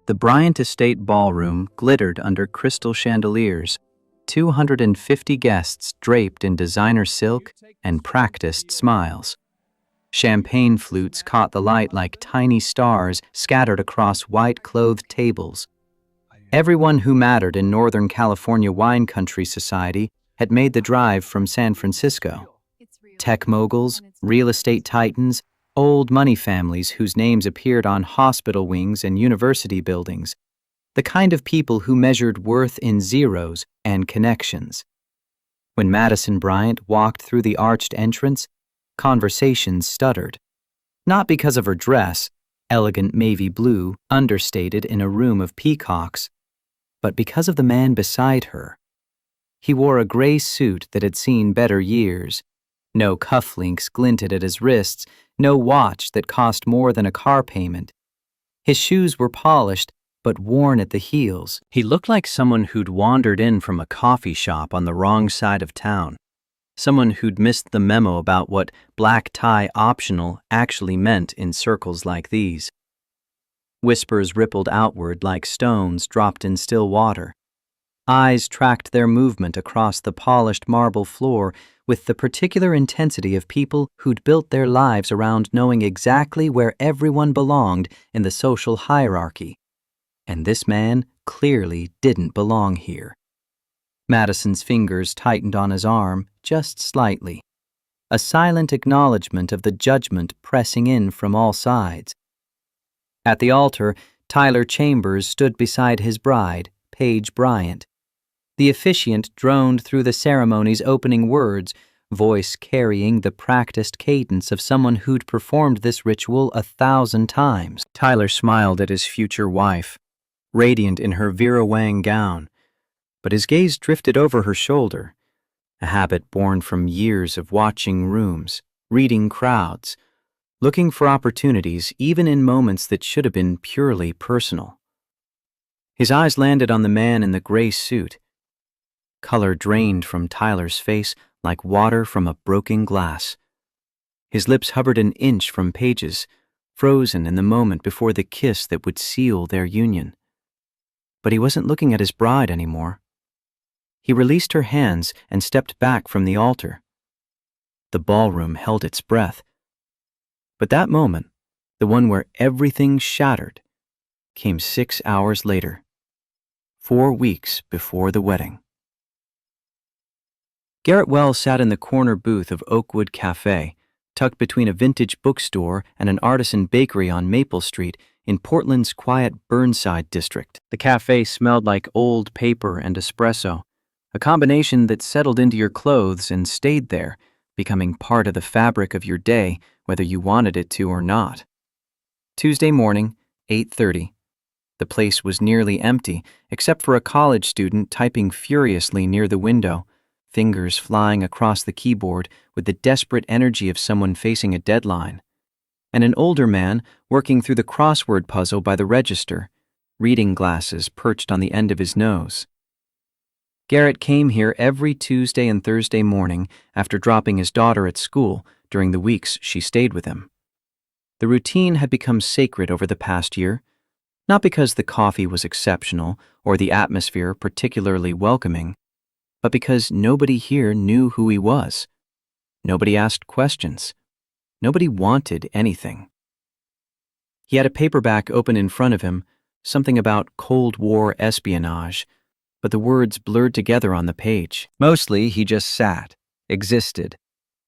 The Bryant Estate ballroom glittered under crystal chandeliers, 250 guests draped in designer silk and practiced smiles. Champagne flutes caught the light like tiny stars scattered across white-clothed tables. Everyone who mattered in Northern California wine country society had made the drive from San Francisco. Tech moguls, real estate titans, old money families whose names appeared on hospital wings and university buildings, the kind of people who measured worth in zeros and connections. When Madison Bryant walked through the arched entrance, conversations stuttered. Not because of her dress, elegant navy blue, understated in a room of peacocks, but because of the man beside her. He wore a gray suit that had seen better years. No cufflinks glinted at his wrists, no watch that cost more than a car payment. His shoes were polished, but worn at the heels. He looked like someone who'd wandered in from a coffee shop on the wrong side of town. Someone who'd missed the memo about what black tie optional actually meant in circles like these. Whispers rippled outward like stones dropped in still water. Eyes tracked their movement across the polished marble floor with the particular intensity of people who'd built their lives around knowing exactly where everyone belonged in the social hierarchy. And this man clearly didn't belong here. Madison's fingers tightened on his arm just slightly, a silent acknowledgement of the judgment pressing in from all sides. At the altar, Tyler Chambers stood beside his bride, Paige Bryant. The officiant droned through the ceremony's opening words, voice carrying the practiced cadence of someone who'd performed this ritual 1,000 times. Tyler smiled at his future wife, radiant in her Vera Wang gown, but his gaze drifted over her shoulder, a habit born from years of watching rooms, reading crowds, looking for opportunities even in moments that should have been purely personal. His eyes landed on the man in the gray suit. Color drained from Tyler's face like water from a broken glass. His lips hovered an inch from Paige's, frozen in the moment before the kiss that would seal their union. But he wasn't looking at his bride anymore. He released her hands and stepped back from the altar. The ballroom held its breath. But that moment, the one where everything shattered, came 6 hours later, 4 weeks before the wedding. Garrett Wells sat in the corner booth of Oakwood Cafe, tucked between a vintage bookstore and an artisan bakery on Maple Street in Portland's quiet Burnside district. The cafe smelled like old paper and espresso, a combination that settled into your clothes and stayed there, becoming part of the fabric of your day, whether you wanted it to or not. Tuesday morning, 8:30. The place was nearly empty, except for a college student typing furiously near the window, fingers flying across the keyboard with the desperate energy of someone facing a deadline, and an older man working through the crossword puzzle by the register, reading glasses perched on the end of his nose. Garrett came here every Tuesday and Thursday morning after dropping his daughter at school during the weeks she stayed with him. The routine had become sacred over the past year, not because the coffee was exceptional or the atmosphere particularly welcoming, but because nobody here knew who he was. Nobody asked questions. Nobody wanted anything. He had a paperback open in front of him, something about Cold War espionage, but the words blurred together on the page. Mostly, he just sat, existed,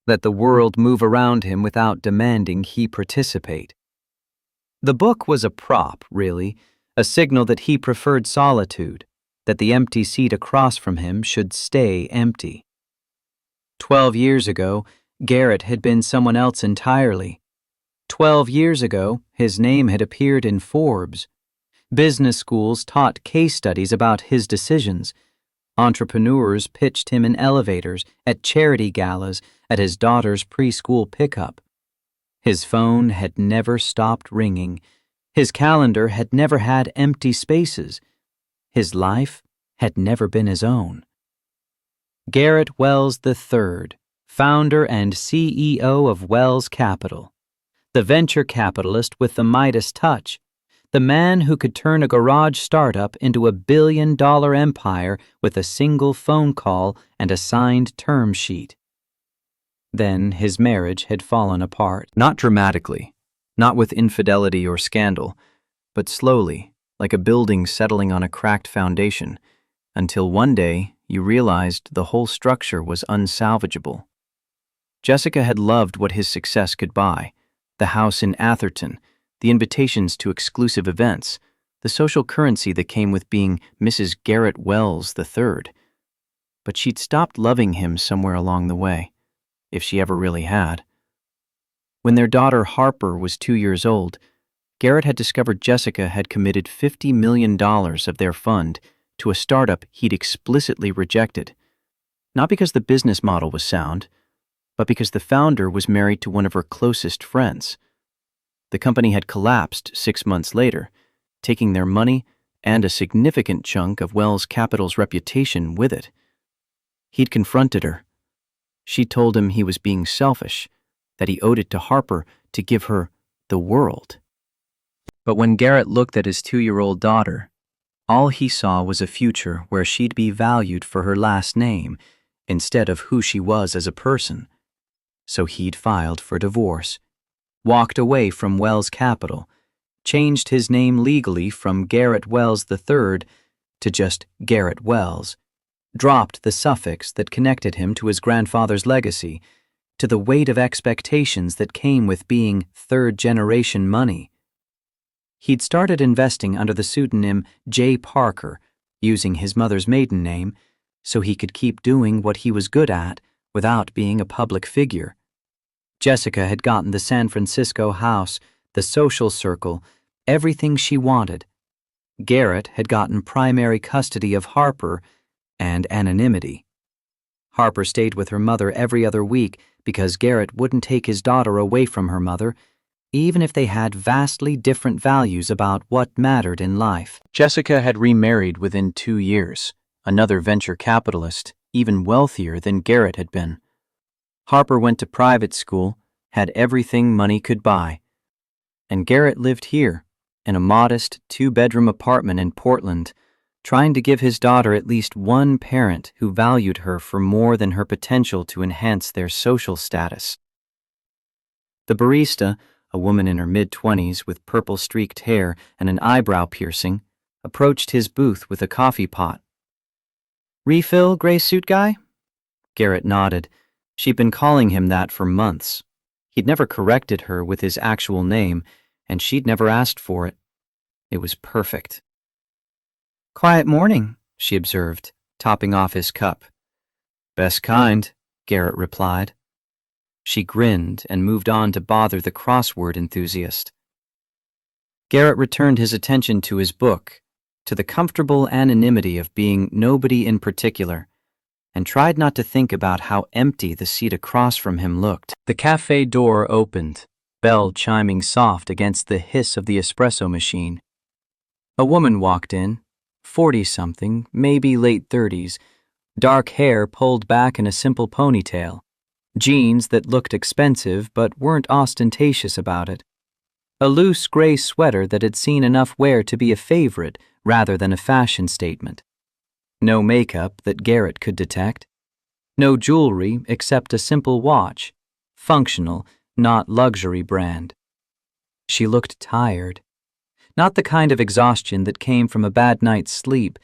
let the world move around him without demanding he participate. The book was a prop, really, a signal that he preferred solitude, that the empty seat across from him should stay empty. 12 years ago, Garrett had been someone else entirely. 12 years ago, his name had appeared in Forbes. Business schools taught case studies about his decisions. Entrepreneurs pitched him in elevators, at charity galas, at his daughter's preschool pickup. His phone had never stopped ringing. His calendar had never had empty spaces. His life had never been his own. Garrett Wells III, founder and CEO of Wells Capital, the venture capitalist with the Midas touch, The man who could turn a garage startup into a billion-dollar empire with a single phone call and a signed term sheet. Then his marriage had fallen apart. Not dramatically, not with infidelity or scandal, but slowly, like a building settling on a cracked foundation, until one day you realized the whole structure was unsalvageable. Jessica had loved what his success could buy: the house in Atherton, the invitations to exclusive events, the social currency that came with being Mrs. Garrett Wells III. But she'd stopped loving him somewhere along the way, if she ever really had. When their daughter Harper was 2 years old, Garrett had discovered Jessica had committed $50 million of their fund to a startup he'd explicitly rejected, not because the business model was sound, but because the founder was married to one of her closest friends. The company had collapsed 6 months later, taking their money and a significant chunk of Wells Capital's reputation with it. He'd confronted her. She told him he was being selfish, that he owed it to Harper to give her the world. But when Garrett looked at his 2-year-old daughter, all he saw was a future where she'd be valued for her last name instead of who she was as a person. So he'd filed for divorce, walked away from Wells Capital, changed his name legally from Garrett Wells III to just Garrett Wells, dropped the suffix that connected him to his grandfather's legacy, to the weight of expectations that came with being third-generation money. He'd started investing under the pseudonym J. Parker, using his mother's maiden name, so he could keep doing what he was good at without being a public figure. Jessica had gotten the San Francisco house, the social circle, everything she wanted. Garrett had gotten primary custody of Harper and anonymity. Harper stayed with her mother every other week because Garrett wouldn't take his daughter away from her mother, even if they had vastly different values about what mattered in life. Jessica had remarried within 2 years, another venture capitalist, even wealthier than Garrett had been. Harper went to private school, had everything money could buy. And Garrett lived here, in a modest 2-bedroom apartment in Portland, trying to give his daughter at least one parent who valued her for more than her potential to enhance their social status. The barista, a woman in her mid-20s with purple-streaked hair and an eyebrow piercing, approached his booth with a coffee pot. "Refill, gray suit guy?" Garrett nodded. She'd been calling him that for months. He'd never corrected her with his actual name, and she'd never asked for it. It was perfect. "Quiet morning," she observed, topping off his cup. "Best kind," Garrett replied. She grinned and moved on to bother the crossword enthusiast. Garrett returned his attention to his book, to the comfortable anonymity of being nobody in particular, and tried not to think about how empty the seat across from him looked. The cafe door opened, bell chiming soft against the hiss of the espresso machine. A woman walked in, 40-something, maybe late 30s, dark hair pulled back in a simple ponytail, jeans that looked expensive but weren't ostentatious about it, a loose gray sweater that had seen enough wear to be a favorite rather than a fashion statement. No makeup that Garrett could detect. No jewelry except a simple watch, functional, not luxury brand. She looked tired. Not the kind of exhaustion that came from a bad night's sleep,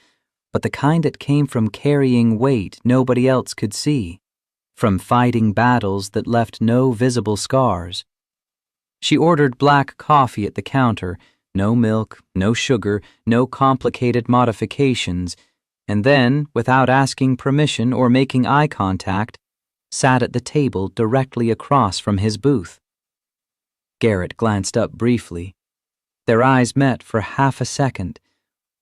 but the kind that came from carrying weight nobody else could see, from fighting battles that left no visible scars. She ordered black coffee at the counter, no milk, no sugar, no complicated modifications, and then, without asking permission or making eye contact, sat at the table directly across from his booth. Garrett glanced up briefly. Their eyes met for half a second,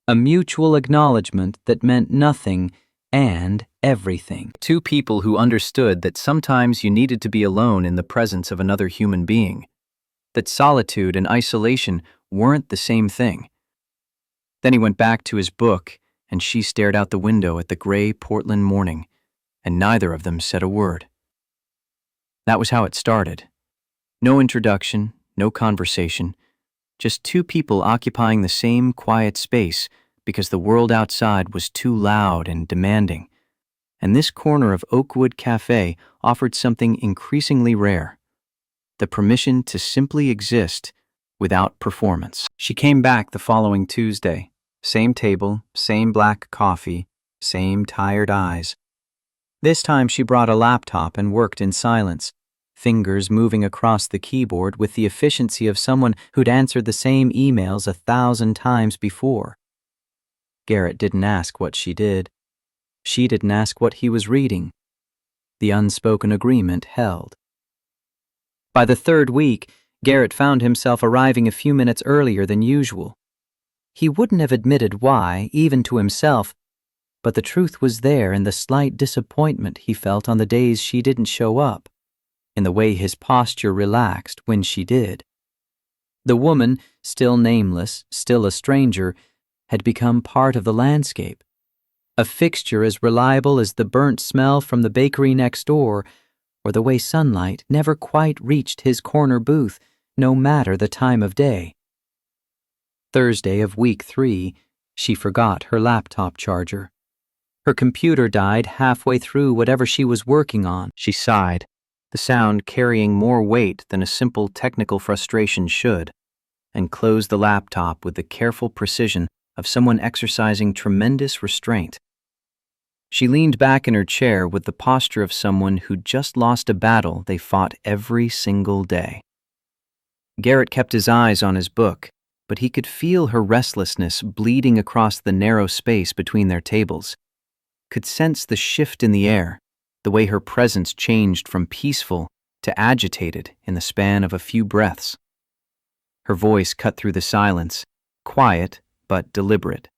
a mutual acknowledgement that meant nothing and everything. Two people who understood that sometimes you needed to be alone in the presence of another human being, that solitude and isolation weren't the same thing. Then he went back to his book, and she stared out the window at the gray Portland morning, and neither of them said a word. That was how it started. No introduction, no conversation, just two people occupying the same quiet space because the world outside was too loud and demanding. And this corner of Oakwood Cafe offered something increasingly rare: the permission to simply exist without performance. She came back the following Tuesday. Same table, same black coffee, same tired eyes. This time she brought a laptop and worked in silence, fingers moving across the keyboard with the efficiency of someone who'd answered the same emails 1,000 times before. Garrett didn't ask what she did. She didn't ask what he was reading. The unspoken agreement held. By the third week, Garrett found himself arriving a few minutes earlier than usual. He wouldn't have admitted why, even to himself, but the truth was there in the slight disappointment he felt on the days she didn't show up, in the way his posture relaxed when she did. The woman, still nameless, still a stranger, had become part of the landscape, a fixture as reliable as the burnt smell from the bakery next door, or the way sunlight never quite reached his corner booth, no matter the time of day. Thursday of week 3, she forgot her laptop charger. Her computer died halfway through whatever she was working on. She sighed, the sound carrying more weight than a simple technical frustration should, and closed the laptop with the careful precision of someone exercising tremendous restraint. She leaned back in her chair with the posture of someone who'd just lost a battle they fought every single day. Garrett kept his eyes on his book, but he could feel her restlessness bleeding across the narrow space between their tables, could sense the shift in the air, the way her presence changed from peaceful to agitated in the span of a few breaths. Her voice cut through the silence, quiet but deliberate.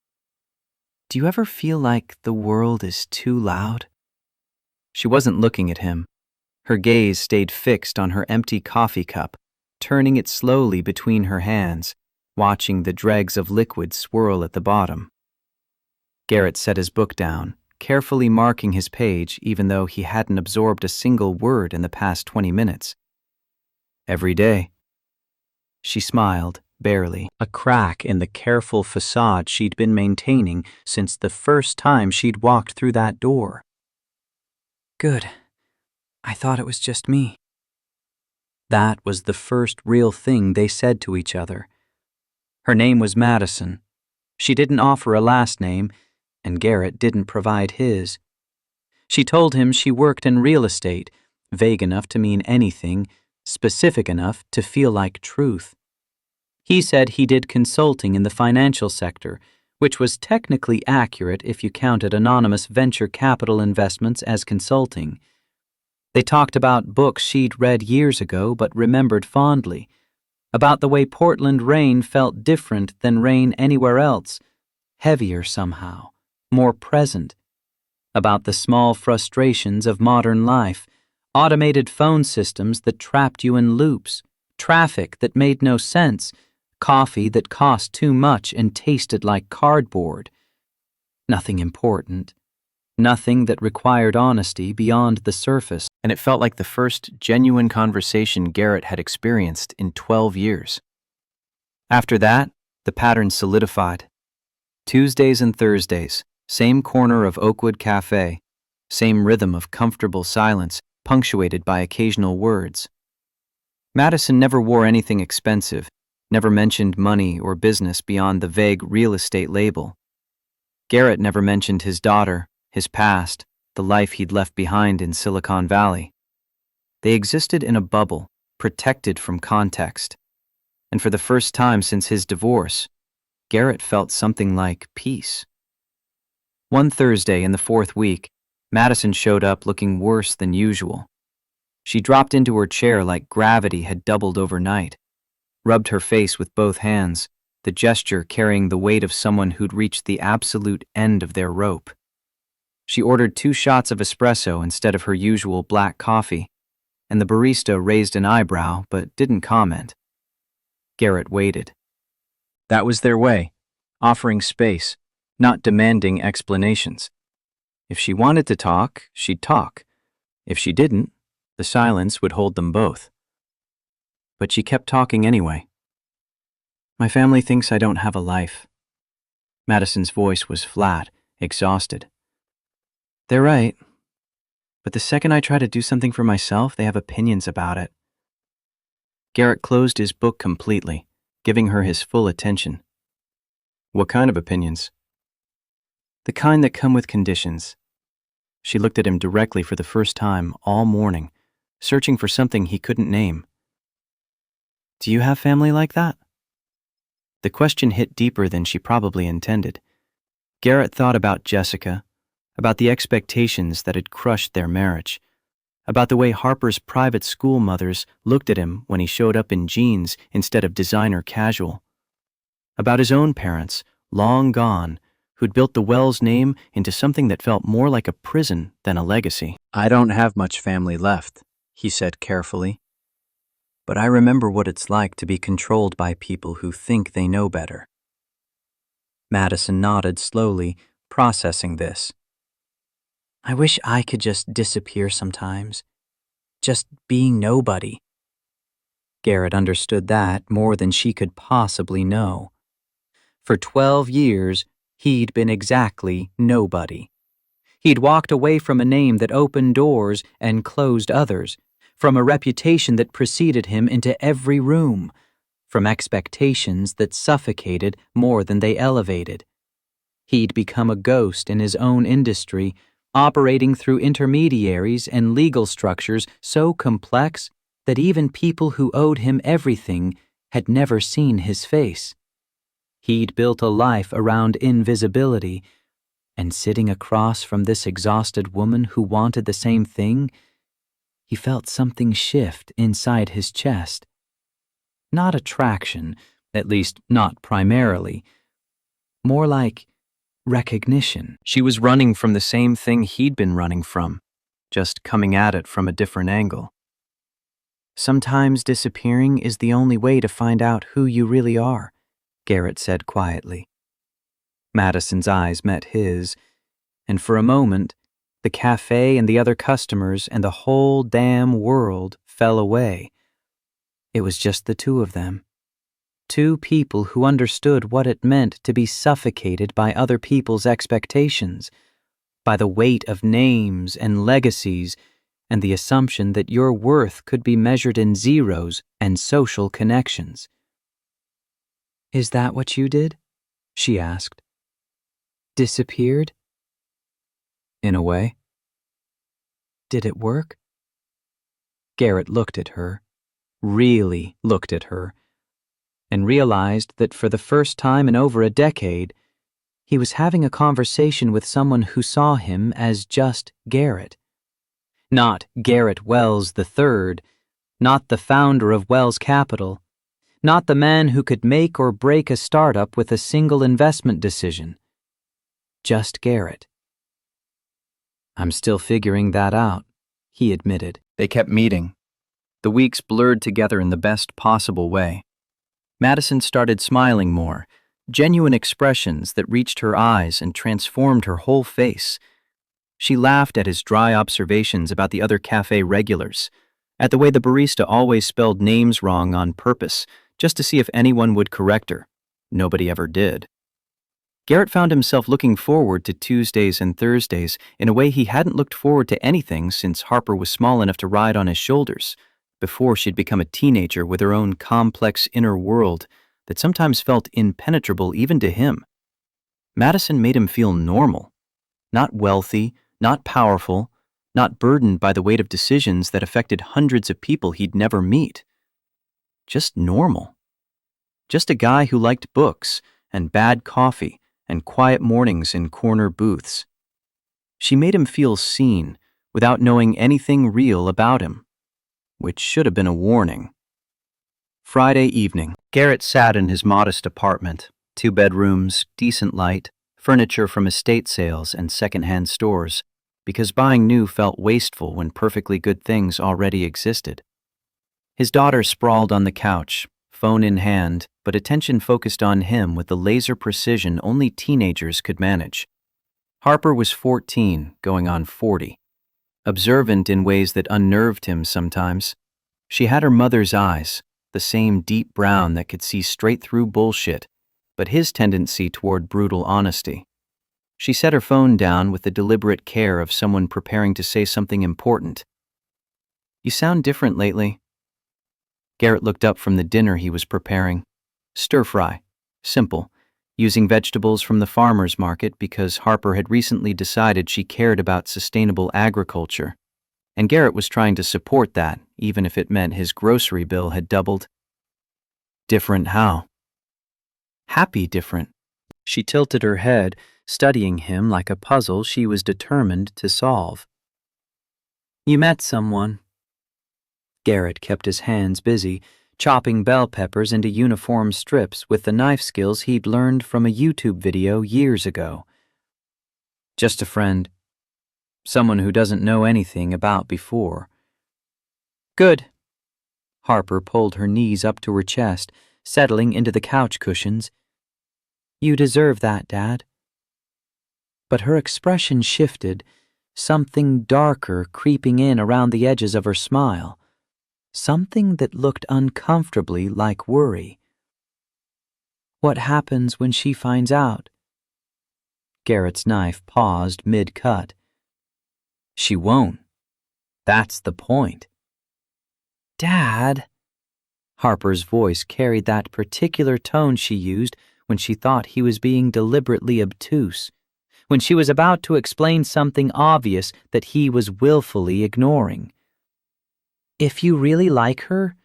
"Do you ever feel like the world is too loud?" She wasn't looking at him. Her gaze stayed fixed on her empty coffee cup, turning it slowly between her hands, watching the dregs of liquid swirl at the bottom. Garrett set his book down, carefully marking his page even though he hadn't absorbed a single word in the past 20 minutes. "Every day." She smiled, barely, a crack in the careful facade she'd been maintaining since the first time she'd walked through that door. "Good. I thought it was just me." That was the first real thing they said to each other. Her name was Madison. She didn't offer a last name, and Garrett didn't provide his. She told him she worked in real estate, vague enough to mean anything, specific enough to feel like truth. He said he did consulting in the financial sector, which was technically accurate if you counted anonymous venture capital investments as consulting. They talked about books she'd read years ago but remembered fondly, about the way Portland rain felt different than rain anywhere else, heavier somehow, more present, about the small frustrations of modern life, automated phone systems that trapped you in loops, traffic that made no sense, coffee that cost too much and tasted like cardboard. Nothing important. Nothing that required honesty beyond the surface. And it felt like the first genuine conversation Garrett had experienced in 12 years. After that, the pattern solidified. Tuesdays and Thursdays, same corner of Oakwood Cafe, same rhythm of comfortable silence, punctuated by occasional words. Madison never wore anything expensive, never mentioned money or business beyond the vague real estate label. Garrett never mentioned his daughter, his past, the life he'd left behind in Silicon Valley. They existed in a bubble, protected from context. And for the first time since his divorce, Garrett felt something like peace. One Thursday in the 4th week, Madison showed up looking worse than usual. She dropped into her chair like gravity had doubled overnight, rubbed her face with both hands, the gesture carrying the weight of someone who'd reached the absolute end of their rope. She ordered 2 shots of espresso instead of her usual black coffee, and the barista raised an eyebrow but didn't comment. Garrett waited. That was their way, offering space, not demanding explanations. If she wanted to talk, she'd talk. If she didn't, the silence would hold them both. But she kept talking anyway. My family thinks I don't have a life. Madison's voice was flat, exhausted. They're right, but the second I try to do something for myself, they have opinions about it. Garrett closed his book completely, giving her his full attention. What kind of opinions? The kind that come with conditions. She looked at him directly for the first time all morning, searching for something he couldn't name. Do you have family like that? The question hit deeper than she probably intended. Garrett thought about Jessica, about the expectations that had crushed their marriage, about the way Harper's private school mothers looked at him when he showed up in jeans instead of designer casual, about his own parents, long gone, who'd built the Wells name into something that felt more like a prison than a legacy. I don't have much family left, he said carefully. But I remember what it's like to be controlled by people who think they know better. Madison nodded slowly, processing this. I wish I could just disappear sometimes. Just being nobody. Garrett understood that more than she could possibly know. For 12 years, he'd been exactly nobody. He'd walked away from a name that opened doors and closed others, from a reputation that preceded him into every room, from expectations that suffocated more than they elevated. He'd become a ghost in his own industry, operating through intermediaries and legal structures so complex that even people who owed him everything had never seen his face. He'd built a life around invisibility, and sitting across from this exhausted woman who wanted the same thing, he felt something shift inside his chest. Not attraction, at least not primarily. More like recognition. She was running from the same thing he'd been running from, just coming at it from a different angle. Sometimes disappearing is the only way to find out who you really are, Garrett said quietly. Madison's eyes met his, and for a moment, the cafe and the other customers and the whole damn world fell away. It was just the two of them. Two people who understood what it meant to be suffocated by other people's expectations, by the weight of names and legacies, and the assumption that your worth could be measured in zeros and social connections. Is that what you did? She asked. Disappeared? In a way. Did it work? Garrett looked at her, really looked at her, and realized that for the first time in over a decade, he was having a conversation with someone who saw him as just Garrett. Not Garrett Wells III, not the founder of Wells Capital, not the man who could make or break a startup with a single investment decision. Just Garrett. I'm still figuring that out, he admitted. They kept meeting. The weeks blurred together in the best possible way. Madison started smiling more, genuine expressions that reached her eyes and transformed her whole face. She laughed at his dry observations about the other cafe regulars, at the way the barista always spelled names wrong on purpose, just to see if anyone would correct her. Nobody ever did. Garrett found himself looking forward to Tuesdays and Thursdays in a way he hadn't looked forward to anything since Harper was small enough to ride on his shoulders, before she'd become a teenager with her own complex inner world that sometimes felt impenetrable even to him. Madison made him feel normal, not wealthy, not powerful, not burdened by the weight of decisions that affected hundreds of people he'd never meet. Just normal. Just a guy who liked books and bad coffee and quiet mornings in corner booths. She made him feel seen without knowing anything real about him, which should have been a warning. Friday evening, Garrett sat in his modest apartment, 2 bedrooms, decent light, furniture from estate sales and secondhand stores, because buying new felt wasteful when perfectly good things already existed. His daughter sprawled on the couch, phone in hand, but attention focused on him with the laser precision only teenagers could manage. Harper was 14, going on 40. Observant in ways that unnerved him sometimes. She had her mother's eyes, the same deep brown that could see straight through bullshit, but his tendency toward brutal honesty. She set her phone down with the deliberate care of someone preparing to say something important. "You sound different lately." Garrett looked up from the dinner he was preparing. Stir-fry. Simple. Using vegetables from the farmer's market because Harper had recently decided she cared about sustainable agriculture. And Garrett was trying to support that, even if it meant his grocery bill had doubled. Different how? Happy different. She tilted her head, studying him like a puzzle she was determined to solve. "You met someone." Garrett kept his hands busy, chopping bell peppers into uniform strips with the knife skills he'd learned from a YouTube video years ago. "Just a friend. Someone who doesn't know anything about before." "Good." Harper pulled her knees up to her chest, settling into the couch cushions. "You deserve that, Dad." But her expression shifted, something darker creeping in around the edges of her smile. Something that looked uncomfortably like worry. "What happens when she finds out?" Garrett's knife paused mid-cut. "She won't. That's the point." "Dad." Harper's voice carried that particular tone she used when she thought he was being deliberately obtuse, when she was about to explain something obvious that he was willfully ignoring. "If you really like her,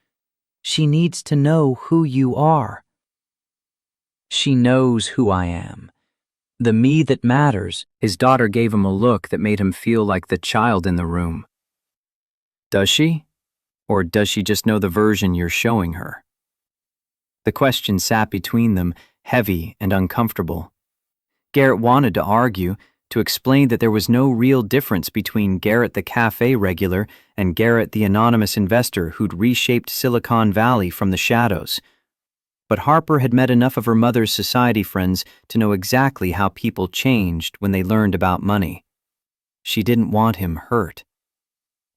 she needs to know who you are." "She knows who I am. The me that matters." His daughter gave him a look that made him feel like the child in the room. "Does she? Or does she just know the version you're showing her?" The question sat between them, heavy and uncomfortable. Garrett wanted to argue, to explain that there was no real difference between Garrett the cafe regular and Garrett the anonymous investor who'd reshaped Silicon Valley from the shadows. But Harper had met enough of her mother's society friends to know exactly how people changed when they learned about money. She didn't want him hurt.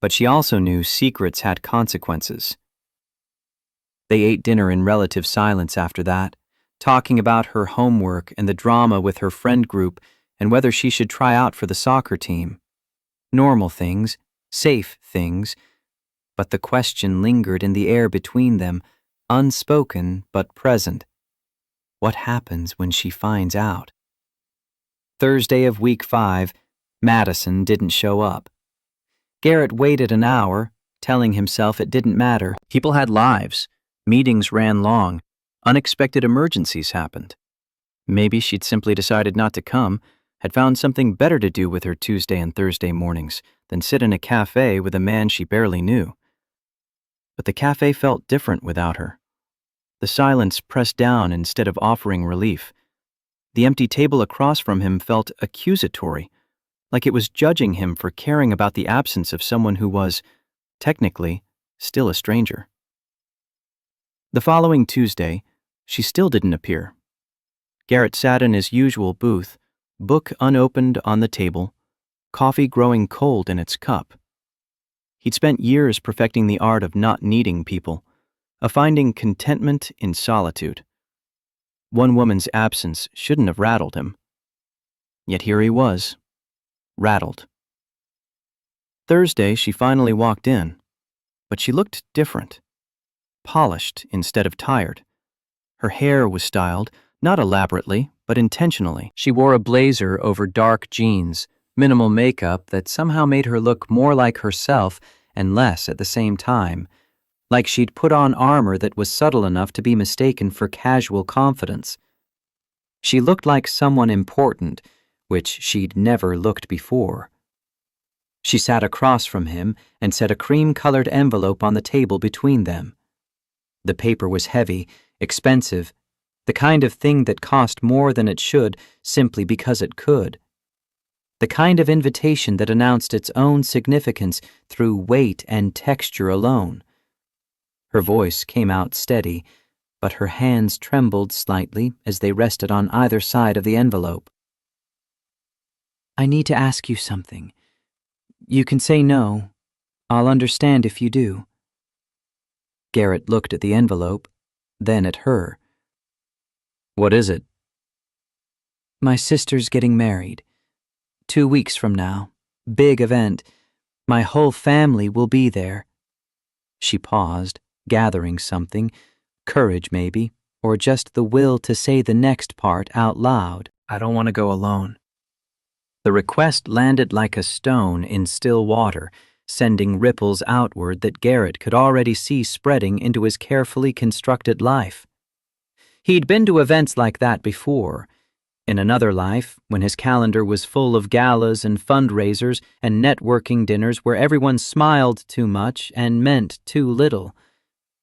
But she also knew secrets had consequences. They ate dinner in relative silence after that, talking about her homework and the drama with her friend group and whether she should try out for the soccer team. Normal things, safe things, but the question lingered in the air between them, unspoken but present. What happens when she finds out? Thursday of week 5, Madison didn't show up. Garrett waited an hour, telling himself it didn't matter. People had lives. Meetings ran long. Unexpected emergencies happened. Maybe she'd simply decided not to come, had found something better to do with her Tuesday and Thursday mornings than sit in a cafe with a man she barely knew. But the cafe felt different without her. The silence pressed down instead of offering relief. The empty table across from him felt accusatory, like it was judging him for caring about the absence of someone who was, technically, still a stranger. The following Tuesday, she still didn't appear. Garrett sat in his usual booth, book unopened on the table, coffee growing cold in its cup. He'd spent years perfecting the art of not needing people, of finding contentment in solitude. One woman's absence shouldn't have rattled him. Yet here he was, rattled. Thursday, she finally walked in, but she looked different. Polished instead of tired. Her hair was styled, not elaborately, but intentionally. She wore a blazer over dark jeans, minimal makeup that somehow made her look more like herself and less at the same time, like she'd put on armor that was subtle enough to be mistaken for casual confidence. She looked like someone important, which she'd never looked before. She sat across from him and set a cream-colored envelope on the table between them. The paper was heavy, expensive, the kind of thing that cost more than it should simply because it could. The kind of invitation that announced its own significance through weight and texture alone. Her voice came out steady, but her hands trembled slightly as they rested on either side of the envelope. "I need to ask you something. You can say no. I'll understand if you do." Garrett looked at the envelope, then at her. "What is it?" "My sister's getting married. 2 weeks from now. Big event. My whole family will be there." She paused, gathering something, courage maybe, or just the will to say the next part out loud. "I don't want to go alone." The request landed like a stone in still water, sending ripples outward that Garrett could already see spreading into his carefully constructed life. He'd been to events like that before. In another life, when his calendar was full of galas and fundraisers and networking dinners where everyone smiled too much and meant too little.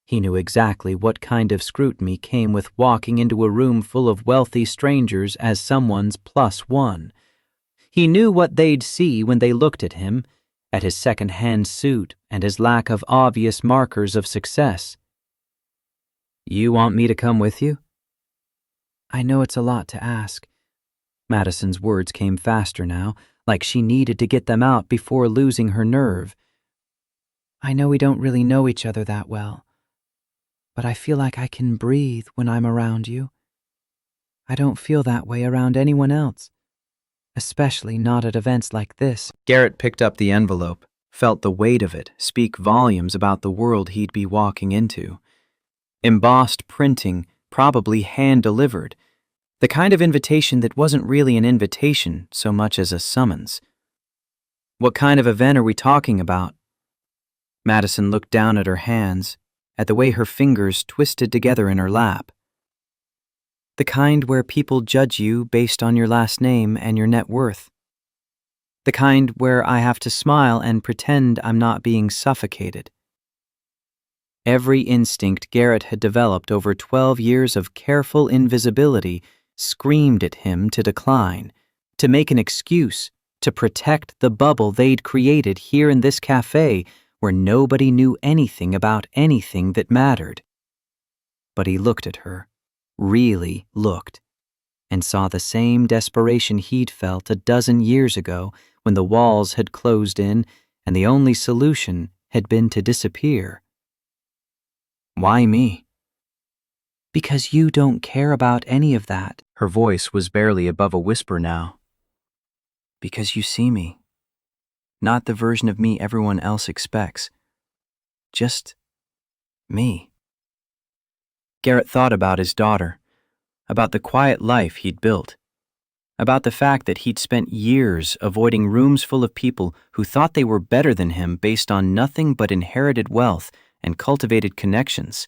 He knew exactly what kind of scrutiny came with walking into a room full of wealthy strangers as someone's +1. He knew what they'd see when they looked at him, at his second-hand suit and his lack of obvious markers of success. "You want me to come with you?" "I know it's a lot to ask." Madison's words came faster now, like she needed to get them out before losing her nerve. "I know we don't really know each other that well, but I feel like I can breathe when I'm around you. I don't feel that way around anyone else, especially not at events like this." Garrett picked up the envelope, felt the weight of it speak volumes about the world he'd be walking into. Embossed printing, probably hand-delivered. The kind of invitation that wasn't really an invitation so much as a summons. "What kind of event are we talking about?" Madison looked down at her hands, at the way her fingers twisted together in her lap. "The kind where people judge you based on your last name and your net worth. The kind where I have to smile and pretend I'm not being suffocated." Every instinct Garrett had developed over 12 years of careful invisibility screamed at him to decline, to make an excuse, to protect the bubble they'd created here in this cafe where nobody knew anything about anything that mattered. But he looked at her, really looked, and saw the same desperation he'd felt a dozen years ago when the walls had closed in and the only solution had been to disappear. "Why me?" "Because you don't care about any of that." Her voice was barely above a whisper now. "Because you see me. Not the version of me everyone else expects. Just me." Garrett thought about his daughter, about the quiet life he'd built, about the fact that he'd spent years avoiding rooms full of people who thought they were better than him based on nothing but inherited wealth and cultivated connections.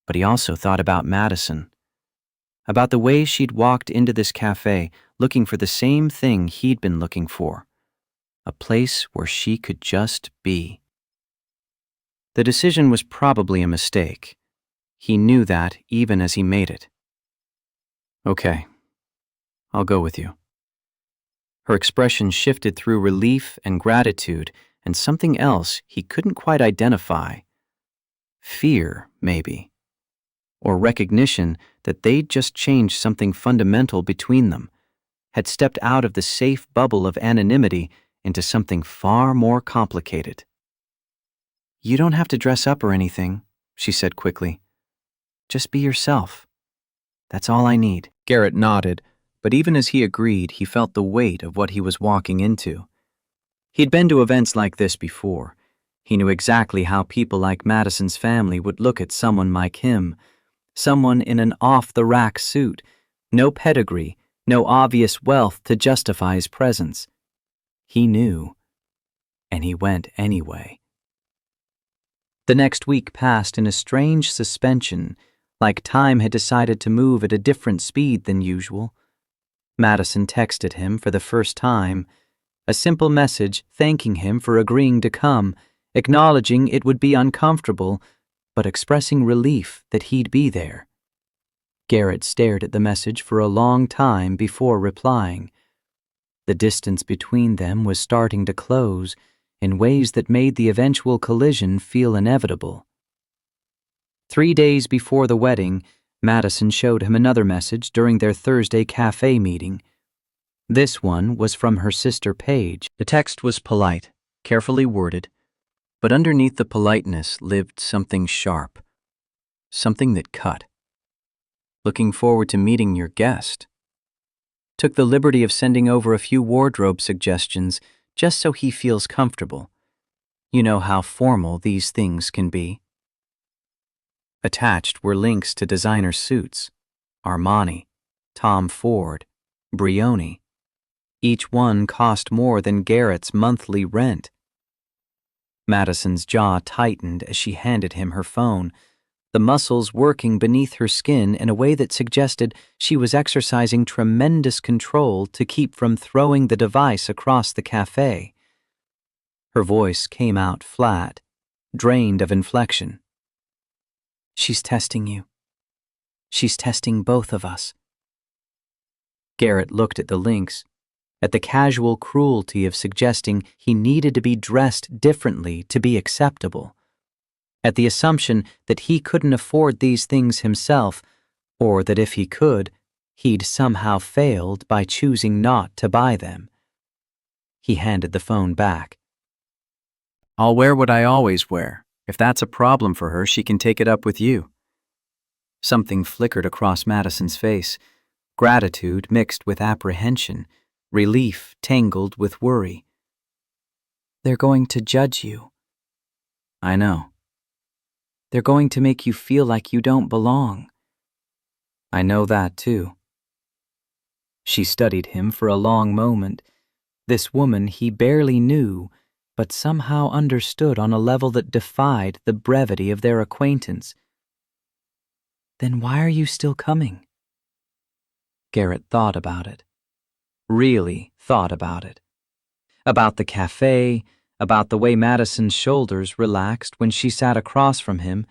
But he also thought about Madison, about the way she'd walked into this cafe looking for the same thing he'd been looking for, a place where she could just be. The decision was probably a mistake. He knew that even as he made it. "Okay, I'll go with you." Her expression shifted through relief and gratitude and something else he couldn't quite identify. Fear, maybe. Or recognition that they'd just changed something fundamental between them, had stepped out of the safe bubble of anonymity into something far more complicated. "You don't have to dress up or anything," she said quickly. "Just be yourself. That's all I need." Garrett nodded, but even as he agreed, he felt the weight of what he was walking into. He'd been to events like this before. He knew exactly how people like Madison's family would look at someone like him, someone in an off-the-rack suit, no pedigree, no obvious wealth to justify his presence. He knew, and he went anyway. The next week passed in a strange suspension, like time had decided to move at a different speed than usual. Madison texted him for the first time, a simple message thanking him for agreeing to come, acknowledging it would be uncomfortable, but expressing relief that he'd be there. Garrett stared at the message for a long time before replying. The distance between them was starting to close in ways that made the eventual collision feel inevitable. 3 days before the wedding, Madison showed him another message during their Thursday cafe meeting. This one was from her sister Paige. The text was polite, carefully worded. But underneath the politeness lived something sharp, something that cut. Looking forward to meeting your guest. Took the liberty of sending over a few wardrobe suggestions just so he feels comfortable. You know how formal these things can be. Attached were links to designer suits, Armani, Tom Ford, Brioni. Each one cost more than Garrett's monthly rent. Madison's jaw tightened as she handed him her phone, the muscles working beneath her skin in a way that suggested she was exercising tremendous control to keep from throwing the device across the cafe. Her voice came out flat, drained of inflection. She's testing you. She's testing both of us. Garrett looked at the links, at the casual cruelty of suggesting he needed to be dressed differently to be acceptable, at the assumption that he couldn't afford these things himself, or that if he could, he'd somehow failed by choosing not to buy them. He handed the phone back. I'll wear what I always wear. If that's a problem for her, she can take it up with you. Something flickered across Madison's face, gratitude mixed with apprehension, relief tangled with worry. They're going to judge you. I know. They're going to make you feel like you don't belong. I know that too. She studied him for a long moment, this woman he barely knew, but somehow understood on a level that defied the brevity of their acquaintance. Then why are you still coming? Garrett thought about it. Really thought about it. About the cafe, about the way Madison's shoulders relaxed when she sat across from him,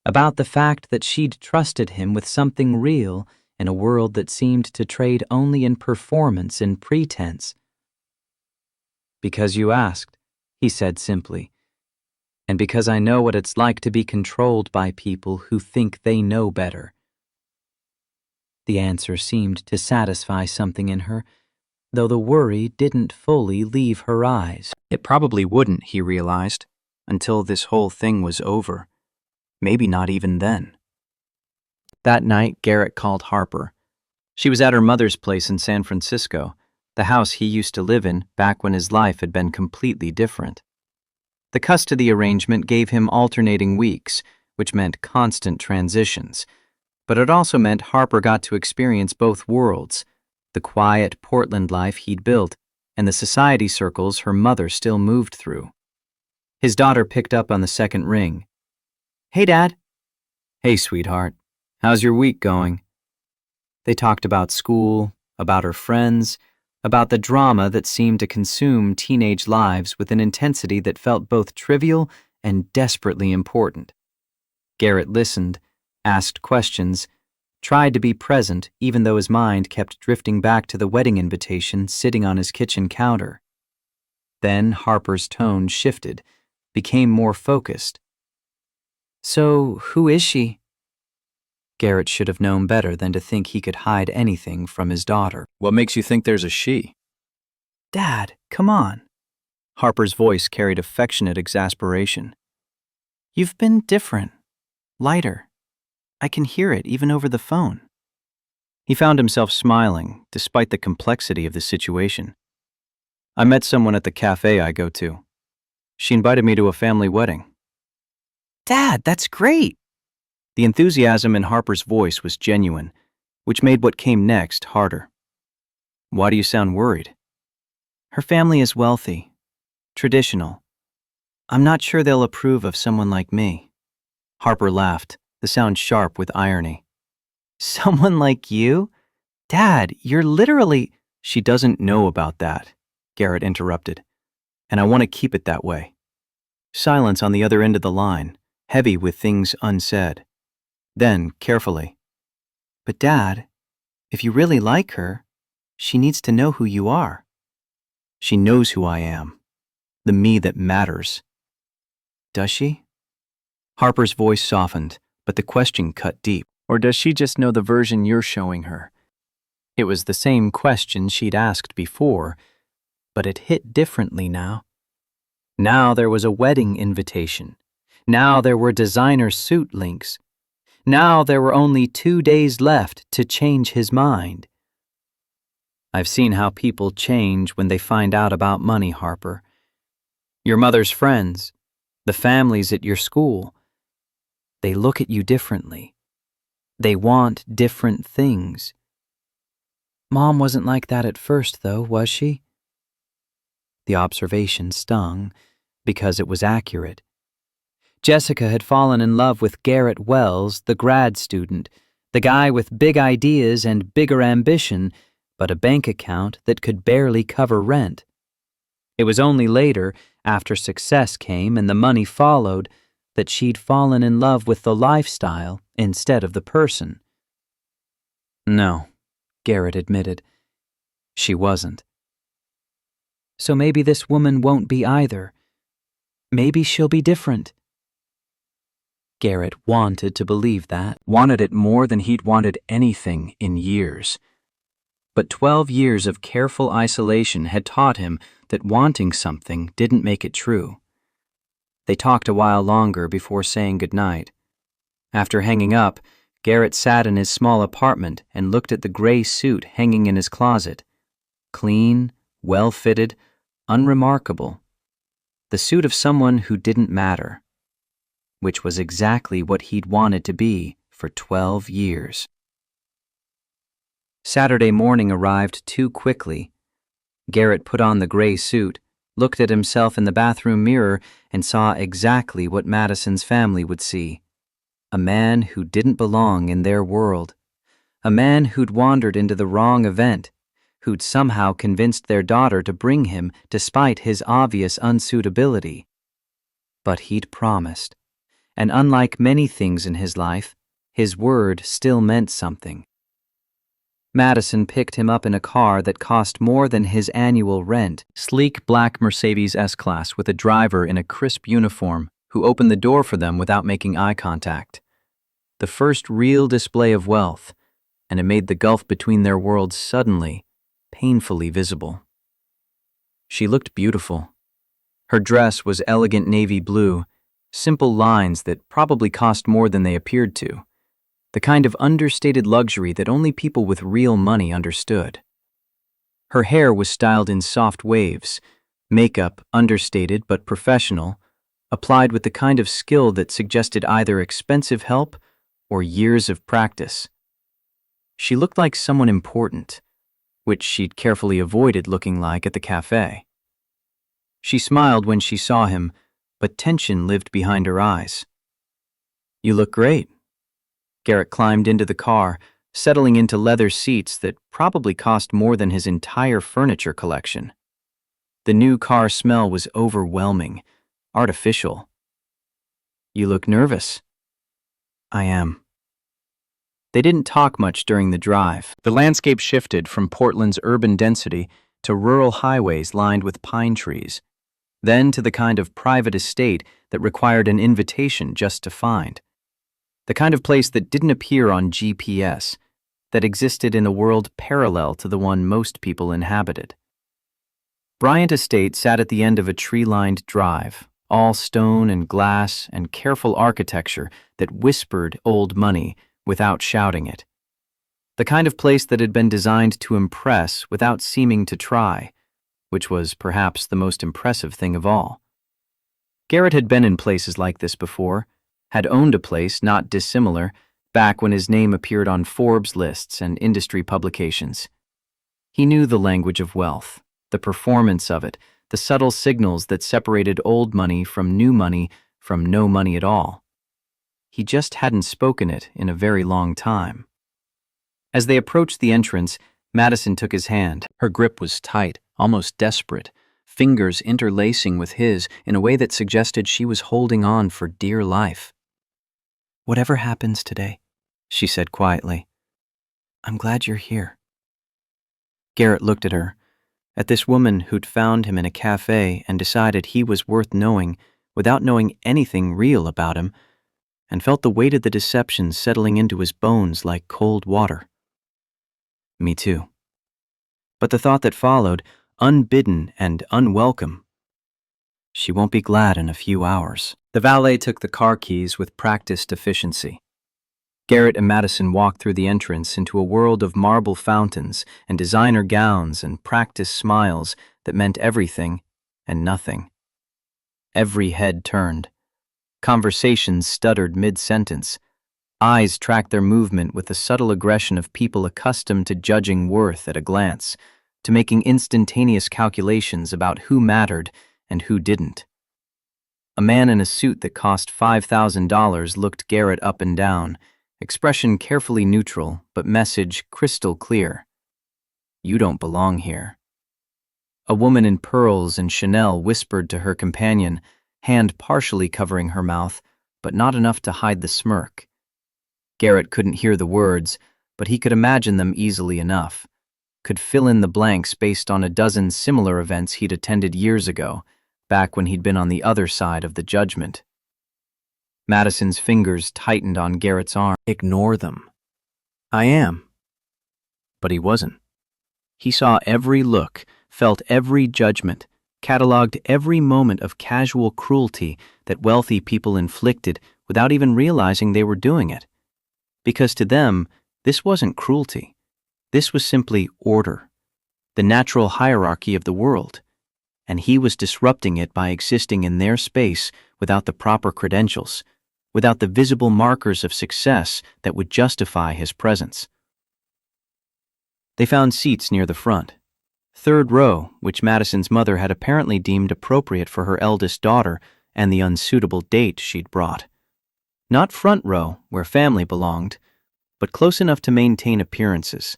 about the fact that she'd trusted him with something real in a world that seemed to trade only in performance and pretense. Because you asked, he said simply, and because I know what it's like to be controlled by people who think they know better. The answer seemed to satisfy something in her, though the worry didn't fully leave her eyes. It probably wouldn't, he realized, until this whole thing was over. Maybe not even then. That night, Garrett called Harper. She was at her mother's place in San Francisco, the house he used to live in back when his life had been completely different. The custody arrangement gave him alternating weeks, which meant constant transitions, but it also meant Harper got to experience both worlds, the quiet Portland life he'd built and the society circles her mother still moved through. His daughter picked up on the second ring. Hey, Dad. Hey, sweetheart. How's your week going? They talked about school, about her friends, about the drama that seemed to consume teenage lives with an intensity that felt both trivial and desperately important. Garrett listened, asked questions, tried to be present even though his mind kept drifting back to the wedding invitation sitting on his kitchen counter. Then Harper's tone shifted, became more focused. So, who is she? Garrett should have known better than to think he could hide anything from his daughter. What makes you think there's a she? Dad, come on. Harper's voice carried affectionate exasperation. You've been different, lighter. I can hear it even over the phone. He found himself smiling, despite the complexity of the situation. I met someone at the cafe I go to. She invited me to a family wedding. Dad, that's great! The enthusiasm in Harper's voice was genuine, which made what came next harder. Why do you sound worried? Her family is wealthy, traditional. I'm not sure they'll approve of someone like me. Harper laughed, the sound sharp with irony. Someone like you? Dad, you're literally— She doesn't know about that, Garrett interrupted, and I want to keep it that way. Silence on the other end of the line, heavy with things unsaid. Then, carefully. But Dad, if you really like her, she needs to know who you are. She knows who I am, the me that matters. Does she? Harper's voice softened, but the question cut deep. Or does she just know the version you're showing her? It was the same question she'd asked before, but it hit differently now. Now there was a wedding invitation. Now there were designer suit links. Now there were only 2 days left to change his mind. I've seen how people change when they find out about money, Harper. Your mother's friends, the families at your school, they look at you differently. They want different things. Mom wasn't like that at first, though, was she? The observation stung because it was accurate. Jessica had fallen in love with Garrett Wells, the grad student, the guy with big ideas and bigger ambition, but a bank account that could barely cover rent. It was only later, after success came and the money followed, that she'd fallen in love with the lifestyle instead of the person. No, Garrett admitted. She wasn't. So maybe this woman won't be either. Maybe she'll be different. Garrett wanted to believe that, wanted it more than he'd wanted anything in years. But 12 years of careful isolation had taught him that wanting something didn't make it true. They talked a while longer before saying goodnight. After hanging up, Garrett sat in his small apartment and looked at the gray suit hanging in his closet. Clean, well-fitted, unremarkable. The suit of someone who didn't matter, which was exactly what he'd wanted to be for 12 years. Saturday morning arrived too quickly. Garrett put on the gray suit, looked at himself in the bathroom mirror, and saw exactly what Madison's family would see. A man who didn't belong in their world. A man who'd wandered into the wrong event, who'd somehow convinced their daughter to bring him despite his obvious unsuitability. But he'd promised. And unlike many things in his life, his word still meant something. Madison picked him up in a car that cost more than his annual rent, sleek black Mercedes S-Class with a driver in a crisp uniform who opened the door for them without making eye contact. The first real display of wealth, and it made the gulf between their worlds suddenly, painfully visible. She looked beautiful. Her dress was elegant navy blue, simple lines that probably cost more than they appeared to, the kind of understated luxury that only people with real money understood. Her hair was styled in soft waves, makeup understated but professional, applied with the kind of skill that suggested either expensive help or years of practice. She looked like someone important, which she'd carefully avoided looking like at the cafe. She smiled when she saw him, but tension lived behind her eyes. "You look great." Garrett climbed into the car, settling into leather seats that probably cost more than his entire furniture collection. The new car smell was overwhelming, artificial. "You look nervous." "I am." They didn't talk much during the drive. The landscape shifted from Portland's urban density to rural highways lined with pine trees, then to the kind of private estate that required an invitation just to find. The kind of place that didn't appear on GPS, that existed in a world parallel to the one most people inhabited. Bryant Estate sat at the end of a tree-lined drive, all stone and glass and careful architecture that whispered old money without shouting it. The kind of place that had been designed to impress without seeming to try, which was perhaps the most impressive thing of all. Garrett had been in places like this before, had owned a place not dissimilar back when his name appeared on Forbes lists and industry publications. He knew the language of wealth, the performance of it, the subtle signals that separated old money from new money from no money at all. He just hadn't spoken it in a very long time. As they approached the entrance, Madison took his hand. Her grip was tight, almost desperate, fingers interlacing with his in a way that suggested she was holding on for dear life. "Whatever happens today," she said quietly, "I'm glad you're here." Garrett looked at her, at this woman who'd found him in a cafe and decided he was worth knowing without knowing anything real about him, and felt the weight of the deception settling into his bones like cold water. Me too. But the thought that followed, unbidden and unwelcome. She won't be glad in a few hours. The valet took the car keys with practiced efficiency. Garrett and Madison walked through the entrance into a world of marble fountains and designer gowns and practiced smiles that meant everything and nothing. Every head turned. Conversations stuttered mid-sentence. Eyes tracked their movement with the subtle aggression of people accustomed to judging worth at a glance, to making instantaneous calculations about who mattered and who didn't. A man in a suit that cost $5,000 looked Garrett up and down, expression carefully neutral, but message crystal clear. You don't belong here. A woman in pearls and Chanel whispered to her companion, hand partially covering her mouth, but not enough to hide the smirk. Garrett couldn't hear the words, but he could imagine them easily enough, could fill in the blanks based on a dozen similar events he'd attended years ago, back when he'd been on the other side of the judgment. Madison's fingers tightened on Garrett's arm. Ignore them. I am. But he wasn't. He saw every look, felt every judgment, cataloged every moment of casual cruelty that wealthy people inflicted without even realizing they were doing it. Because to them, this wasn't cruelty. This was simply order, the natural hierarchy of the world, and he was disrupting it by existing in their space without the proper credentials, without the visible markers of success that would justify his presence. They found seats near the front. Third row, which Madison's mother had apparently deemed appropriate for her eldest daughter and the unsuitable date she'd brought. Not front row, where family belonged, but close enough to maintain appearances,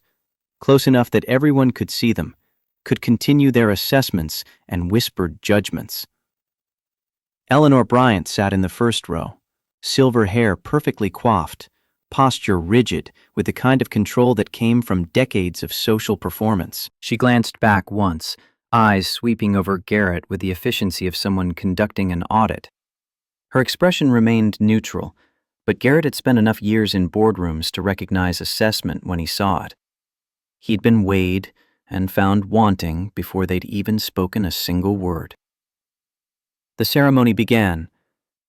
close enough that everyone could see them, could continue their assessments and whispered judgments. Eleanor Bryant sat in the first row, silver hair perfectly coiffed, posture rigid with the kind of control that came from decades of social performance. She glanced back once, eyes sweeping over Garrett with the efficiency of someone conducting an audit. Her expression remained neutral, but Garrett had spent enough years in boardrooms to recognize assessment when he saw it. He'd been weighed and found wanting before they'd even spoken a single word. The ceremony began.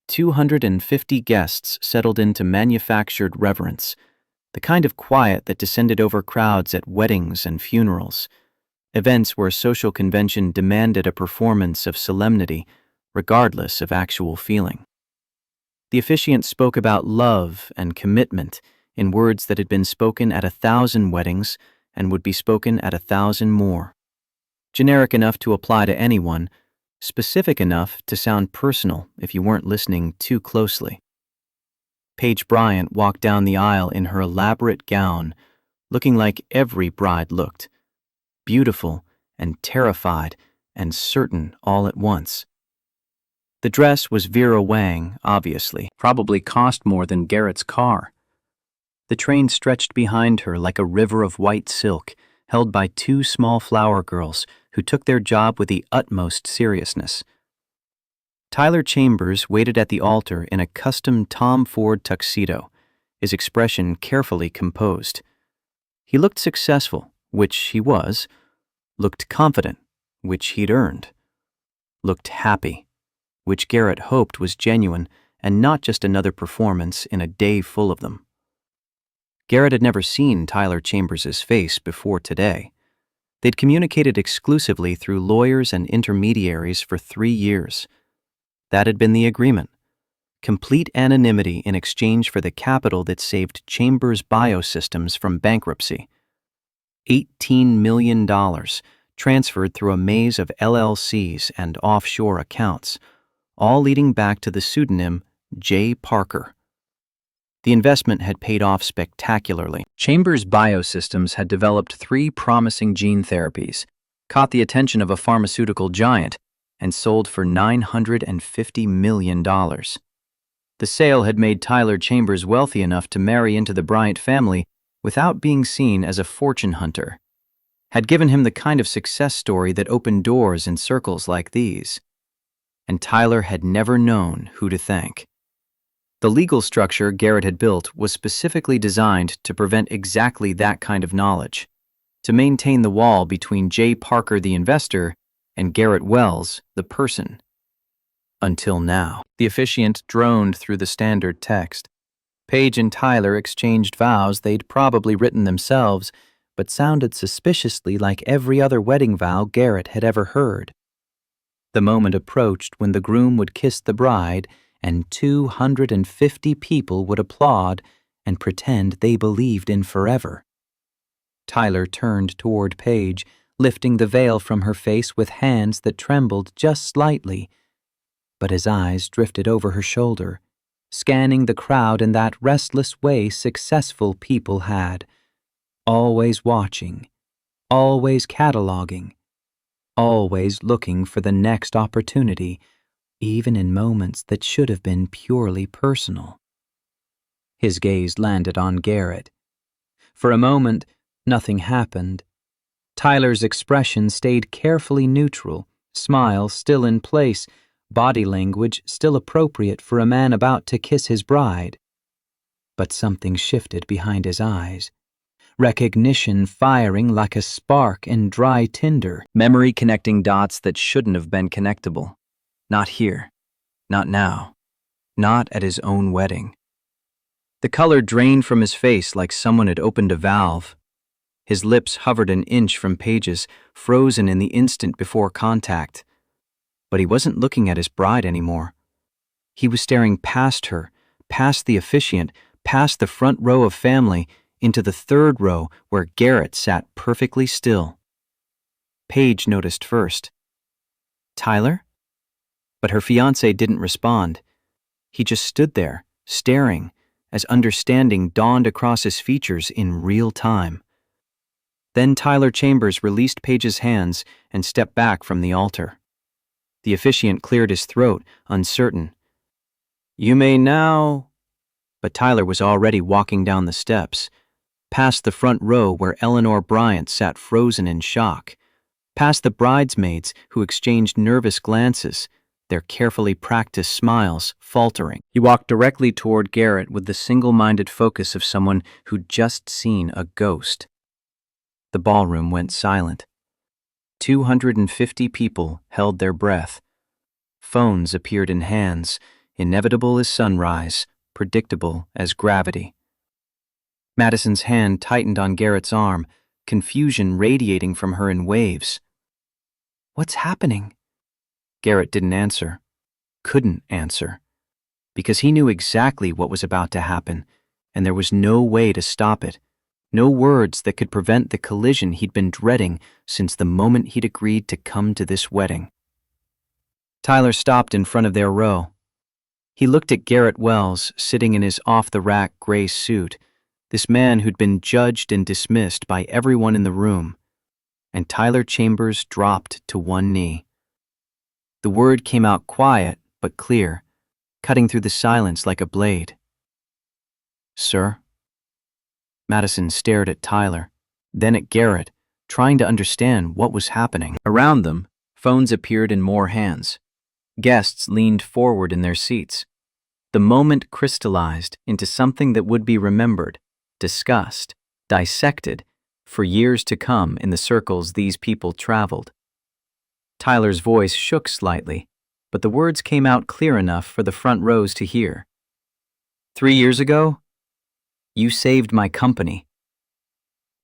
250 guests settled into manufactured reverence, the kind of quiet that descended over crowds at weddings and funerals, events where social convention demanded a performance of solemnity, regardless of actual feeling. The officiant spoke about love and commitment in words that had been spoken at 1,000 weddings and would be spoken at 1,000 more. Generic enough to apply to anyone, specific enough to sound personal if you weren't listening too closely. Paige Bryant walked down the aisle in her elaborate gown, looking like every bride looked, beautiful and terrified and certain all at once. The dress was Vera Wang, obviously, probably cost more than Garrett's car. The train stretched behind her like a river of white silk, held by two small flower girls who took their job with the utmost seriousness. Tyler Chambers waited at the altar in a custom Tom Ford tuxedo, his expression carefully composed. He looked successful, which he was, looked confident, which he'd earned, looked happy, which Garrett hoped was genuine and not just another performance in a day full of them. Garrett had never seen Tyler Chambers' face before today. They'd communicated exclusively through lawyers and intermediaries for 3 years. That had been the agreement. Complete anonymity in exchange for the capital that saved Chambers Biosystems from bankruptcy. $18 million transferred through a maze of LLCs and offshore accounts, all leading back to the pseudonym J. Parker. The investment had paid off spectacularly. Chambers Biosystems had developed 3 promising gene therapies, caught the attention of a pharmaceutical giant, and sold for $950 million. The sale had made Tyler Chambers wealthy enough to marry into the Bryant family without being seen as a fortune hunter, had given him the kind of success story that opened doors in circles like these. And Tyler had never known who to thank. The legal structure Garrett had built was specifically designed to prevent exactly that kind of knowledge, to maintain the wall between J. Parker the investor and Garrett Wells the person. Until now. The officiant droned through the standard text. Paige and Tyler exchanged vows they'd probably written themselves, but sounded suspiciously like every other wedding vow Garrett had ever heard. The moment approached when the groom would kiss the bride and 250 people would applaud and pretend they believed in forever. Tyler turned toward Paige, lifting the veil from her face with hands that trembled just slightly, but his eyes drifted over her shoulder, scanning the crowd in that restless way successful people had, always watching, always cataloging, always looking for the next opportunity, even in moments that should have been purely personal. His gaze landed on Garrett. For a moment, nothing happened. Tyler's expression stayed carefully neutral, smile still in place, body language still appropriate for a man about to kiss his bride. But something shifted behind his eyes. Recognition firing like a spark in dry tinder. Memory connecting dots that shouldn't have been connectable. Not here. Not now. Not at his own wedding. The color drained from his face like someone had opened a valve. His lips hovered an inch from Paige's, frozen in the instant before contact. But he wasn't looking at his bride anymore. He was staring past her, past the officiant, past the front row of family, into the third row where Garrett sat perfectly still. Paige noticed first. Tyler? But her fiancé didn't respond. He just stood there, staring, as understanding dawned across his features in real time. Then Tyler Chambers released Paige's hands and stepped back from the altar. The officiant cleared his throat, uncertain. You may now... But Tyler was already walking down the steps, past the front row where Eleanor Bryant sat frozen in shock, past the bridesmaids who exchanged nervous glances, their carefully practiced smiles faltering. He walked directly toward Garrett with the single-minded focus of someone who'd just seen a ghost. The ballroom went silent. 250 people held their breath. Phones appeared in hands, inevitable as sunrise, predictable as gravity. Madison's hand tightened on Garrett's arm, confusion radiating from her in waves. What's happening? Garrett didn't answer, couldn't answer, because he knew exactly what was about to happen, and there was no way to stop it. No words that could prevent the collision he'd been dreading since the moment he'd agreed to come to this wedding. Tyler stopped in front of their row. He looked at Garrett Wells sitting in his off-the-rack gray suit, this man who'd been judged and dismissed by everyone in the room, and Tyler Chambers dropped to one knee. The word came out quiet but clear, cutting through the silence like a blade. Sir? Madison stared at Tyler, then at Garrett, trying to understand what was happening. Around them, phones appeared in more hands. Guests leaned forward in their seats. The moment crystallized into something that would be remembered, discussed, dissected, for years to come in the circles these people traveled. Tyler's voice shook slightly, but the words came out clear enough for the front rows to hear. 3 years ago, you saved my company.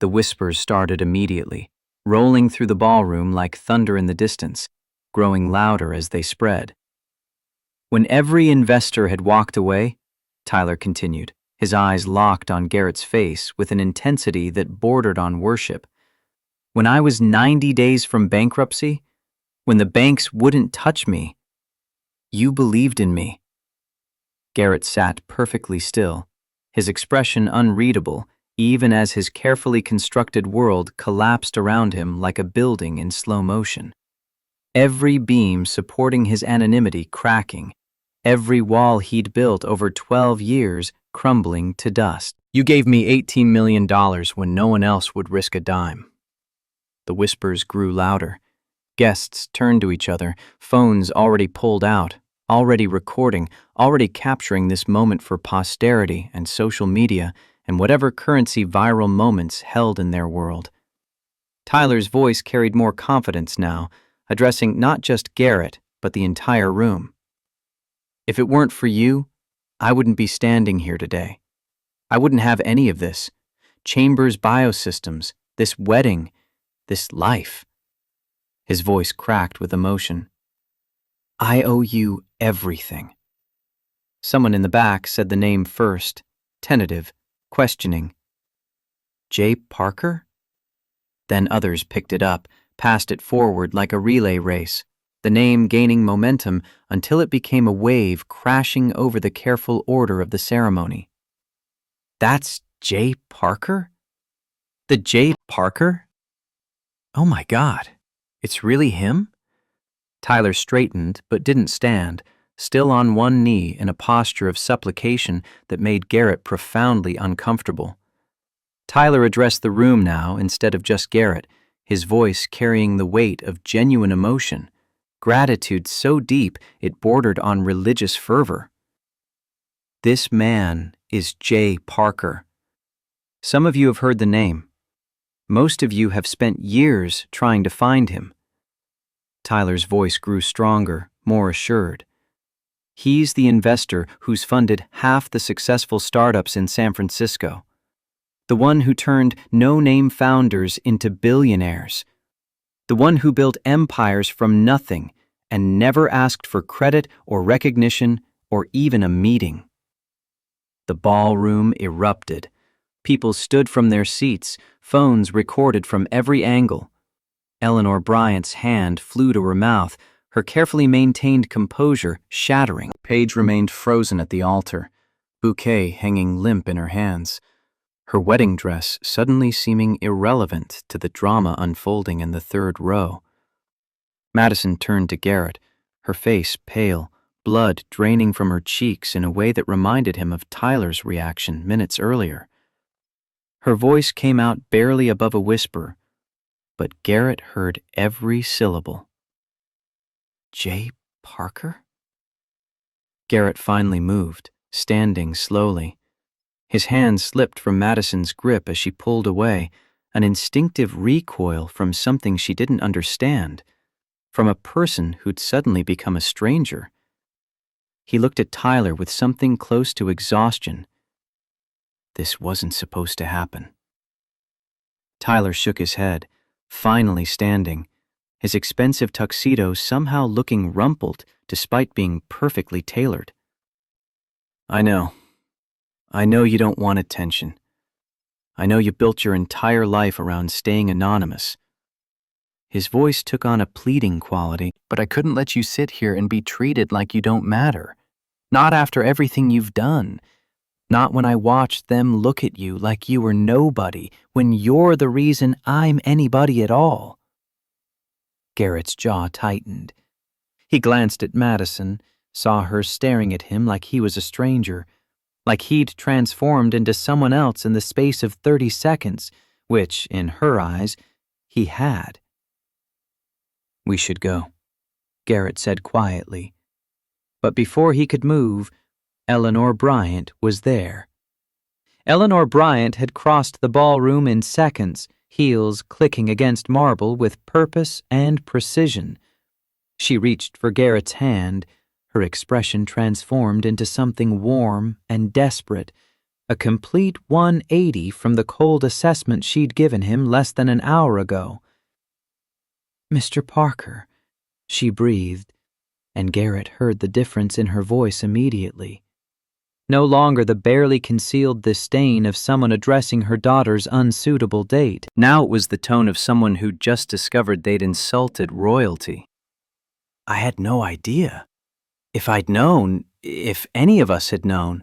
The whispers started immediately, rolling through the ballroom like thunder in the distance, growing louder as they spread. When every investor had walked away, Tyler continued, his eyes locked on Garrett's face with an intensity that bordered on worship. When I was 90 days from bankruptcy, when the banks wouldn't touch me, you believed in me. Garrett sat perfectly still, his expression unreadable, even as his carefully constructed world collapsed around him like a building in slow motion. Every beam supporting his anonymity cracking, every wall he'd built over 12 years crumbling to dust. You gave me $18 million when no one else would risk a dime. The whispers grew louder. Guests turned to each other, phones already pulled out, already recording, already capturing this moment for posterity and social media and whatever currency viral moments held in their world. Tyler's voice carried more confidence now, addressing not just Garrett, but the entire room. If it weren't for you, I wouldn't be standing here today. I wouldn't have any of this. Chambers Biosystems, this wedding, this life. His voice cracked with emotion. I owe you everything. Someone in the back said the name first, tentative, questioning. J. Parker? Then others picked it up, passed it forward like a relay race, the name gaining momentum until it became a wave crashing over the careful order of the ceremony. That's J. Parker? The J. Parker? Oh my God, it's really him? Tyler straightened but didn't stand, still on one knee in a posture of supplication that made Garrett profoundly uncomfortable. Tyler addressed the room now instead of just Garrett, his voice carrying the weight of genuine emotion, gratitude so deep it bordered on religious fervor. This man is J. Parker. Some of you have heard the name. Most of you have spent years trying to find him. Tyler's voice grew stronger, more assured. He's the investor who's funded half the successful startups in San Francisco. The one who turned no-name founders into billionaires. The one who built empires from nothing and never asked for credit or recognition or even a meeting. The ballroom erupted. People stood from their seats, phones recorded from every angle. Eleanor Bryant's hand flew to her mouth, her carefully maintained composure shattering. Paige remained frozen at the altar, bouquet hanging limp in her hands, her wedding dress suddenly seeming irrelevant to the drama unfolding in the third row. Madison turned to Garrett, her face pale, blood draining from her cheeks in a way that reminded him of Tyler's reaction minutes earlier. Her voice came out barely above a whisper, but Garrett heard every syllable. J. Parker? Garrett finally moved, standing slowly. His hand slipped from Madison's grip as she pulled away, an instinctive recoil from something she didn't understand, from a person who'd suddenly become a stranger. He looked at Tyler with something close to exhaustion. This wasn't supposed to happen. Tyler shook his head, finally standing, his expensive tuxedo somehow looking rumpled despite being perfectly tailored. I know you don't want attention. I know you built your entire life around staying anonymous. His voice took on a pleading quality, but I couldn't let you sit here and be treated like you don't matter. Not after everything you've done. Not when I watched them look at you like you were nobody, when you're the reason I'm anybody at all. Garrett's jaw tightened. He glanced at Madison, saw her staring at him like he was a stranger, like he'd transformed into someone else in the space of 30 seconds, which, in her eyes, he had. We should go, Garrett said quietly. But before he could move, Eleanor Bryant was there. Eleanor Bryant had crossed the ballroom in seconds, heels clicking against marble with purpose and precision. She reached for Garrett's hand, her expression transformed into something warm and desperate, a complete 180 from the cold assessment she'd given him less than an hour ago. Mr. Parker, she breathed, and Garrett heard the difference in her voice immediately. No longer the barely concealed disdain of someone addressing her daughter's unsuitable date. Now it was the tone of someone who'd just discovered they'd insulted royalty. I had no idea. If I'd known, if any of us had known.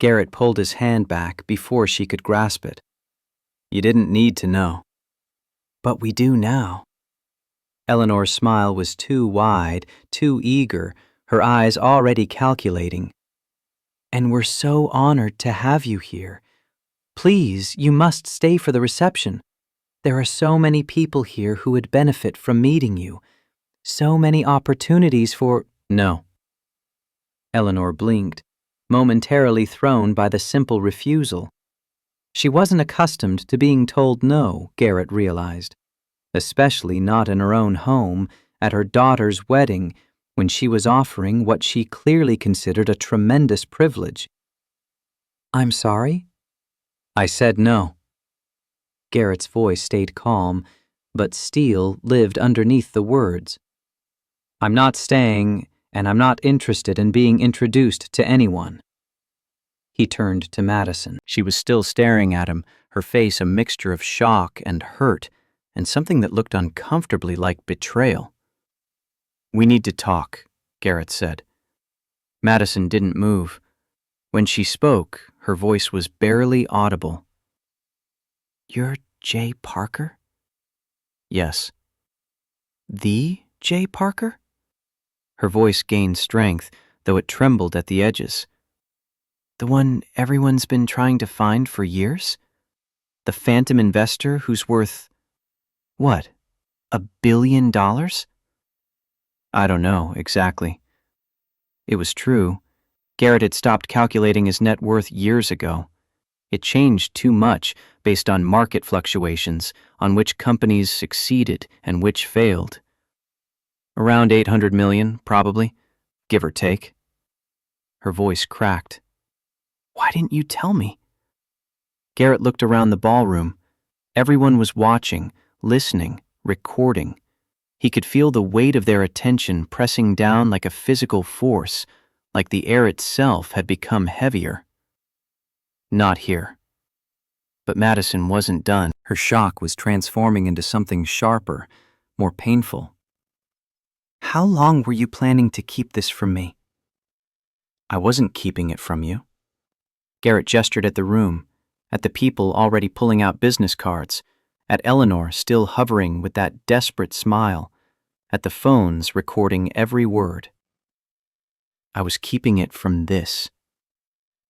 Garrett pulled his hand back before she could grasp it. You didn't need to know. But we do now. Eleanor's smile was too wide, too eager, her eyes already calculating. And we're so honored to have you here. Please, you must stay for the reception. There are so many people here who would benefit from meeting you. So many opportunities for— No. Eleanor blinked, momentarily thrown by the simple refusal. She wasn't accustomed to being told no, Garrett realized, especially not in her own home, at her daughter's wedding, when she was offering what she clearly considered a tremendous privilege. "I'm sorry?" I said no. Garrett's voice stayed calm, but steel lived underneath the words. "I'm not staying, and I'm not interested in being introduced to anyone." He turned to Madison. She was still staring at him, her face a mixture of shock and hurt, and something that looked uncomfortably like betrayal. "We need to talk," Garrett said. Madison didn't move. When she spoke, her voice was barely audible. "You're Jay Parker?" "Yes." "The Jay Parker?" Her voice gained strength, though it trembled at the edges. "The one everyone's been trying to find for years? The phantom investor who's worth, what, $1 billion? I don't know, exactly. It was true. Garrett had stopped calculating his net worth years ago. It changed too much based on market fluctuations, on which companies succeeded and which failed. Around 800 million, probably, give or take. Her voice cracked. "Why didn't you tell me?" Garrett looked around the ballroom. Everyone was watching, listening, recording. He could feel the weight of their attention pressing down like a physical force, like the air itself had become heavier. Not here. But Madison wasn't done. Her shock was transforming into something sharper, more painful. "How long were you planning to keep this from me?" "I wasn't keeping it from you." Garrett gestured at the room, at the people already pulling out business cards, at Eleanor still hovering with that desperate smile, at the phones recording every word. "I was keeping it from this.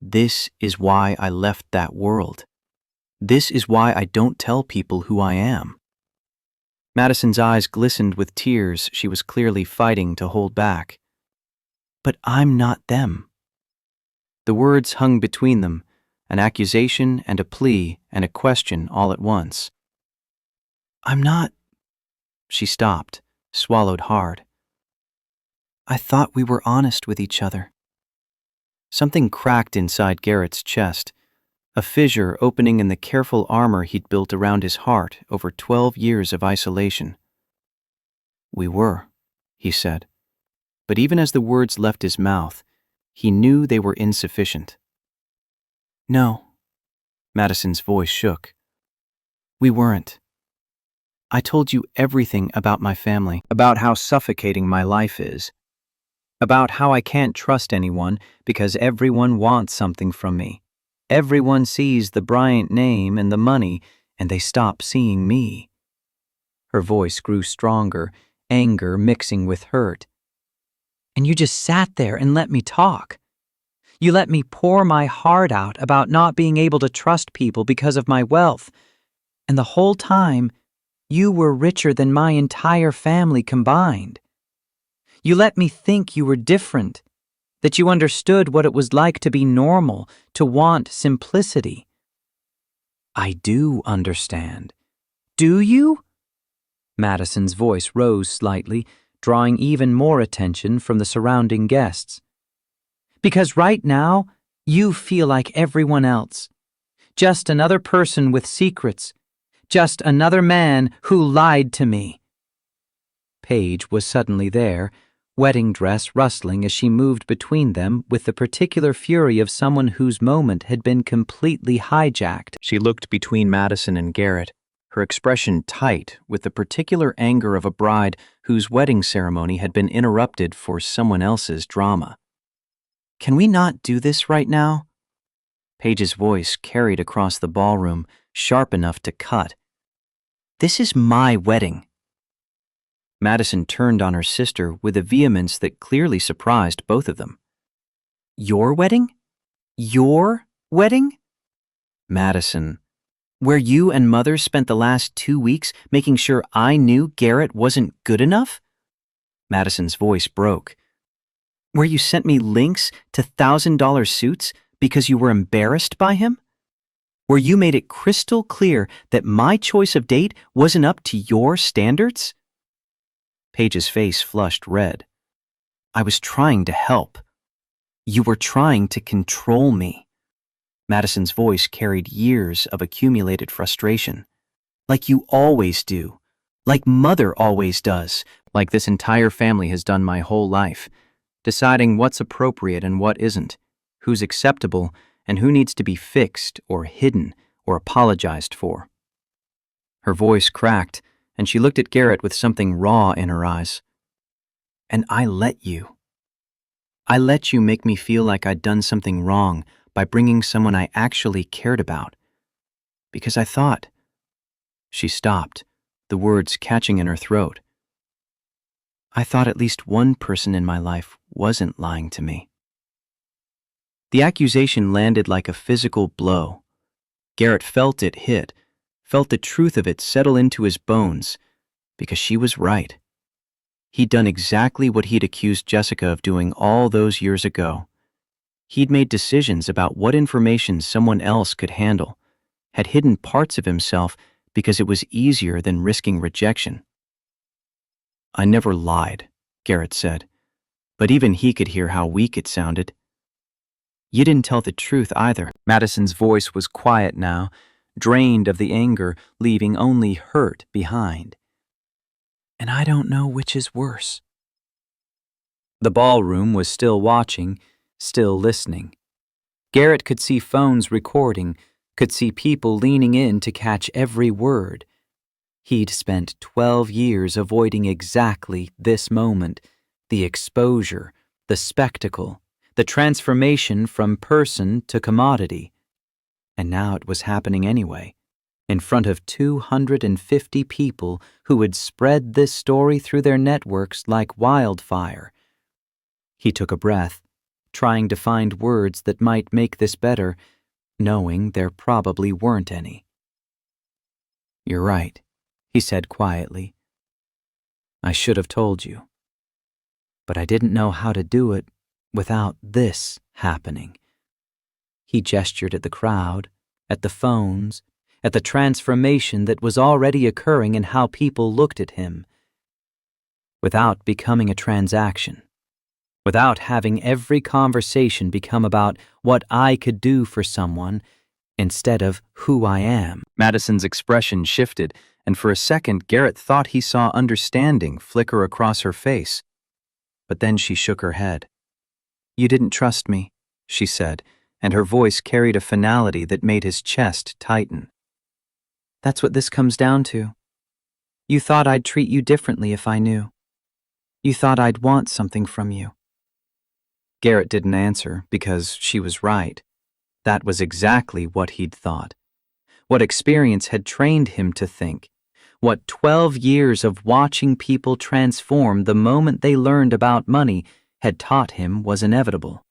This is why I left that world. This is why I don't tell people who I am." Madison's eyes glistened with tears she was clearly fighting to hold back. "But I'm not them." The words hung between them, an accusation and a plea and a question all at once. "I'm not—" She stopped, swallowed hard. "I thought we were honest with each other." Something cracked inside Garrett's chest, a fissure opening in the careful armor he'd built around his heart over 12 years of isolation. "We were," he said. But even as the words left his mouth, he knew they were insufficient. "No." Madison's voice shook. "We weren't. I told you everything about my family, about how suffocating my life is, about how I can't trust anyone because everyone wants something from me. Everyone sees the Bryant name and the money, and they stop seeing me." Her voice grew stronger, anger mixing with hurt. "And you just sat there and let me talk. You let me pour my heart out about not being able to trust people because of my wealth. And the whole time, you were richer than my entire family combined. You let me think you were different, that you understood what it was like to be normal, to want simplicity." "I do understand. Do you?" Madison's voice rose slightly, drawing even more attention from the surrounding guests. "Because right now, you feel like everyone else. Just another person with secrets. Just another man who lied to me." Paige was suddenly there, wedding dress rustling as she moved between them with the particular fury of someone whose moment had been completely hijacked. She looked between Madison and Garrett, her expression tight with the particular anger of a bride whose wedding ceremony had been interrupted for someone else's drama. "Can we not do this right now?" Paige's voice carried across the ballroom, sharp enough to cut. "This is my wedding." Madison turned on her sister with a vehemence that clearly surprised both of them. "Your wedding? Your wedding?" "Madison, where you and Mother spent the last 2 weeks making sure I knew Garrett wasn't good enough?" Madison's voice broke. "Where you sent me links to $1,000 suits because you were embarrassed by him? Where you made it crystal clear that my choice of date wasn't up to your standards?" Paige's face flushed red. I was trying to help. You were trying to control me. Madison's voice carried years of accumulated frustration. Like you always do. Like Mother always does. Like this entire family has done my whole life. Deciding what's appropriate and what isn't. Who's acceptable and who needs to be fixed or hidden or apologized for. Her voice cracked, and she looked at Garrett with something raw in her eyes. And I let you. I let you make me feel like I'd done something wrong by bringing someone I actually cared about. Because I thought... She stopped, the words catching in her throat. I thought at least one person in my life wasn't lying to me. The accusation landed like a physical blow. Garrett felt it hit, felt the truth of it settle into his bones, because she was right. He'd done exactly what he'd accused Jessica of doing all those years ago. He'd made decisions about what information someone else could handle, had hidden parts of himself because it was easier than risking rejection. I never lied, Garrett said, but even he could hear how weak it sounded. You didn't tell the truth either. Madison's voice was quiet now, drained of the anger, leaving only hurt behind. And I don't know which is worse. The ballroom was still watching, still listening. Garrett could see phones recording, could see people leaning in to catch every word. He'd spent 12 years avoiding exactly this moment, the exposure, the spectacle, the transformation from person to commodity. And now it was happening anyway, in front of 250 people who had spread this story through their networks like wildfire. He took a breath, trying to find words that might make this better, knowing there probably weren't any. You're right, he said quietly. I should have told you. But I didn't know how to do it without this happening. He gestured at the crowd, at the phones, at the transformation that was already occurring in how people looked at him. Without becoming a transaction. Without having every conversation become about what I could do for someone instead of who I am. Madison's expression shifted, and for a second Garrett thought he saw understanding flicker across her face. But then she shook her head. You didn't trust me, she said, and her voice carried a finality that made his chest tighten. That's what this comes down to. You thought I'd treat you differently if I knew. You thought I'd want something from you. Garrett didn't answer because she was right. That was exactly what he'd thought. What experience had trained him to think. What 12 years of watching people transform the moment they learned about money had taught him was inevitable.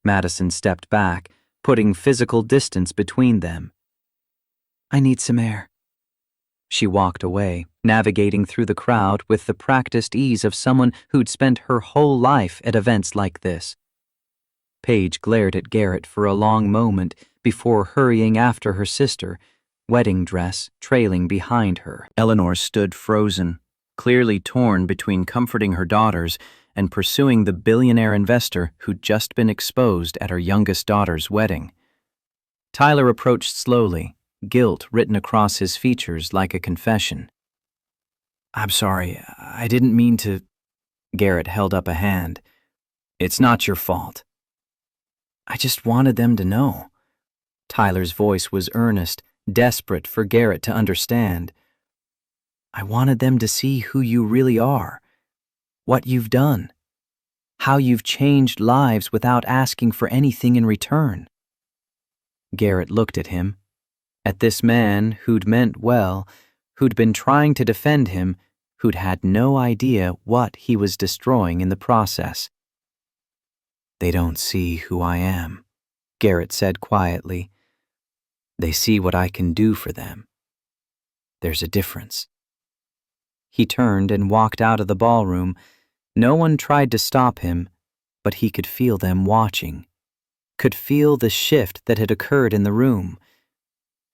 Madison stepped back, putting physical distance between them. I need some air. She walked away, navigating through the crowd with the practiced ease of someone who'd spent her whole life at events like this. Paige glared at Garrett for a long moment before hurrying after her sister, wedding dress trailing behind her. Eleanor stood frozen, clearly torn between comforting her daughters and pursuing the billionaire investor who'd just been exposed at her youngest daughter's wedding. Tyler approached slowly, guilt written across his features like a confession. I'm sorry, I didn't mean to... Garrett held up a hand. It's not your fault. I just wanted them to know. Tyler's voice was earnest, desperate for Garrett to understand. I wanted them to see who you really are, what you've done, how you've changed lives without asking for anything in return. Garrett looked at him, at this man who'd meant well, who'd been trying to defend him, who'd had no idea what he was destroying in the process. They don't see who I am, Garrett said quietly. They see what I can do for them. There's a difference. He turned and walked out of the ballroom. No one tried to stop him, but he could feel them watching, could feel the shift that had occurred in the room.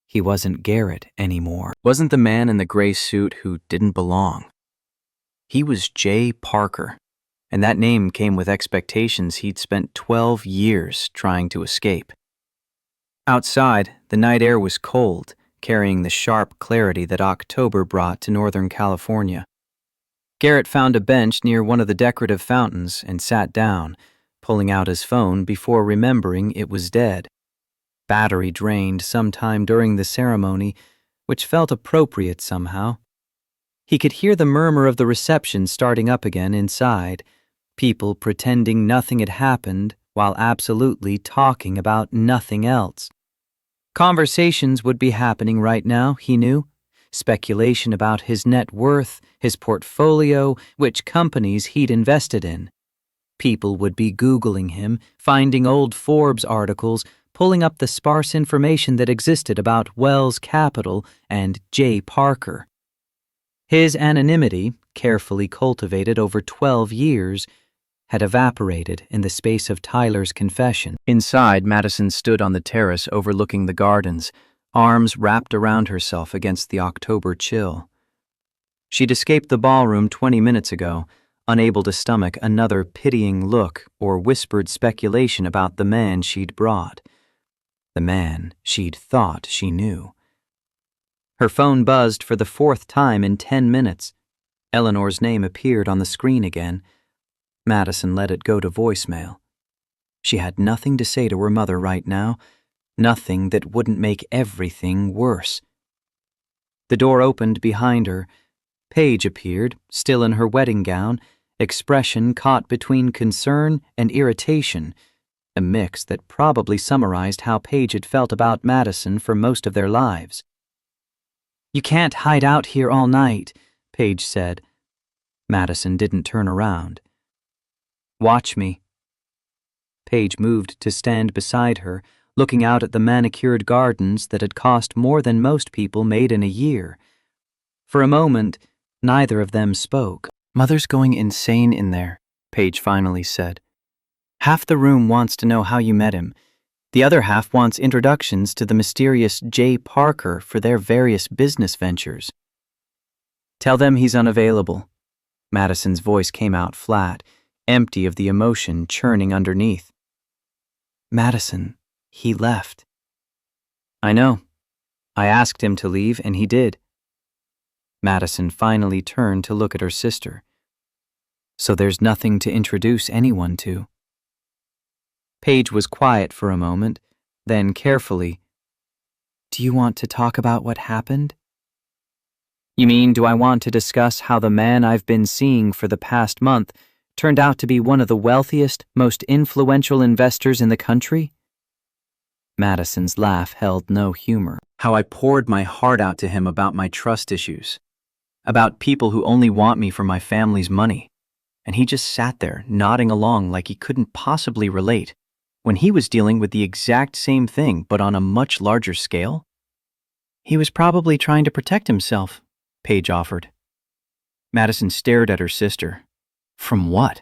He wasn't Garrett anymore. Wasn't the man in the gray suit who didn't belong. He was Jay Parker. And that name came with expectations he'd spent 12 years trying to escape. Outside, the night air was cold, carrying the sharp clarity that October brought to Northern California. Garrett found a bench near one of the decorative fountains and sat down, pulling out his phone before remembering it was dead. Battery drained sometime during the ceremony, which felt appropriate somehow. He could hear the murmur of the reception starting up again inside, people pretending nothing had happened while absolutely talking about nothing else. Conversations would be happening right now, he knew. Speculation about his net worth, his portfolio, which companies he'd invested in. People would be Googling him, finding old Forbes articles, pulling up the sparse information that existed about Wells Capital and J. Parker. His anonymity, carefully cultivated over 12 years, had evaporated in the space of Tyler's confession. Inside, Madison stood on the terrace overlooking the gardens, arms wrapped around herself against the October chill. She'd escaped the ballroom 20 minutes ago, unable to stomach another pitying look or whispered speculation about the man she'd brought. The man she'd thought she knew. Her phone buzzed for the 4th time in 10 minutes. Eleanor's name appeared on the screen again. Madison let it go to voicemail. She had nothing to say to her mother right now, nothing that wouldn't make everything worse. The door opened behind her. Paige appeared, still in her wedding gown, expression caught between concern and irritation, a mix that probably summarized how Paige had felt about Madison for most of their lives. "You can't hide out here all night," Paige said. Madison didn't turn around. "Watch me." Paige moved to stand beside her, looking out at the manicured gardens that had cost more than most people made in a year. For a moment, neither of them spoke. "Mother's going insane in there," Paige finally said. "Half the room wants to know how you met him. The other half wants introductions to the mysterious J. Parker for their various business ventures." "Tell them he's unavailable." Madison's voice came out flat, empty of the emotion churning underneath. "Madison, he left." "I know. I asked him to leave, and he did." Madison finally turned to look at her sister. "So there's nothing to introduce anyone to." Paige was quiet for a moment, then carefully, "Do you want to talk about what happened?" "You mean, do I want to discuss how the man I've been seeing for the past month turned out to be one of the wealthiest, most influential investors in the country?" Madison's laugh held no humor. "How I poured my heart out to him about my trust issues, about people who only want me for my family's money, and he just sat there nodding along like he couldn't possibly relate when he was dealing with the exact same thing but on a much larger scale." "He was probably trying to protect himself," Paige offered. Madison stared at her sister. From what?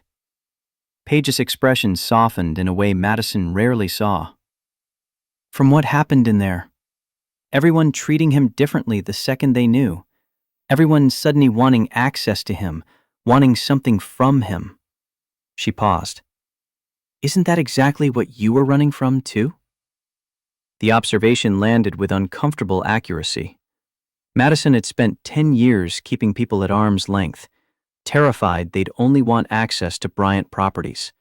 Paige's expression softened in a way Madison rarely saw. From what happened in there. Everyone treating him differently the second they knew. Everyone suddenly wanting access to him, wanting something from him. She paused. "Isn't that exactly what you were running from, too?" The observation landed with uncomfortable accuracy. Madison had spent 10 years keeping people at arm's length, terrified they'd only want access to Bryant properties.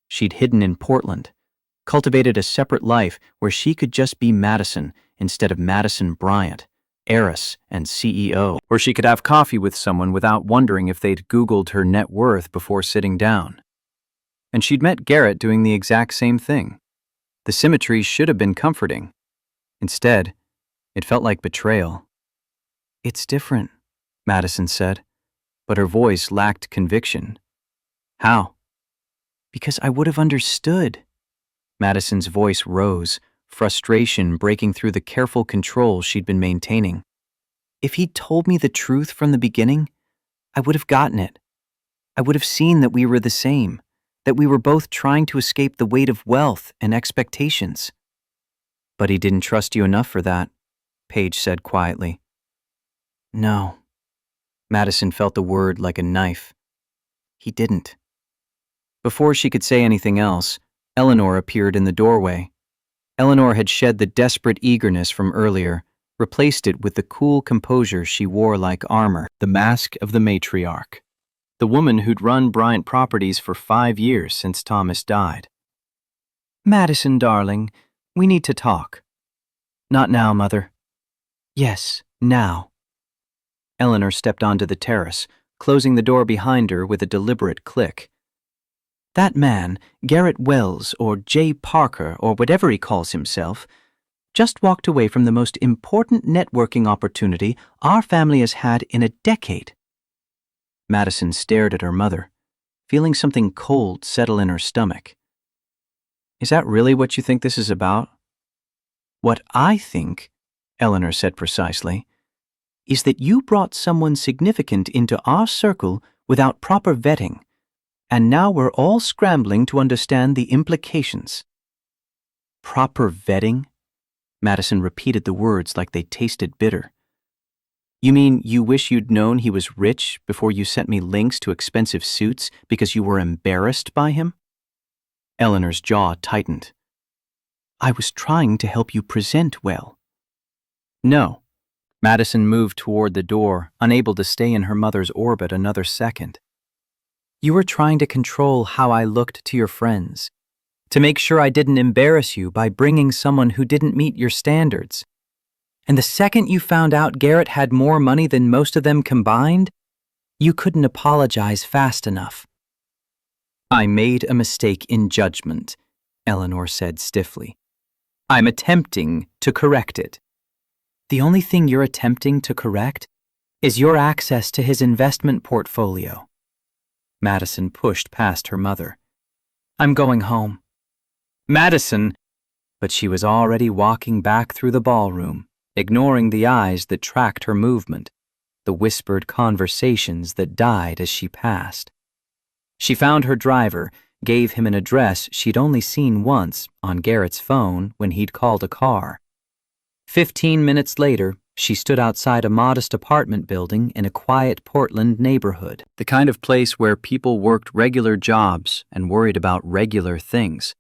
She'd hidden in Portland, cultivated a separate life where she could just be Madison instead of Madison Bryant, heiress and CEO, where she could have coffee with someone without wondering if they'd Googled her net worth before sitting down. And she'd met Garrett doing the exact same thing. The symmetry should have been comforting. Instead, it felt like betrayal. "It's different," Madison said, but her voice lacked conviction. "How?" "Because I would have understood." Madison's voice rose, frustration breaking through the careful control she'd been maintaining. "If he'd told me the truth from the beginning, I would have gotten it. I would have seen that we were the same, that we were both trying to escape the weight of wealth and expectations." "But he didn't trust you enough for that," Paige said quietly. "No." Madison felt the word like a knife. "He didn't." Before she could say anything else, Eleanor appeared in the doorway. Eleanor had shed the desperate eagerness from earlier, replaced it with the cool composure she wore like armor, the mask of the matriarch. The woman who'd run Bryant Properties for 5 years since Thomas died. "Madison, darling, we need to talk." "Not now, Mother." "Yes, now." Eleanor stepped onto the terrace, closing the door behind her with a deliberate click. "That man, Garrett Wells or Jay Parker or whatever he calls himself, just walked away from the most important networking opportunity our family has had in a decade." Madison stared at her mother, feeling something cold settle in her stomach. "Is that really what you think this is about?" "What I think," Eleanor said precisely, "is that you brought someone significant into our circle without proper vetting, and now we're all scrambling to understand the implications." "Proper vetting?" Madison repeated the words like they tasted bitter. "You mean you wish you'd known he was rich before you sent me links to expensive suits because you were embarrassed by him?" Eleanor's jaw tightened. "I was trying to help you present well." "No." Madison moved toward the door, unable to stay in her mother's orbit another second. "You were trying to control how I looked to your friends, to make sure I didn't embarrass you by bringing someone who didn't meet your standards. And the second you found out Garrett had more money than most of them combined, you couldn't apologize fast enough." "I made a mistake in judgment," Eleanor said stiffly. "I'm attempting to correct it." "The only thing you're attempting to correct is your access to his investment portfolio." Madison pushed past her mother. "I'm going home." "Madison!" But she was already walking back through the ballroom, ignoring the eyes that tracked her movement, the whispered conversations that died as she passed. She found her driver, gave him an address she'd only seen once on Garrett's phone when he'd called a car. 15 minutes later, she stood outside a modest apartment building in a quiet Portland neighborhood, the kind of place where people worked regular jobs and worried about regular things.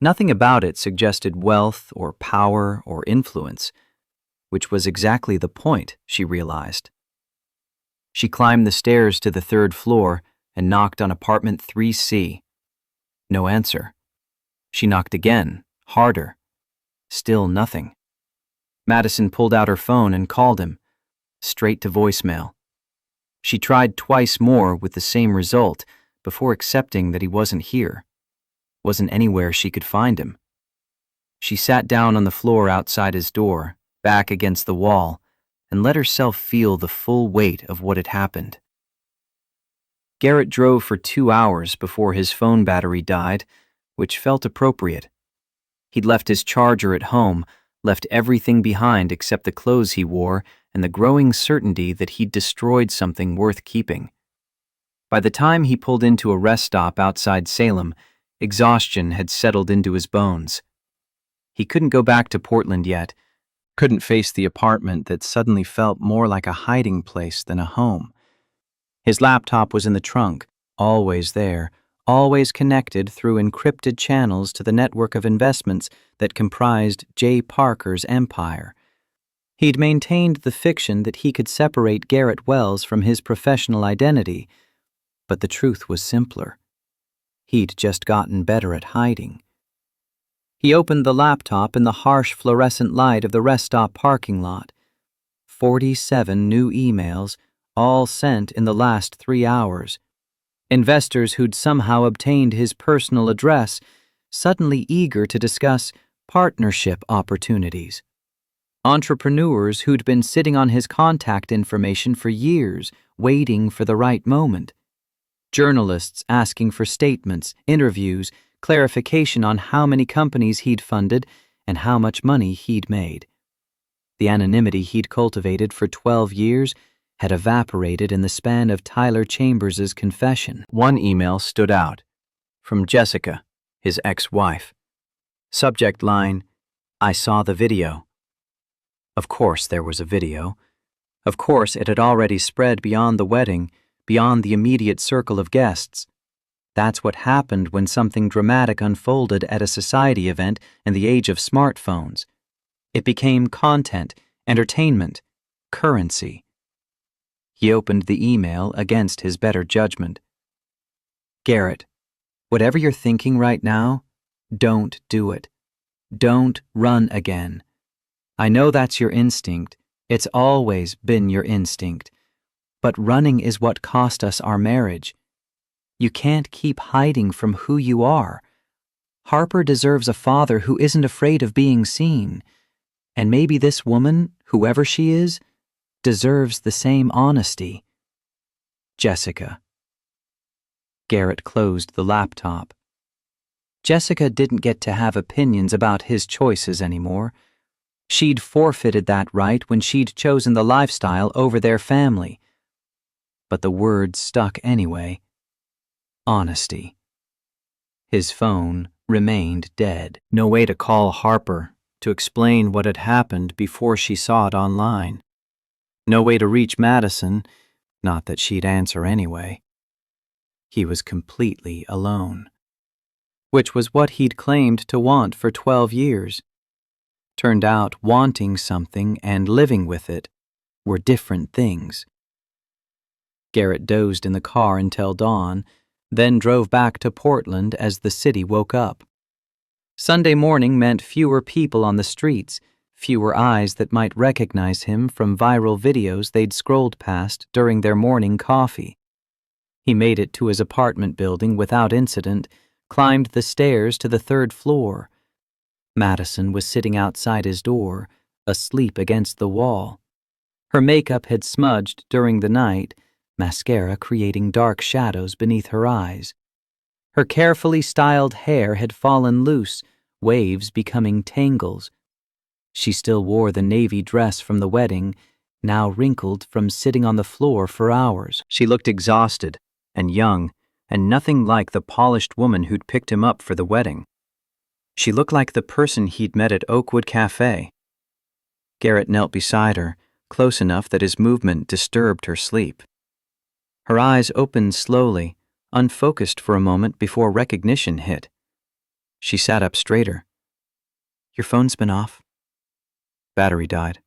Nothing about it suggested wealth or power or influence, which was exactly the point, she realized. She climbed the stairs to the 3rd floor and knocked on apartment 3C. No answer. She knocked again, harder. Still nothing. Madison pulled out her phone and called him, straight to voicemail. She tried twice more with the same result before accepting that he wasn't here, wasn't anywhere she could find him. She sat down on the floor outside his door, back against the wall, and let herself feel the full weight of what had happened. Garrett drove for 2 hours before his phone battery died, which felt appropriate. He'd left his charger at home, left everything behind except the clothes he wore and the growing certainty that he'd destroyed something worth keeping. By the time he pulled into a rest stop outside Salem, exhaustion had settled into his bones. He couldn't go back to Portland yet, couldn't face the apartment that suddenly felt more like a hiding place than a home. His laptop was in the trunk, always there, always connected through encrypted channels to the network of investments that comprised Jay Parker's empire. He'd maintained the fiction that he could separate Garrett Wells from his professional identity, but the truth was simpler. He'd just gotten better at hiding. He opened the laptop in the harsh fluorescent light of the rest stop parking lot. 47 new emails, all sent in the last 3 hours. Investors who'd somehow obtained his personal address, suddenly eager to discuss partnership opportunities. Entrepreneurs who'd been sitting on his contact information for years, waiting for the right moment. Journalists asking for statements, interviews, clarification on how many companies he'd funded and how much money he'd made. The anonymity he'd cultivated for 12 years had evaporated in the span of Tyler Chambers's confession. One email stood out, from Jessica, his ex-wife. Subject line, "I saw the video." Of course there was a video. Of course it had already spread beyond the wedding, beyond the immediate circle of guests. That's what happened when something dramatic unfolded at a society event in the age of smartphones. It became content, entertainment, currency. He opened the email against his better judgment. Garrett, whatever you're thinking right now, don't do it. Don't run again. I know that's your instinct. It's always been your instinct. But running is what cost us our marriage. You can't keep hiding from who you are. Harper deserves a father who isn't afraid of being seen. And maybe this woman, whoever she is, deserves the same honesty. Jessica. Garrett closed the laptop. Jessica didn't get to have opinions about his choices anymore. She'd forfeited that right when she'd chosen the lifestyle over their family. But the word stuck anyway. Honesty. His phone remained dead. No way to call Harper to explain what had happened before she saw it online. No way to reach Madison, not that she'd answer anyway. He was completely alone. Which was what he'd claimed to want for 12 years. Turned out wanting something and living with it were different things. Garrett dozed in the car until dawn, then drove back to Portland as the city woke up. Sunday morning meant fewer people on the streets, fewer eyes that might recognize him from viral videos they'd scrolled past during their morning coffee. He made it to his apartment building without incident, climbed the stairs to the 3rd floor. Madison was sitting outside his door, asleep against the wall. Her makeup had smudged during the night, mascara creating dark shadows beneath her eyes. Her carefully styled hair had fallen loose, waves becoming tangles. She still wore the navy dress from the wedding, now wrinkled from sitting on the floor for hours. She looked exhausted and young, and nothing like the polished woman who'd picked him up for the wedding. She looked like the person he'd met at Oakwood Cafe. Garrett knelt beside her, close enough that his movement disturbed her sleep. Her eyes opened slowly, unfocused for a moment before recognition hit. She sat up straighter. Your phone's been off. Battery died.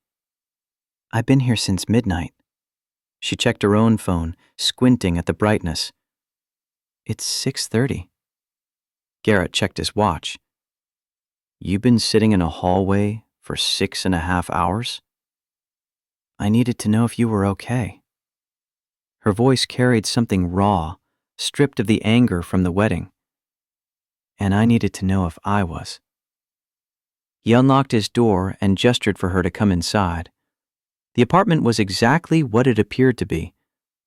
I've been here since midnight. She checked her own phone, squinting at the brightness. It's 6:30. Garrett checked his watch. You've been sitting in a hallway for 6.5 hours? I needed to know if you were okay. Her voice carried something raw, stripped of the anger from the wedding. And I needed to know if I was. He unlocked his door and gestured for her to come inside. The apartment was exactly what it appeared to be.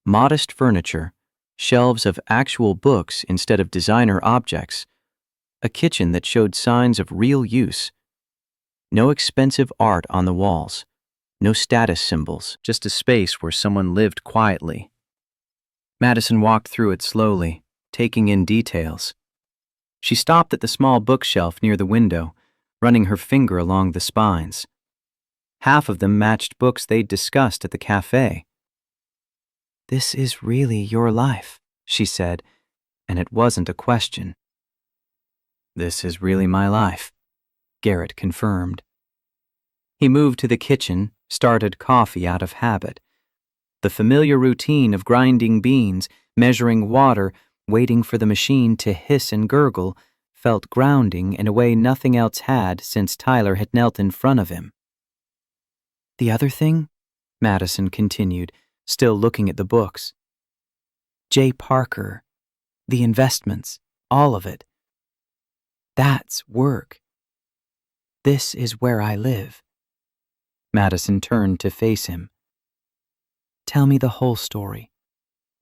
Modest furniture, shelves of actual books instead of designer objects, a kitchen that showed signs of real use. No expensive art on the walls, no status symbols, just a space where someone lived quietly. Madison walked through it slowly, taking in details. She stopped at the small bookshelf near the window, running her finger along the spines. Half of them matched books they'd discussed at the cafe. This is really your life, she said, and it wasn't a question. This is really my life, Garrett confirmed. He moved to the kitchen, started coffee out of habit. The familiar routine of grinding beans, measuring water, waiting for the machine to hiss and gurgle, felt grounding in a way nothing else had since Tyler had knelt in front of him. The other thing, Madison continued, still looking at the books. J. Parker, the investments, all of it. That's work. This is where I live. Madison turned to face him. Tell me the whole story.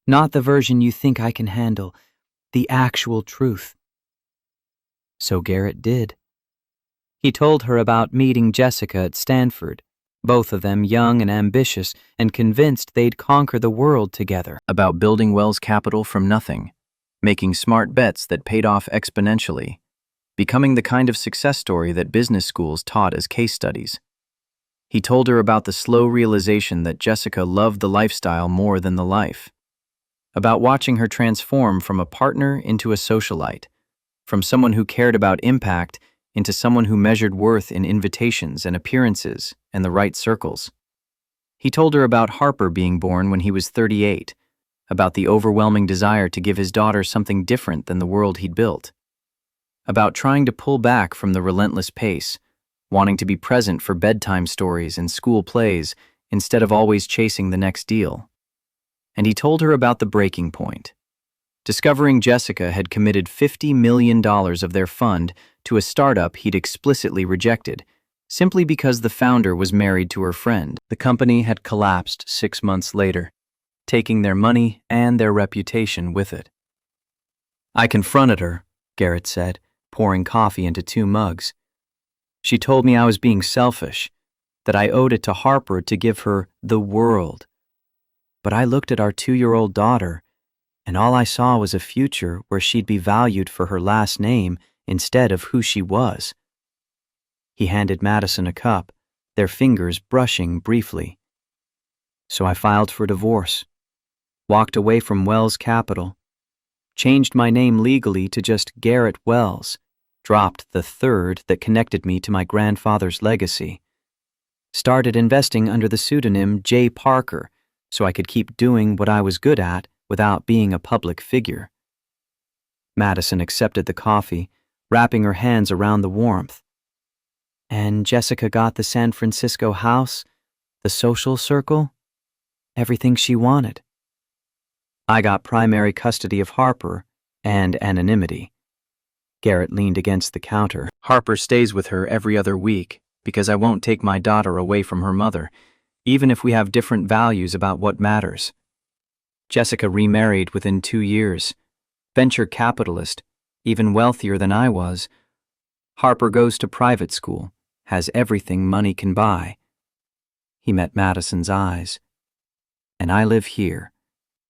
Not the version you think I can handle, the actual truth. So Garrett did. He told her about meeting Jessica at Stanford, both of them young and ambitious and convinced they'd conquer the world together. About building Wells Capital from nothing, making smart bets that paid off exponentially, becoming the kind of success story that business schools taught as case studies. He told her about the slow realization that Jessica loved the lifestyle more than the life. about watching her transform from a partner into a socialite, from someone who cared about impact into someone who measured worth in invitations and appearances and the right circles. He told her about Harper being born when he was 38, about the overwhelming desire to give his daughter something different than the world he'd built, about trying to pull back from the relentless pace, wanting to be present for bedtime stories and school plays instead of always chasing the next deal. And he told her about the breaking point. Discovering Jessica had committed $50 million of their fund to a startup he'd explicitly rejected, simply because the founder was married to her friend. The company had collapsed 6 months later, taking their money and their reputation with it. I confronted her, Garrett said, pouring coffee into 2 mugs. She told me I was being selfish, that I owed it to Harper to give her the world. But I looked at our 2-year-old daughter, and all I saw was a future where she'd be valued for her last name instead of who she was. He handed Madison a cup, their fingers brushing briefly. So I filed for divorce, walked away from Wells Capital, changed my name legally to just Garrett Wells, dropped the third that connected me to my grandfather's legacy, started investing under the pseudonym J. Parker so I could keep doing what I was good at without being a public figure. Madison accepted the coffee, wrapping her hands around the warmth. And Jessica got the San Francisco house, the social circle, everything she wanted. I got primary custody of Harper and anonymity. Garrett leaned against the counter. Harper stays with her every other week because I won't take my daughter away from her mother, even if we have different values about what matters. Jessica remarried within 2 years. Venture capitalist, even wealthier than I was. Harper goes to private school, has everything money can buy. He met Madison's eyes. And I live here,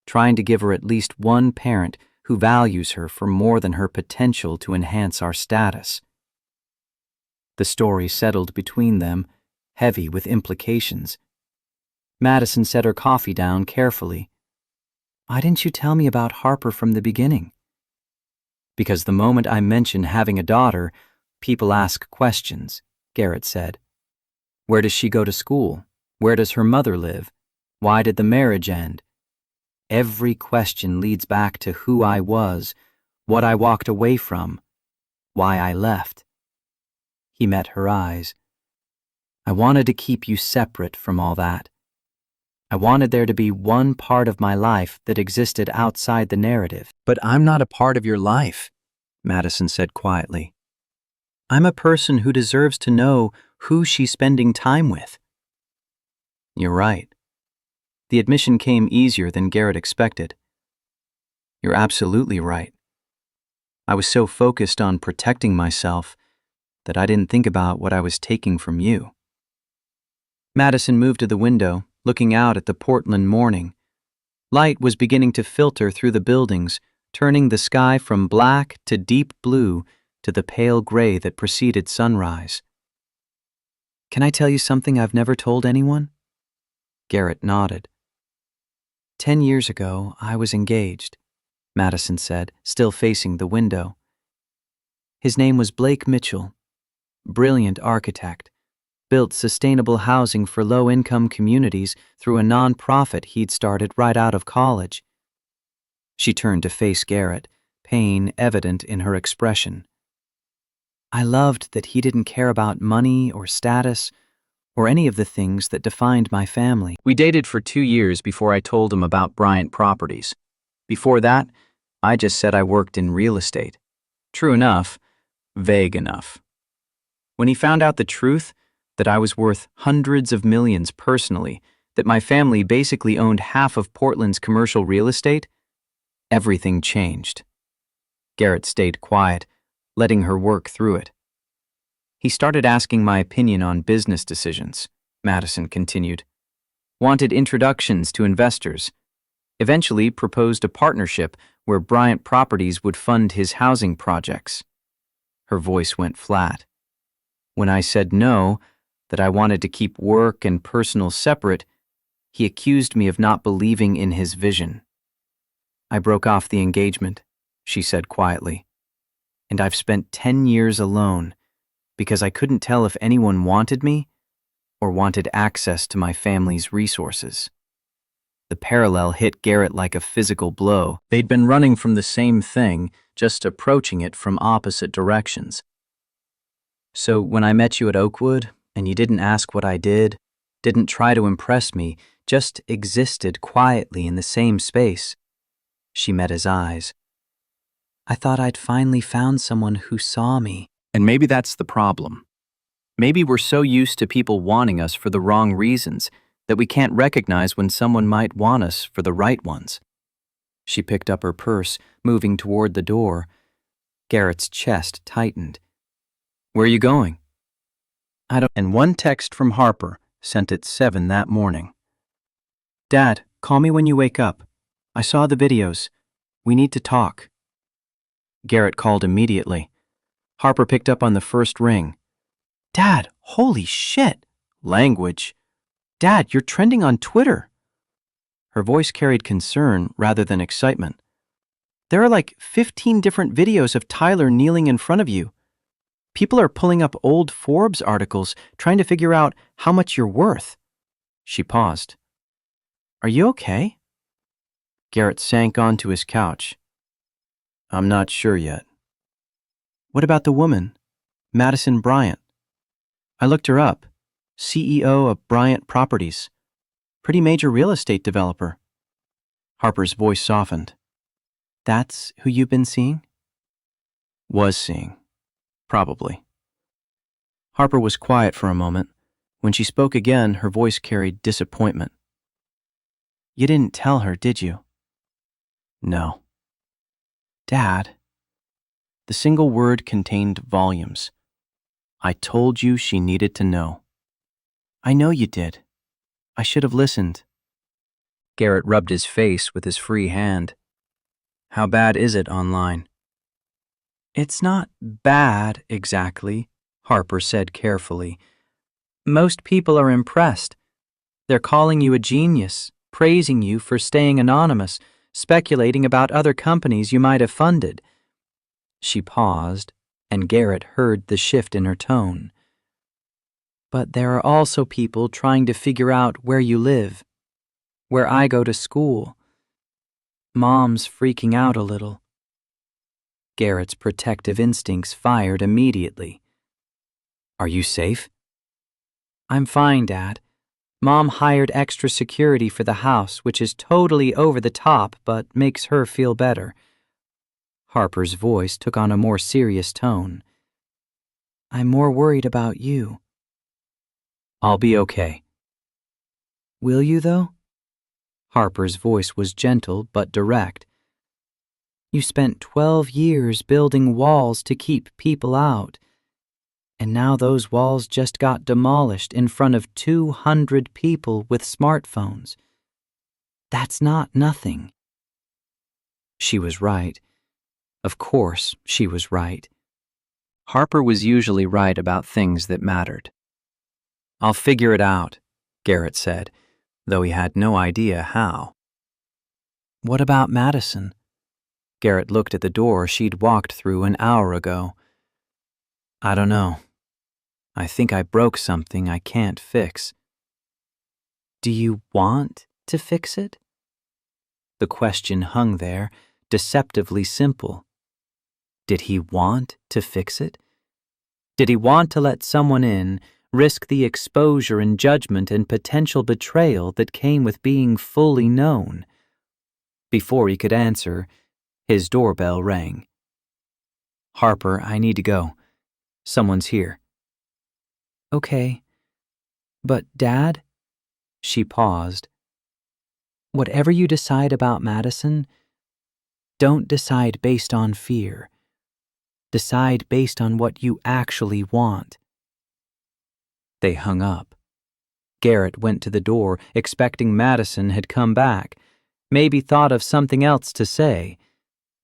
trying to give her at least one parent who values her for more than her potential to enhance our status. The story settled between them, heavy with implications. Madison set her coffee down carefully. Why didn't you tell me about Harper from the beginning? Because the moment I mention having a daughter, people ask questions, Garrett said. Where does she go to school? Where does her mother live? Why did the marriage end? Every question leads back to who I was, what I walked away from, why I left. He met her eyes. I wanted to keep you separate from all that. I wanted there to be one part of my life that existed outside the narrative. But I'm not a part of your life, Madison said quietly. I'm a person who deserves to know who she's spending time with. You're right. The admission came easier than Garrett expected. You're absolutely right. I was so focused on protecting myself that I didn't think about what I was taking from you. Madison moved to the window, looking out at the Portland morning. Light was beginning to filter through the buildings, turning the sky from black to deep blue to the pale gray that preceded sunrise. Can I tell you something I've never told anyone? Garrett nodded. 10 years ago, I was engaged, Madison said, still facing the window. His name was Blake Mitchell, brilliant architect, built sustainable housing for low-income communities through a nonprofit he'd started right out of college. She turned to face Garrett, pain evident in her expression. I loved that he didn't care about money or status or any of the things that defined my family. We dated for 2 years before I told him about Bryant Properties. Before that, I just said I worked in real estate. True enough, vague enough. When he found out the truth, that I was worth hundreds of millions personally, that my family basically owned half of Portland's commercial real estate, everything changed. Garrett stayed quiet, letting her work through it. He started asking my opinion on business decisions, Madison continued. Wanted introductions to investors. Eventually proposed a partnership where Bryant Properties would fund his housing projects. Her voice went flat. When I said no, that I wanted to keep work and personal separate, he accused me of not believing in his vision. I broke off the engagement, she said quietly. And I've spent 10 years alone because I couldn't tell if anyone wanted me or wanted access to my family's resources. The parallel hit Garrett like a physical blow. They'd been running from the same thing, just approaching it from opposite directions. So when I met you at Oakwood, and you didn't ask what I did, didn't try to impress me, just existed quietly in the same space. She met his eyes. I thought I'd finally found someone who saw me. And maybe that's the problem. Maybe we're so used to people wanting us for the wrong reasons that we can't recognize when someone might want us for the right ones. She picked up her purse, moving toward the door. Garrett's chest tightened. Where are you going? I don't. And one text from Harper, sent at 7 that morning. Dad, call me when you wake up. I saw the videos. We need to talk. Garrett called immediately. Harper picked up on the first ring. Dad, holy shit! Language. Dad, you're trending on Twitter. Her voice carried concern rather than excitement. There are like 15 different videos of Tyler kneeling in front of you. People are pulling up old Forbes articles trying to figure out how much you're worth. She paused. Are you okay? Garrett sank onto his couch. I'm not sure yet. What about the woman, Madison Bryant? I looked her up. CEO of Bryant Properties. Pretty major real estate developer. Harper's voice softened. That's who you've been seeing? Was seeing. Probably. Harper was quiet for a moment. When she spoke again, her voice carried disappointment. You didn't tell her, did you? No. Dad. The single word contained volumes. I told you she needed to know. I know you did. I should have listened. Garrett rubbed his face with his free hand. How bad is it online? It's not bad, exactly, Harper said carefully. Most people are impressed. They're calling you a genius, praising you for staying anonymous, speculating about other companies you might have funded. She paused, and Garrett heard the shift in her tone. But there are also people trying to figure out where you live, where I go to school. Mom's freaking out a little. Garrett's protective instincts fired immediately. Are you safe? I'm fine, Dad. Mom hired extra security for the house, which is totally over the top but makes her feel better. Harper's voice took on a more serious tone. I'm more worried about you. I'll be okay. Will you, though? Harper's voice was gentle but direct. You spent 12 years building walls to keep people out, and now those walls just got demolished in front of 200 people with smartphones. That's not nothing. She was right. Of course, she was right. Harper was usually right about things that mattered. I'll figure it out, Garrett said, though he had no idea how. What about Madison? Garrett looked at the door she'd walked through an hour ago. I don't know. I think I broke something I can't fix. Do you want to fix it? The question hung there, deceptively simple. Did he want to fix it? Did he want to let someone in, risk the exposure and judgment and potential betrayal that came with being fully known? Before he could answer, his doorbell rang. Harper, I need to go. Someone's here. Okay. But, Dad? She paused. Whatever you decide about Madison, don't decide based on fear. Decide based on what you actually want. They hung up. Garrett went to the door, expecting Madison had come back, maybe thought of something else to say.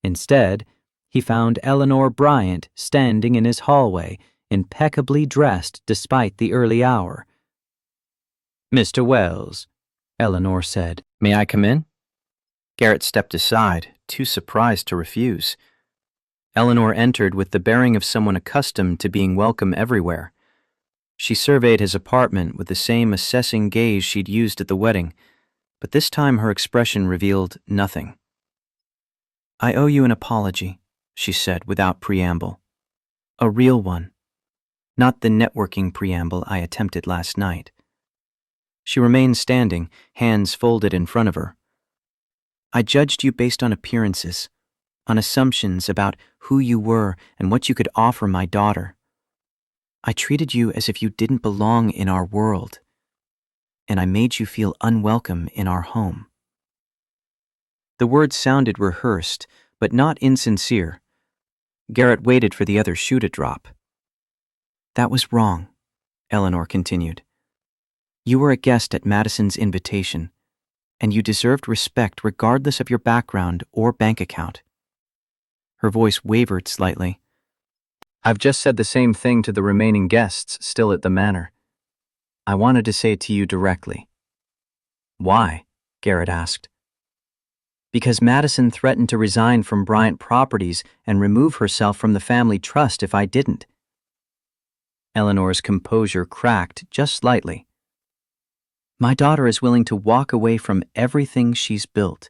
Instead, he found Eleanor Bryant standing in his hallway, impeccably dressed despite the early hour. Mr. Wells, Eleanor said. May I come in? Garrett stepped aside, too surprised to refuse. Eleanor entered with the bearing of someone accustomed to being welcome everywhere. She surveyed his apartment with the same assessing gaze she'd used at the wedding, but this time her expression revealed nothing. "I owe you an apology," she said without preamble. "A real one, not the networking preamble I attempted last night." She remained standing, hands folded in front of her. "I judged you based on appearances, on assumptions about who you were and what you could offer my daughter. I treated you as if you didn't belong in our world, and I made you feel unwelcome in our home." The words sounded rehearsed, but not insincere. Garrett waited for the other shoe to drop. "That was wrong," Eleanor continued. "You were a guest at Madison's invitation, and you deserved respect regardless of your background or bank account." Her voice wavered slightly. "I've just said the same thing to the remaining guests still at the manor. I wanted to say it to you directly." "Why?" Garrett asked. "Because Madison threatened to resign from Bryant Properties and remove herself from the family trust if I didn't." Eleanor's composure cracked just slightly. "My daughter is willing to walk away from everything she's built,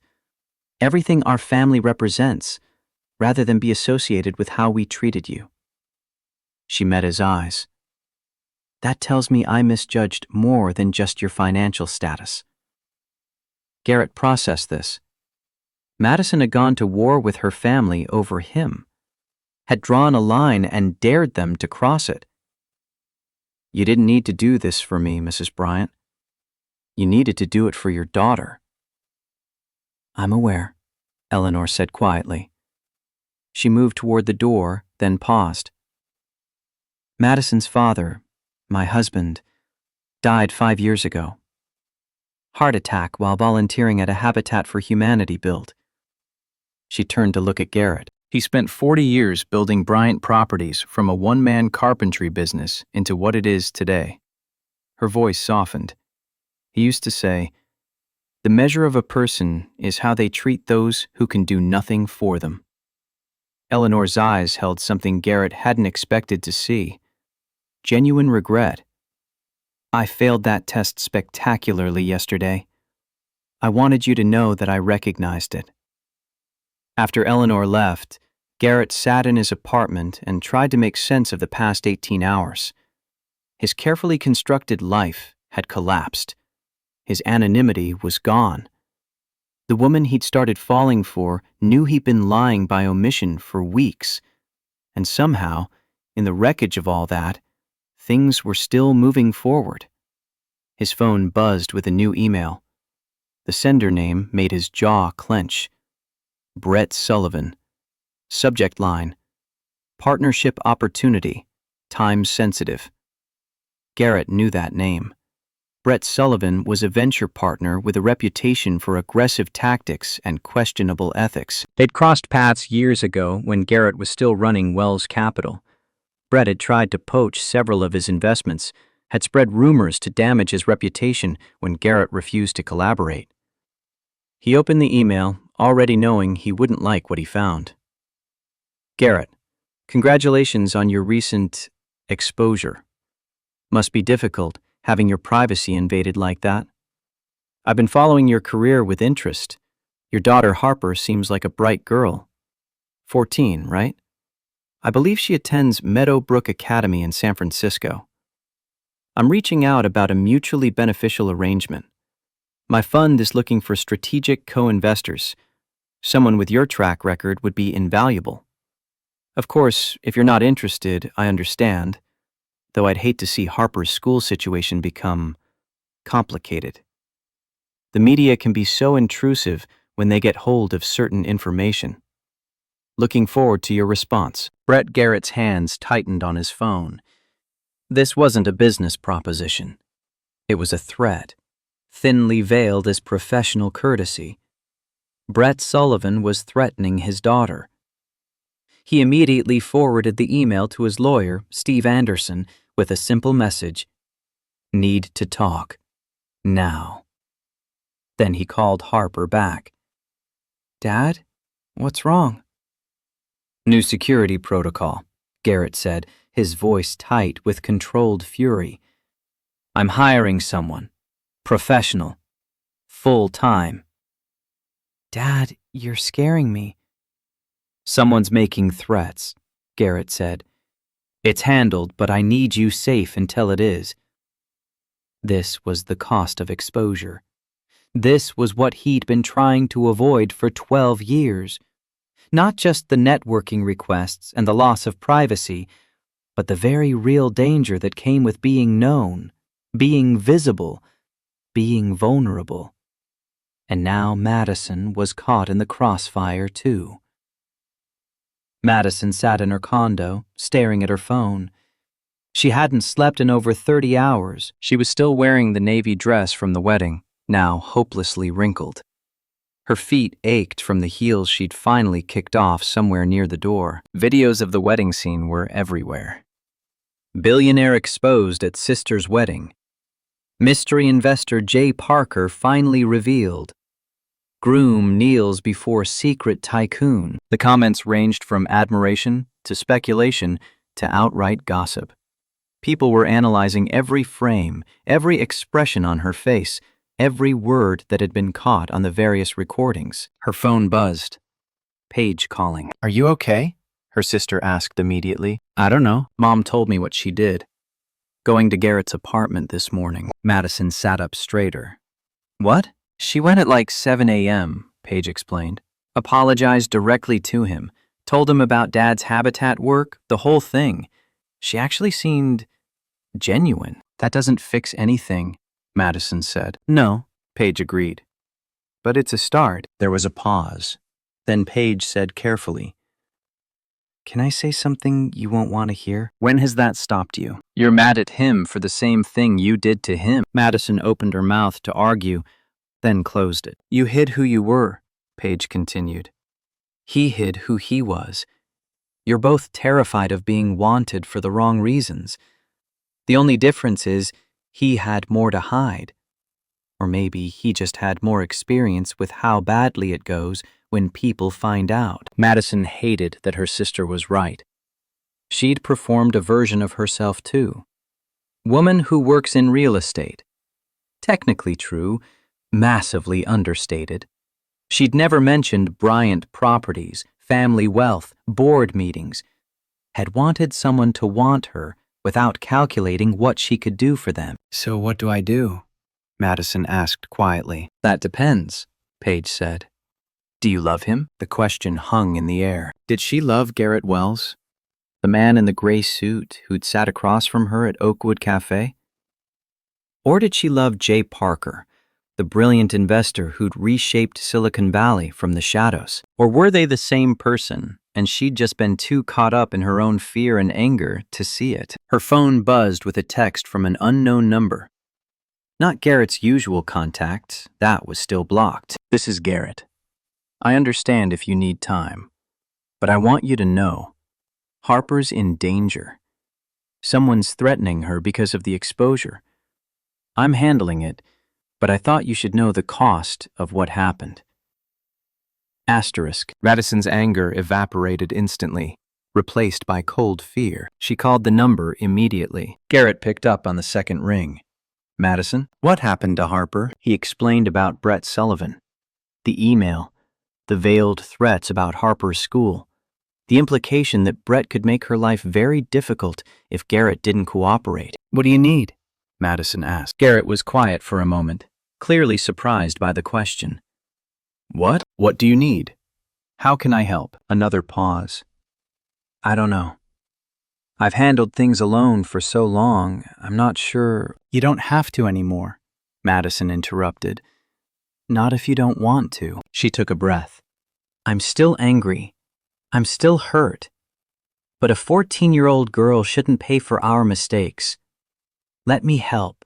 everything our family represents, rather than be associated with how we treated you." She met his eyes. "That tells me I misjudged more than just your financial status." Garrett processed this. Madison had gone to war with her family over him, had drawn a line and dared them to cross it. "You didn't need to do this for me, Mrs. Bryant. You needed to do it for your daughter." "I'm aware," Eleanor said quietly. She moved toward the door, then paused. "Madison's father, my husband, died 5 years ago. Heart attack while volunteering at a Habitat for Humanity build." She turned to look at Garrett. "He spent 40 years building Bryant Properties from a one-man carpentry business into what it is today." Her voice softened. "He used to say, 'The measure of a person is how they treat those who can do nothing for them.'" Eleanor's eyes held something Garrett hadn't expected to see. Genuine regret. "I failed that test spectacularly yesterday. I wanted you to know that I recognized it." After Eleanor left, Garrett sat in his apartment and tried to make sense of the past 18 hours. His carefully constructed life had collapsed. His anonymity was gone. The woman he'd started falling for knew he'd been lying by omission for weeks. And somehow, in the wreckage of all that, things were still moving forward. His phone buzzed with a new email. The sender name made his jaw clench. Brett Sullivan. Subject line: Partnership Opportunity. Time Sensitive. Garrett knew that name. Brett Sullivan was a venture partner with a reputation for aggressive tactics and questionable ethics. They'd crossed paths years ago when Garrett was still running Wells Capital. Brett had tried to poach several of his investments, had spread rumors to damage his reputation when Garrett refused to collaborate. He opened the email, already knowing he wouldn't like what he found. "Garrett, congratulations on your recent exposure. Must be difficult having your privacy invaded like that. I've been following your career with interest. Your daughter Harper seems like a bright girl. 14, right? I believe she attends Meadowbrook Academy in San Francisco. I'm reaching out about a mutually beneficial arrangement. My fund is looking for strategic co-investors. Someone with your track record would be invaluable. Of course, if you're not interested, I understand, though I'd hate to see Harper's school situation become complicated. The media can be so intrusive when they get hold of certain information. Looking forward to your response." Brett Garrett's hands tightened on his phone. This wasn't a business proposition. It was a threat, thinly veiled as professional courtesy. Brett Sullivan was threatening his daughter. He immediately forwarded the email to his lawyer, Steve Anderson, with a simple message: "Need to talk. Now." Then he called Harper back. Dad? What's wrong? New security protocol, Garrett said, his voice tight with controlled fury. I'm hiring someone. Professional. Full-time. Dad, you're scaring me. Someone's making threats, Garrett said. It's handled, but I need you safe until it is. This was the cost of exposure. This was what he'd been trying to avoid for 12 years. Not just the networking requests and the loss of privacy, but the very real danger that came with being known, being visible, being vulnerable. And now Madison was caught in the crossfire too. Madison sat in her condo, staring at her phone. She hadn't slept in over 30 hours. She was still wearing the navy dress from the wedding, now hopelessly wrinkled. Her feet ached from the heels she'd finally kicked off somewhere near the door. Videos of the wedding scene were everywhere. Billionaire exposed at sister's wedding. Mystery investor Jay Parker finally revealed. Groom kneels before secret tycoon. The comments ranged from admiration to speculation to outright gossip. People were analyzing every frame, every expression on her face, every word that had been caught on the various recordings. Her phone buzzed. Paige calling. Are you okay? Her sister asked immediately. I don't know. Mom told me what she did. Going to Garrett's apartment this morning. Madison sat up straighter. What? She went at like 7 a.m., Paige explained. Apologized directly to him. Told him about Dad's habitat work, the whole thing. She actually seemed genuine. That doesn't fix anything, Madison said. No, Paige agreed. But it's a start. There was a pause. Then Paige said carefully, Can I say something you won't want to hear? When has that stopped you? You're mad at him for the same thing you did to him. Madison opened her mouth to argue, then closed it. You hid who you were, Paige continued. He hid who he was. You're both terrified of being wanted for the wrong reasons. The only difference is he had more to hide. Or maybe he just had more experience with how badly it goes when people find out. Madison hated that her sister was right. She'd performed a version of herself too. Woman who works in real estate. Technically true, massively understated. She'd never mentioned Bryant properties, family wealth, board meetings. Had wanted someone to want her without calculating what she could do for them. So what do I do? Madison asked quietly. That depends, Paige said. Do you love him? The question hung in the air. Did she love Garrett Wells? The man in the gray suit who'd sat across from her at Oakwood Cafe? Or did she love Jay Parker, the brilliant investor who'd reshaped Silicon Valley from the shadows? Or were they the same person, and she'd just been too caught up in her own fear and anger to see it? Her phone buzzed with a text from an unknown number. Not Garrett's usual contact, that was still blocked. This is Garrett. I understand if you need time, but I want you to know, Harper's in danger. Someone's threatening her because of the exposure. I'm handling it, but I thought you should know the cost of what happened. Asterisk. Madison's anger evaporated instantly, replaced by cold fear. She called the number immediately. Garrett picked up on the second ring. Madison, what happened to Harper? He explained about Brett Sullivan. The email, the veiled threats about Harper's school, the implication that Brett could make her life very difficult if Garrett didn't cooperate. What do you need? Madison asked. Garrett was quiet for a moment, clearly surprised by the question. What? What do you need? How can I help? Another pause. I don't know. I've handled things alone for so long, I'm not sure. You don't have to anymore, Madison interrupted. Not if you don't want to. She took a breath. I'm still angry. I'm still hurt. But a 14-year-old girl shouldn't pay for our mistakes. Let me help.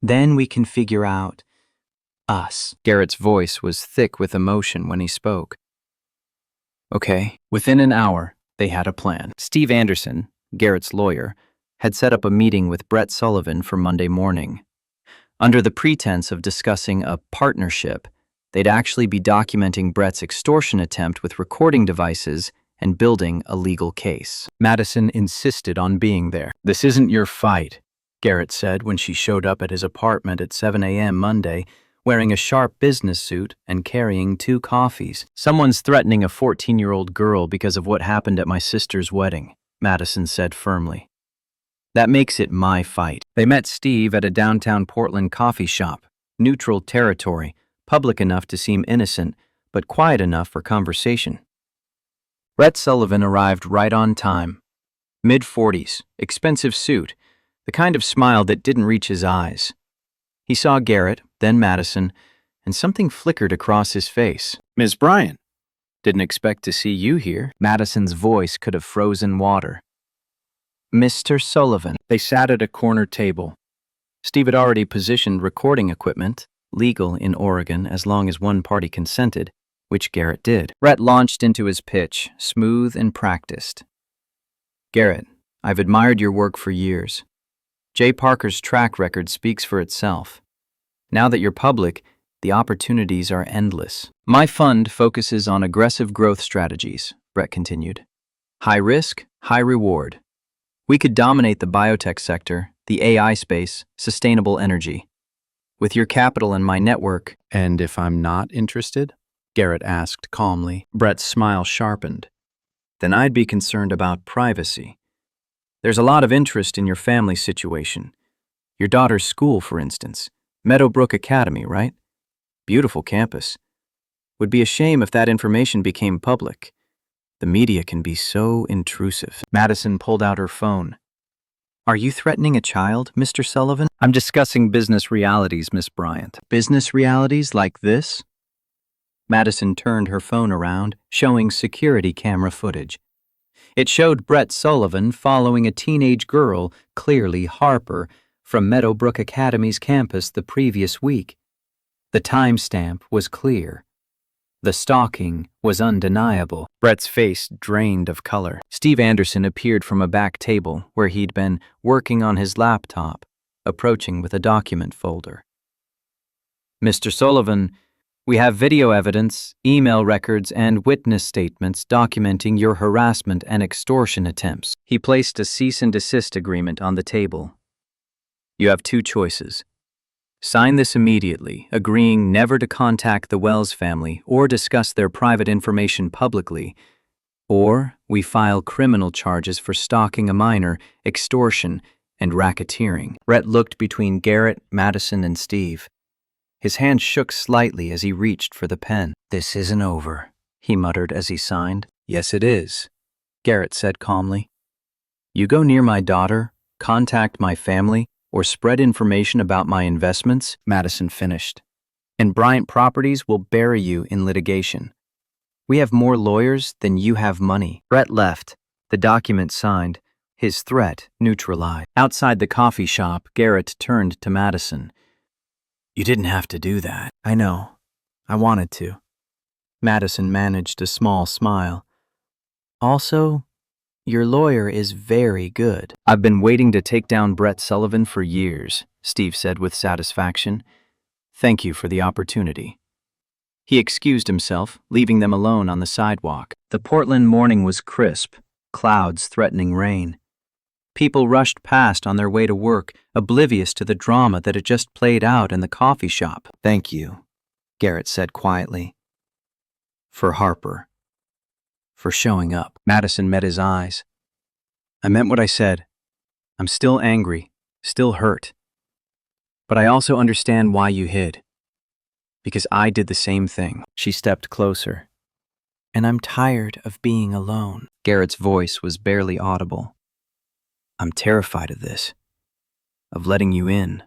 Then we can figure out us. Garrett's voice was thick with emotion when he spoke. Okay, within an hour, they had a plan. Steve Anderson, Garrett's lawyer, had set up a meeting with Brett Sullivan for Monday morning. Under the pretense of discussing a partnership, They'd actually be documenting Brett's extortion attempt with recording devices and building a legal case. Madison insisted on being there. "This isn't your fight," Garrett said when she showed up at his apartment at 7 a.m. Monday, wearing a sharp business suit and carrying 2 coffees. "Someone's threatening a 14-year-old girl because of what happened at my sister's wedding," Madison said firmly. "That makes it my fight." They met Steve at a downtown Portland coffee shop, neutral territory, public enough to seem innocent, but quiet enough for conversation. Brett Sullivan arrived right on time. Mid-40s, expensive suit, the kind of smile that didn't reach his eyes. He saw Garrett, then Madison, and something flickered across his face. "Miss Bryant, didn't expect to see you here." Madison's voice could have frozen water. "Mr. Sullivan." They sat at a corner table. Steve had already positioned recording equipment, legal in Oregon as long as one party consented, which Garrett did. Brett launched into his pitch, smooth and practiced. "Garrett, I've admired your work for years. Jay Parker's track record speaks for itself. Now that you're public, the opportunities are endless. My fund focuses on aggressive growth strategies," Brett continued. "High risk, high reward. We could dominate the biotech sector, the AI space, sustainable energy. With your capital and my network—" "And if I'm not interested?" Garrett asked calmly. Brett's smile sharpened. "Then I'd be concerned about privacy. There's a lot of interest in your family situation. Your daughter's school, for instance. Meadowbrook Academy, right? Beautiful campus. Would be a shame if that information became public. The media can be so intrusive." Madison pulled out her phone. "Are you threatening a child, Mr. Sullivan?" "I'm discussing business realities, Miss Bryant." "Business realities like this?" Madison turned her phone around, showing security camera footage. It showed Brett Sullivan following a teenage girl, clearly Harper, from Meadowbrook Academy's campus the previous week. The timestamp was clear. The stalking was undeniable. Brett's face drained of color. Steve Anderson appeared from a back table where he'd been working on his laptop, approaching with a document folder. "Mr. Sullivan, we have video evidence, email records, and witness statements documenting your harassment and extortion attempts." He placed a cease and desist agreement on the table. "You have 2 choices. Sign this immediately, agreeing never to contact the Wells family or discuss their private information publicly, or we file criminal charges for stalking a minor, extortion, and racketeering." Brett looked between Garrett, Madison, and Steve. His hand shook slightly as he reached for the pen. "This isn't over," he muttered as he signed. "Yes, it is," Garrett said calmly. "You go near my daughter, contact my family, or spread information about my investments," Madison finished, "and Bryant Properties will bury you in litigation. We have more lawyers than you have money." Brett left, the document signed, his threat neutralized. Outside the coffee shop, Garrett turned to Madison. "You didn't have to do that." "I know. I wanted to." Madison managed a small smile. "Also, your lawyer is very good." "I've been waiting to take down Brett Sullivan for years," Steve said with satisfaction. "Thank you for the opportunity." He excused himself, leaving them alone on the sidewalk. The Portland morning was crisp, clouds threatening rain. People rushed past on their way to work, oblivious to the drama that had just played out in the coffee shop. "Thank you," Garrett said quietly. "For Harper. For showing up." Madison met his eyes. "I meant what I said. I'm still angry, still hurt. But I also understand why you hid. Because I did the same thing." She stepped closer. "And I'm tired of being alone." Garrett's voice was barely audible. "I'm terrified of this. Of letting you in.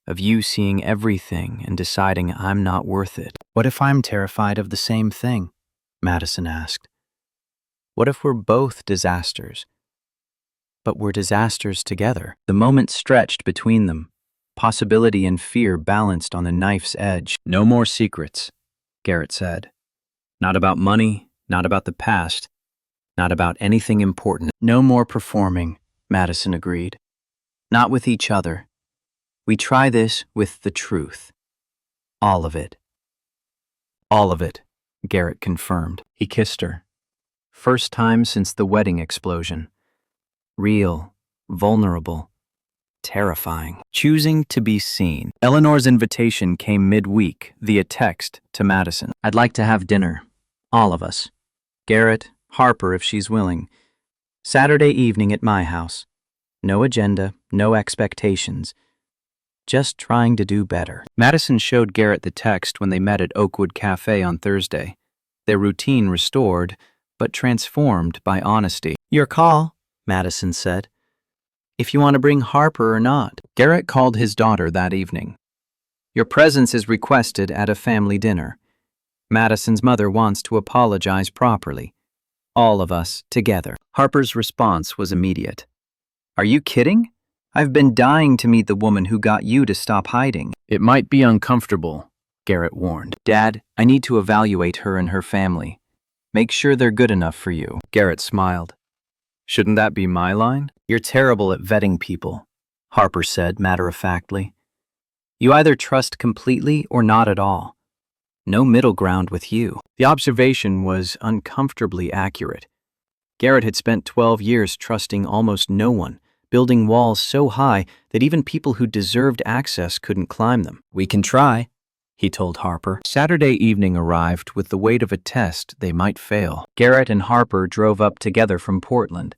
Of you seeing everything and deciding I'm not worth it." "What if I'm terrified of the same thing?" Madison asked. "What if we're both disasters? But we're disasters together." The moment stretched between them. Possibility and fear balanced on a knife's edge. "No more secrets," Garrett said. "Not about money, not about the past, not about anything important." "No more performing," Madison agreed. "Not with each other. We try this with the truth. All of it." All of it, Garrett confirmed. He kissed her. First time since the wedding explosion. Real, vulnerable, terrifying. Choosing to be seen. Eleanor's invitation came midweek via text to Madison. I'd like to have dinner. All of us. Garrett, Harper if she's willing. Saturday evening at my house. No agenda, no expectations. Just trying to do better. Madison showed Garrett the text when they met at Oakwood Cafe on Thursday. Their routine restored, but transformed by honesty. Your call, Madison said. If you want to bring Harper or not. Garrett called his daughter that evening. Your presence is requested at a family dinner. Madison's mother wants to apologize properly. All of us together. Harper's response was immediate. Are you kidding? I've been dying to meet the woman who got you to stop hiding. It might be uncomfortable, Garrett warned. Dad, I need to evaluate her and her family. Make sure they're good enough for you. Garrett smiled. Shouldn't that be my line? You're terrible at vetting people, Harper said matter-of-factly. You either trust completely or not at all. No middle ground with you. The observation was uncomfortably accurate. Garrett had spent 12 years trusting almost no one, building walls so high that even people who deserved access couldn't climb them. We can try, he told Harper. Saturday evening arrived with the weight of a test they might fail. Garrett and Harper drove up together from Portland.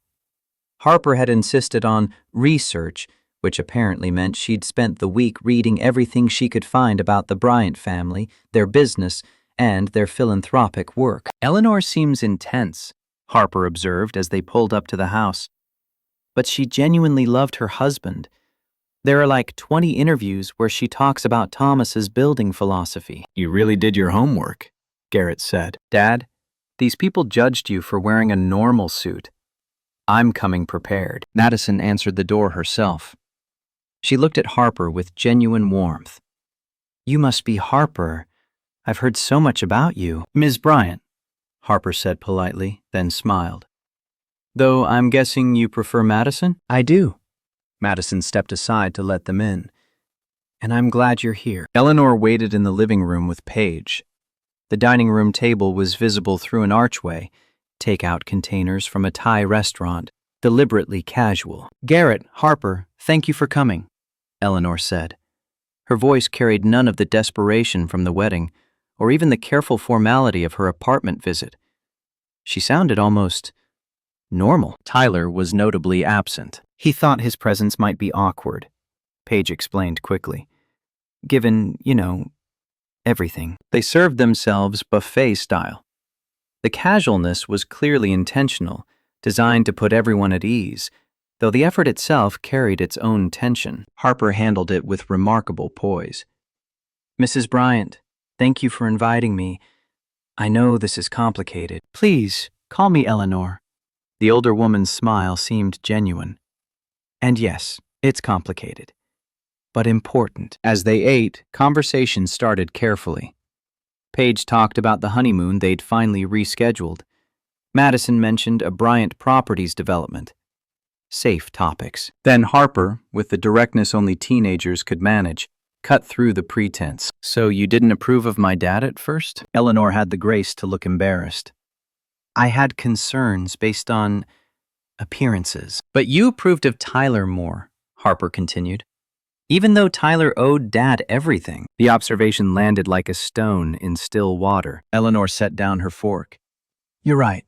Harper had insisted on research, which apparently meant she'd spent the week reading everything she could find about the Bryant family, their business, and their philanthropic work. Eleanor seems intense, Harper observed as they pulled up to the house. But she genuinely loved her husband. There are like 20 interviews where she talks about Thomas's building philosophy. You really did your homework, Garrett said. Dad, these people judged you for wearing a normal suit. I'm coming prepared. Madison answered the door herself. She looked at Harper with genuine warmth. You must be Harper. I've heard so much about you. Ms. Bryant, Harper said politely, then smiled. Though I'm guessing you prefer Madison? I do. Madison stepped aside to let them in. And I'm glad you're here. Eleanor waited in the living room with Paige. The dining room table was visible through an archway, takeout containers from a Thai restaurant, deliberately casual. Garrett, Harper, thank you for coming, Eleanor said. Her voice carried none of the desperation from the wedding, or even the careful formality of her apartment visit. She sounded almost normal. Tyler was notably absent. He thought his presence might be awkward, Paige explained quickly. Given, everything. They served themselves buffet style. The casualness was clearly intentional, designed to put everyone at ease, though the effort itself carried its own tension. Harper handled it with remarkable poise. Mrs. Bryant, thank you for inviting me. I know this is complicated. Please, call me Eleanor. The older woman's smile seemed genuine. And yes, it's complicated, but important. As they ate, conversation started carefully. Paige talked about the honeymoon they'd finally rescheduled. Madison mentioned a Bryant Properties development. Safe topics. Then Harper, with the directness only teenagers could manage, cut through the pretense. So you didn't approve of my dad at first? Eleanor had the grace to look embarrassed. I had concerns based on appearances. But you approved of Tyler more, Harper continued. Even though Tyler owed Dad everything. The observation landed like a stone in still water. Eleanor set down her fork. You're right.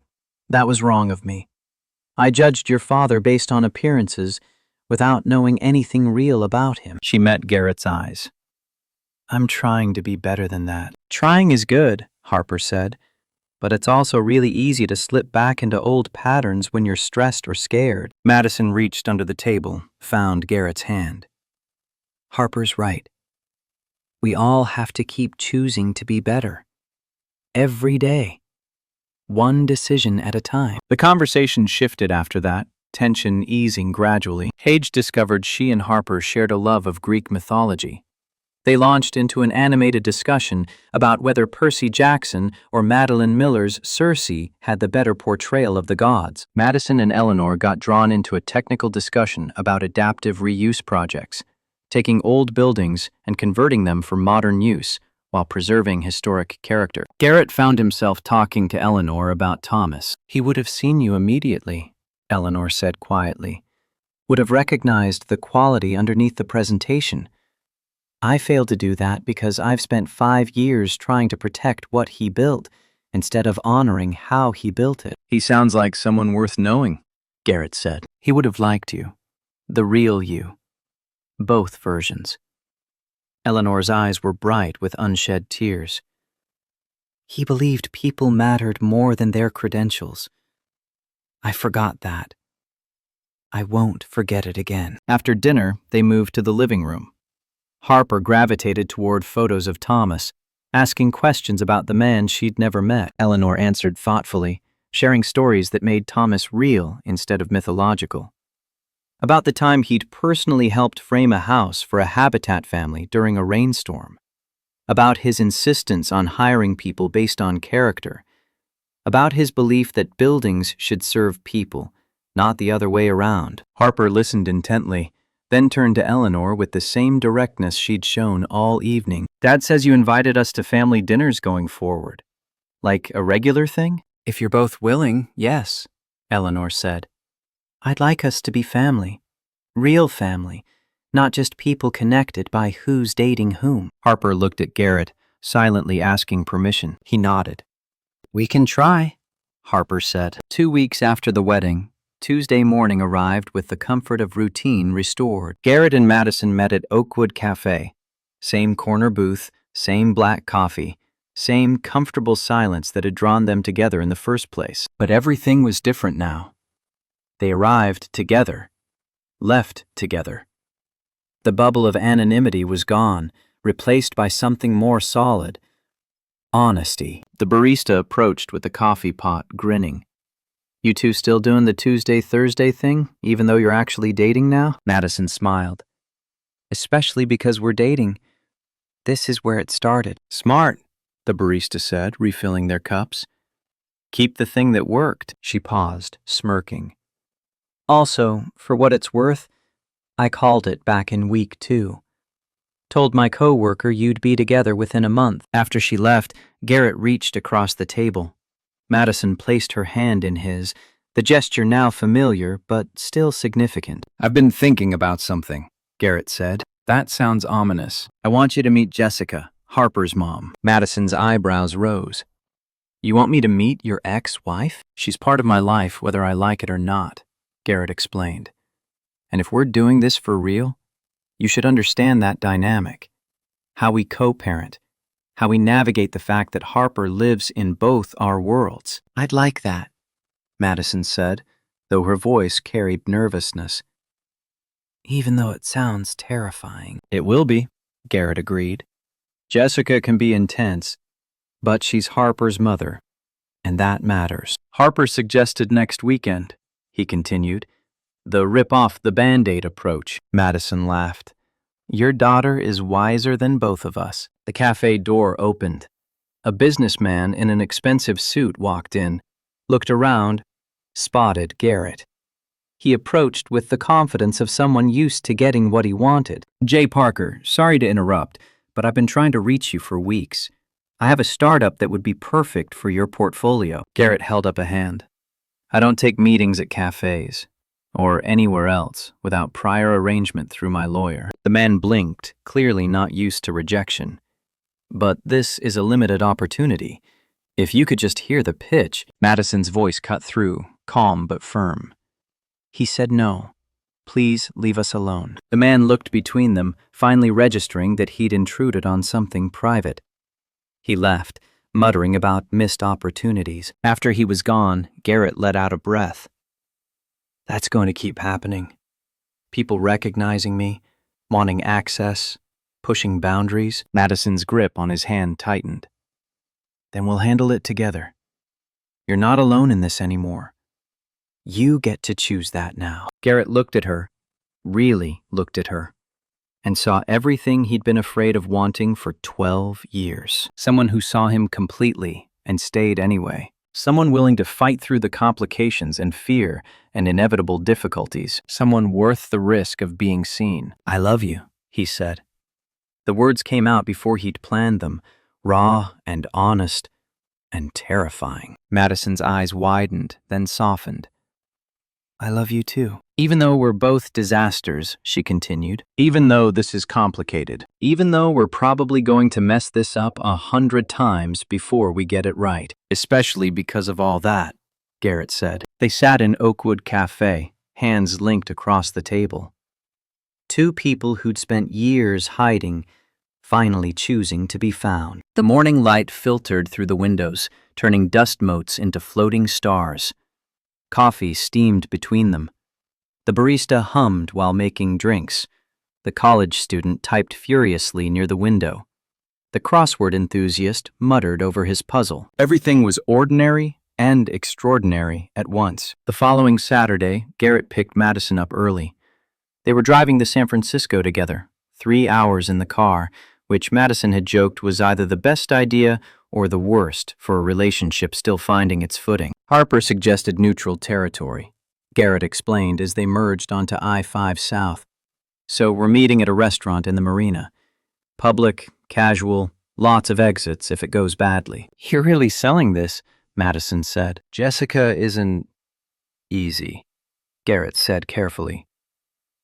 That was wrong of me. I judged your father based on appearances without knowing anything real about him. She met Garrett's eyes. I'm trying to be better than that. Trying is good, Harper said. But it's also really easy to slip back into old patterns when you're stressed or scared. Madison reached under the table, found Garrett's hand. Harper's right. We all have to keep choosing to be better. Every day. One decision at a time. The conversation shifted after that, tension easing gradually. Paige discovered she and Harper shared a love of Greek mythology. They launched into an animated discussion about whether Percy Jackson or Madeline Miller's Circe had the better portrayal of the gods. Madison and Eleanor got drawn into a technical discussion about adaptive reuse projects, taking old buildings and converting them for modern use, while preserving historic character. Garrett found himself talking to Eleanor about Thomas. "He would have seen you immediately," Eleanor said quietly. "Would have recognized the quality underneath the presentation. I failed to do that because I've spent 5 years trying to protect what he built instead of honoring how he built it." "He sounds like someone worth knowing," Garrett said. "He would have liked you. The real you. Both versions." Eleanor's eyes were bright with unshed tears. "He believed people mattered more than their credentials. I forgot that. I won't forget it again." After dinner, they moved to the living room. Harper gravitated toward photos of Thomas, asking questions about the man she'd never met. Eleanor answered thoughtfully, sharing stories that made Thomas real instead of mythological. About the time he'd personally helped frame a house for a habitat family during a rainstorm. About his insistence on hiring people based on character. About his belief that buildings should serve people, not the other way around. Harper listened intently, then turned to Eleanor with the same directness she'd shown all evening. "Dad says you invited us to family dinners going forward. Like a regular thing?" "If you're both willing, yes," Eleanor said. "I'd like us to be family. Real family, not just people connected by who's dating whom." Harper looked at Garrett, silently asking permission. He nodded. "We can try," Harper said. 2 weeks after the wedding, Tuesday morning arrived with the comfort of routine restored. Garrett and Madison met at Oakwood Cafe. Same corner booth, same black coffee, same comfortable silence that had drawn them together in the first place. But everything was different now. They arrived together, left together. The bubble of anonymity was gone, replaced by something more solid. Honesty. The barista approached with the coffee pot, grinning. "You two still doing the Tuesday-Thursday thing, even though you're actually dating now?" Madison smiled. "Especially because we're dating. This is where it started." "Smart," the barista said, refilling their cups. "Keep the thing that worked." She paused, smirking. "Also, for what it's worth, I called it back in week 2. Told my coworker you'd be together within a month." After she left, Garrett reached across the table. Madison placed her hand in his, the gesture now familiar but still significant. "I've been thinking about something," Garrett said. "That sounds ominous. I want you to meet Jessica, Harper's mom." Madison's eyebrows rose. "You want me to meet your ex-wife?" "She's part of my life whether I like it or not," Garrett explained. "And if we're doing this for real, you should understand that dynamic. How we co-parent, how we navigate the fact that Harper lives in both our worlds." "I'd like that," Madison said, though her voice carried nervousness. "Even though it sounds terrifying." "It will be," Garrett agreed. "Jessica can be intense, but she's Harper's mother, and that matters." "Harper suggested next weekend," he continued. "The rip-off-the-Band-Aid approach." Madison laughed. "Your daughter is wiser than both of us." The cafe door opened. A businessman in an expensive suit walked in, looked around, spotted Garrett. He approached with the confidence of someone used to getting what he wanted. "Jay Parker, sorry to interrupt, but I've been trying to reach you for weeks. I have a startup that would be perfect for your portfolio." Garrett held up a hand. "I don't take meetings at cafes or anywhere else without prior arrangement through my lawyer." The man blinked, clearly not used to rejection. "But this is a limited opportunity. If you could just hear the pitch." Madison's voice cut through, calm but firm. "He said no. Please leave us alone." The man looked between them, finally registering that he'd intruded on something private. He left, muttering about missed opportunities. After he was gone, Garrett let out a breath. "That's going to keep happening. People recognizing me, wanting access, pushing boundaries." Madison's grip on his hand tightened. "Then we'll handle it together. You're not alone in this anymore. You get to choose that now." Garrett looked at her, really looked at her, and saw everything he'd been afraid of wanting for 12 years. Someone who saw him completely and stayed anyway. Someone willing to fight through the complications and fear and inevitable difficulties. Someone worth the risk of being seen. "I love you," he said. The words came out before he'd planned them, raw and honest and terrifying. Madison's eyes widened, then softened. I love you too. Even though we're both disasters, she continued. Even though this is complicated. Even though we're probably going to mess this up 100 times before we get it right. Especially because of all that, Garrett said. They sat in Oakwood Cafe, hands linked across the table. Two people who'd spent years hiding, finally choosing to be found. The morning light filtered through the windows, turning dust motes into floating stars. Coffee steamed between them. The barista hummed while making drinks. The college student typed furiously near the window. The crossword enthusiast muttered over his puzzle. Everything was ordinary and extraordinary at once. The following Saturday, Garrett picked Madison up early. They were driving to San Francisco together, 3 hours in the car, which Madison had joked was either the best idea or the worst for a relationship still finding its footing. Harper suggested neutral territory, Garrett explained as they merged onto I-5 South. So we're meeting at a restaurant in the marina. Public, casual, lots of exits if it goes badly. You're really selling this, Madison said. Jessica isn't easy, Garrett said carefully.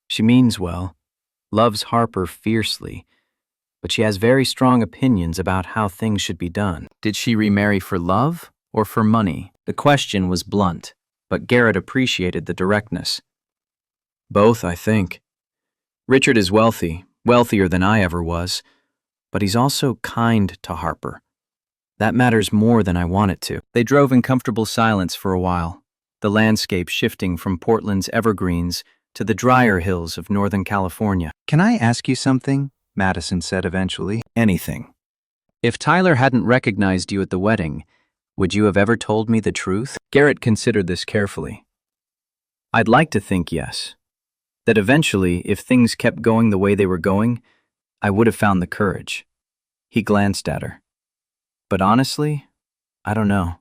She means well, loves Harper fiercely, but she has very strong opinions about how things should be done. Did she remarry for love or for money? The question was blunt, but Garrett appreciated the directness. Both, I think. Richard is wealthy, wealthier than I ever was, but he's also kind to Harper. That matters more than I want it to. They drove in comfortable silence for a while, the landscape shifting from Portland's evergreens to the drier hills of Northern California. Can I ask you something? Madison said eventually. Anything. If Tyler hadn't recognized you at the wedding, would you have ever told me the truth? Garrett considered this carefully. I'd like to think yes. That eventually, if things kept going the way they were going, I would have found the courage. He glanced at her. But honestly, I don't know.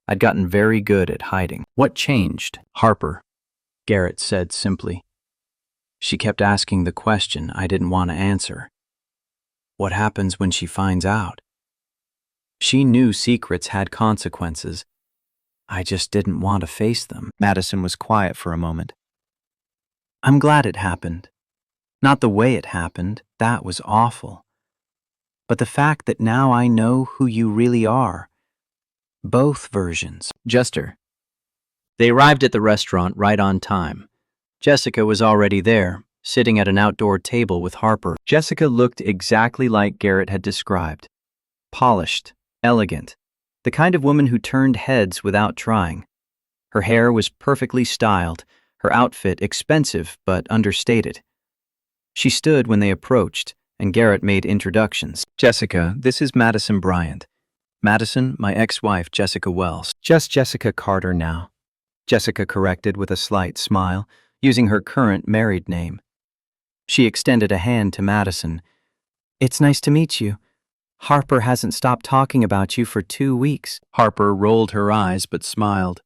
I'd gotten very good at hiding. What changed? Harper, Garrett said simply. She kept asking the question I didn't want to answer. What happens when she finds out? She knew secrets had consequences. I just didn't want to face them. Madison was quiet for a moment. I'm glad it happened. Not the way it happened, that was awful. But the fact that now I know who you really are. Both versions. Jester. They arrived at the restaurant right on time. Jessica was already there, sitting at an outdoor table with Harper. Jessica looked exactly like Garrett had described. Polished, elegant, the kind of woman who turned heads without trying. Her hair was perfectly styled, her outfit expensive but understated. She stood when they approached, and Garrett made introductions. Jessica, this is Madison Bryant. Madison, my ex-wife, Jessica Wells. Just Jessica Carter now. Jessica corrected with a slight smile, using her current married name. She extended a hand to Madison. It's nice to meet you. Harper hasn't stopped talking about you for 2 weeks. Harper rolled her eyes but smiled.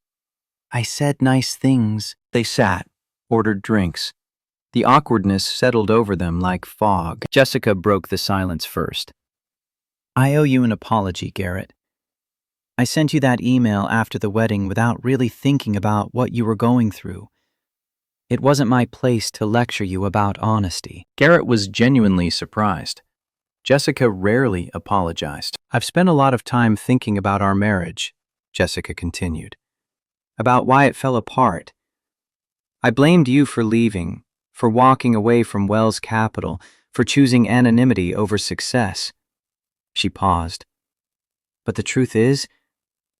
I said nice things. They sat, ordered drinks. The awkwardness settled over them like fog. Jessica broke the silence first. I owe you an apology, Garrett. I sent you that email after the wedding without really thinking about what you were going through. It wasn't my place to lecture you about honesty. Garrett was genuinely surprised. Jessica rarely apologized. I've spent a lot of time thinking about our marriage, Jessica continued, about why it fell apart. I blamed you for leaving, for walking away from Wells Capital, for choosing anonymity over success. She paused. But the truth is,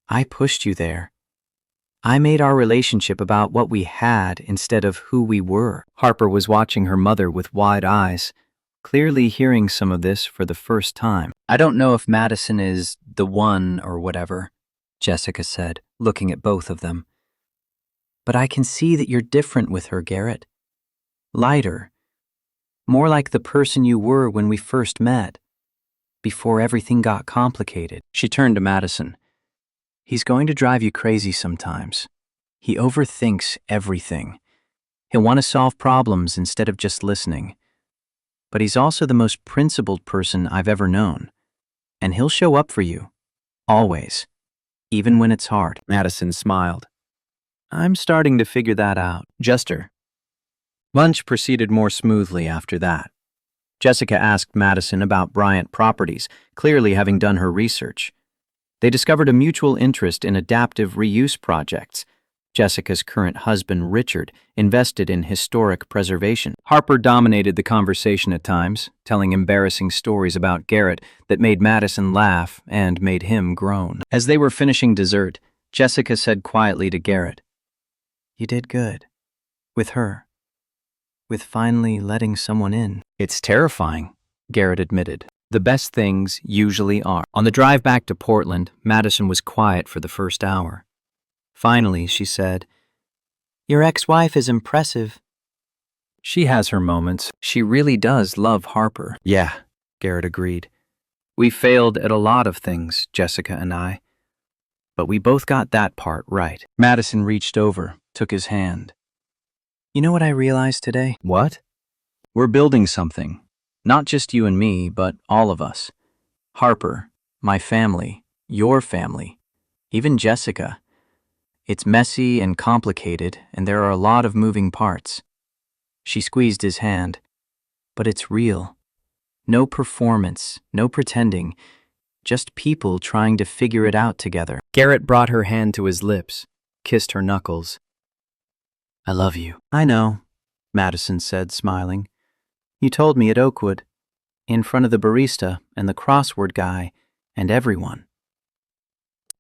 I pushed you there. I made our relationship about what we had instead of who we were. Harper was watching her mother with wide eyes, clearly hearing some of this for the first time. I don't know if Madison is the one or whatever, Jessica said, looking at both of them. But I can see that you're different with her, Garrett. Lighter. More like the person you were when we first met, before everything got complicated. She turned to Madison. He's going to drive you crazy sometimes. He overthinks everything. He'll want to solve problems instead of just listening. But he's also the most principled person I've ever known. And he'll show up for you. Always. Even when it's hard. Madison smiled. I'm starting to figure that out. Jester. Lunch proceeded more smoothly after that. Jessica asked Madison about Bryant Properties, clearly having done her research. They discovered a mutual interest in adaptive reuse projects. Jessica's current husband, Richard, invested in historic preservation. Harper dominated the conversation at times, telling embarrassing stories about Garrett that made Madison laugh and made him groan. As they were finishing dessert, Jessica said quietly to Garrett, "You did good. With her. With finally letting someone in." "It's terrifying," Garrett admitted. "The best things usually are." On the drive back to Portland, Madison was quiet for the first hour. Finally, she said, "Your ex-wife is impressive." "She has her moments. She really does love Harper." "Yeah," Garrett agreed. "We failed at a lot of things, Jessica and I. But we both got that part right." Madison reached over, took his hand. "You know what I realized today?" "What?" "We're building something. Not just you and me, but all of us. Harper, my family, your family, even Jessica. It's messy and complicated, and there are a lot of moving parts." She squeezed his hand. "But it's real. No performance, no pretending. Just people trying to figure it out together." Garrett brought her hand to his lips, kissed her knuckles. "I love you." "I know," Madison said, smiling. "You told me at Oakwood, in front of the barista and the crossword guy and everyone."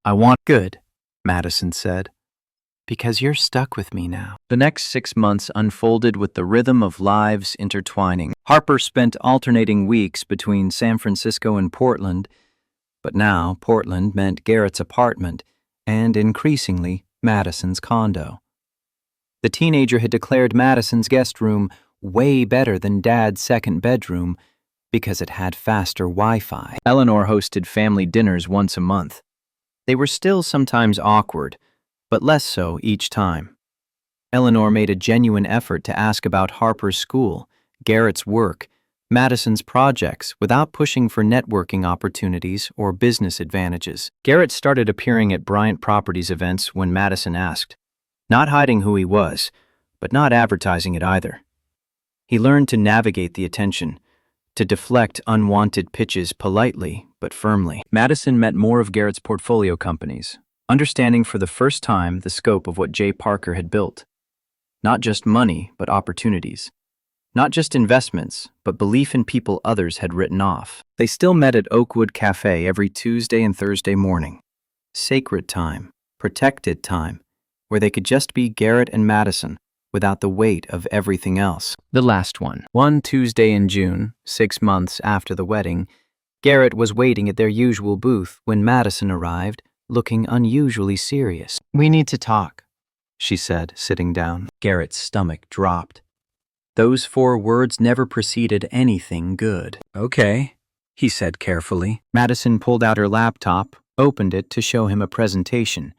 "I want good," Madison said, "because you're stuck with me now." The next 6 months unfolded with the rhythm of lives intertwining. Harper spent alternating weeks between San Francisco and Portland, but now Portland meant Garrett's apartment and, increasingly, Madison's condo. The teenager had declared Madison's guest room way better than Dad's second bedroom because it had faster Wi-Fi. Eleanor hosted family dinners once a month. They were still sometimes awkward, but less so each time. Eleanor made a genuine effort to ask about Harper's school, Garrett's work, Madison's projects without pushing for networking opportunities or business advantages. Garrett started appearing at Bryant Properties events when Madison asked, not hiding who he was, but not advertising it either. He learned to navigate the attention, to deflect unwanted pitches politely but firmly. Madison met more of Garrett's portfolio companies, understanding for the first time the scope of what Jay Parker had built. Not just money, but opportunities. Not just investments, but belief in people others had written off. They still met at Oakwood Cafe every Tuesday and Thursday morning. Sacred time, protected time, where they could just be Garrett and Madison without the weight of everything else. The last one Tuesday in June, 6 months after the wedding, Garrett was waiting at their usual booth when Madison arrived, looking unusually serious. "We need to talk," she said, sitting down. Garrett's stomach dropped. Those 4 words never preceded anything good. "Okay," he said carefully. Madison pulled out her laptop, opened it to show him a presentation.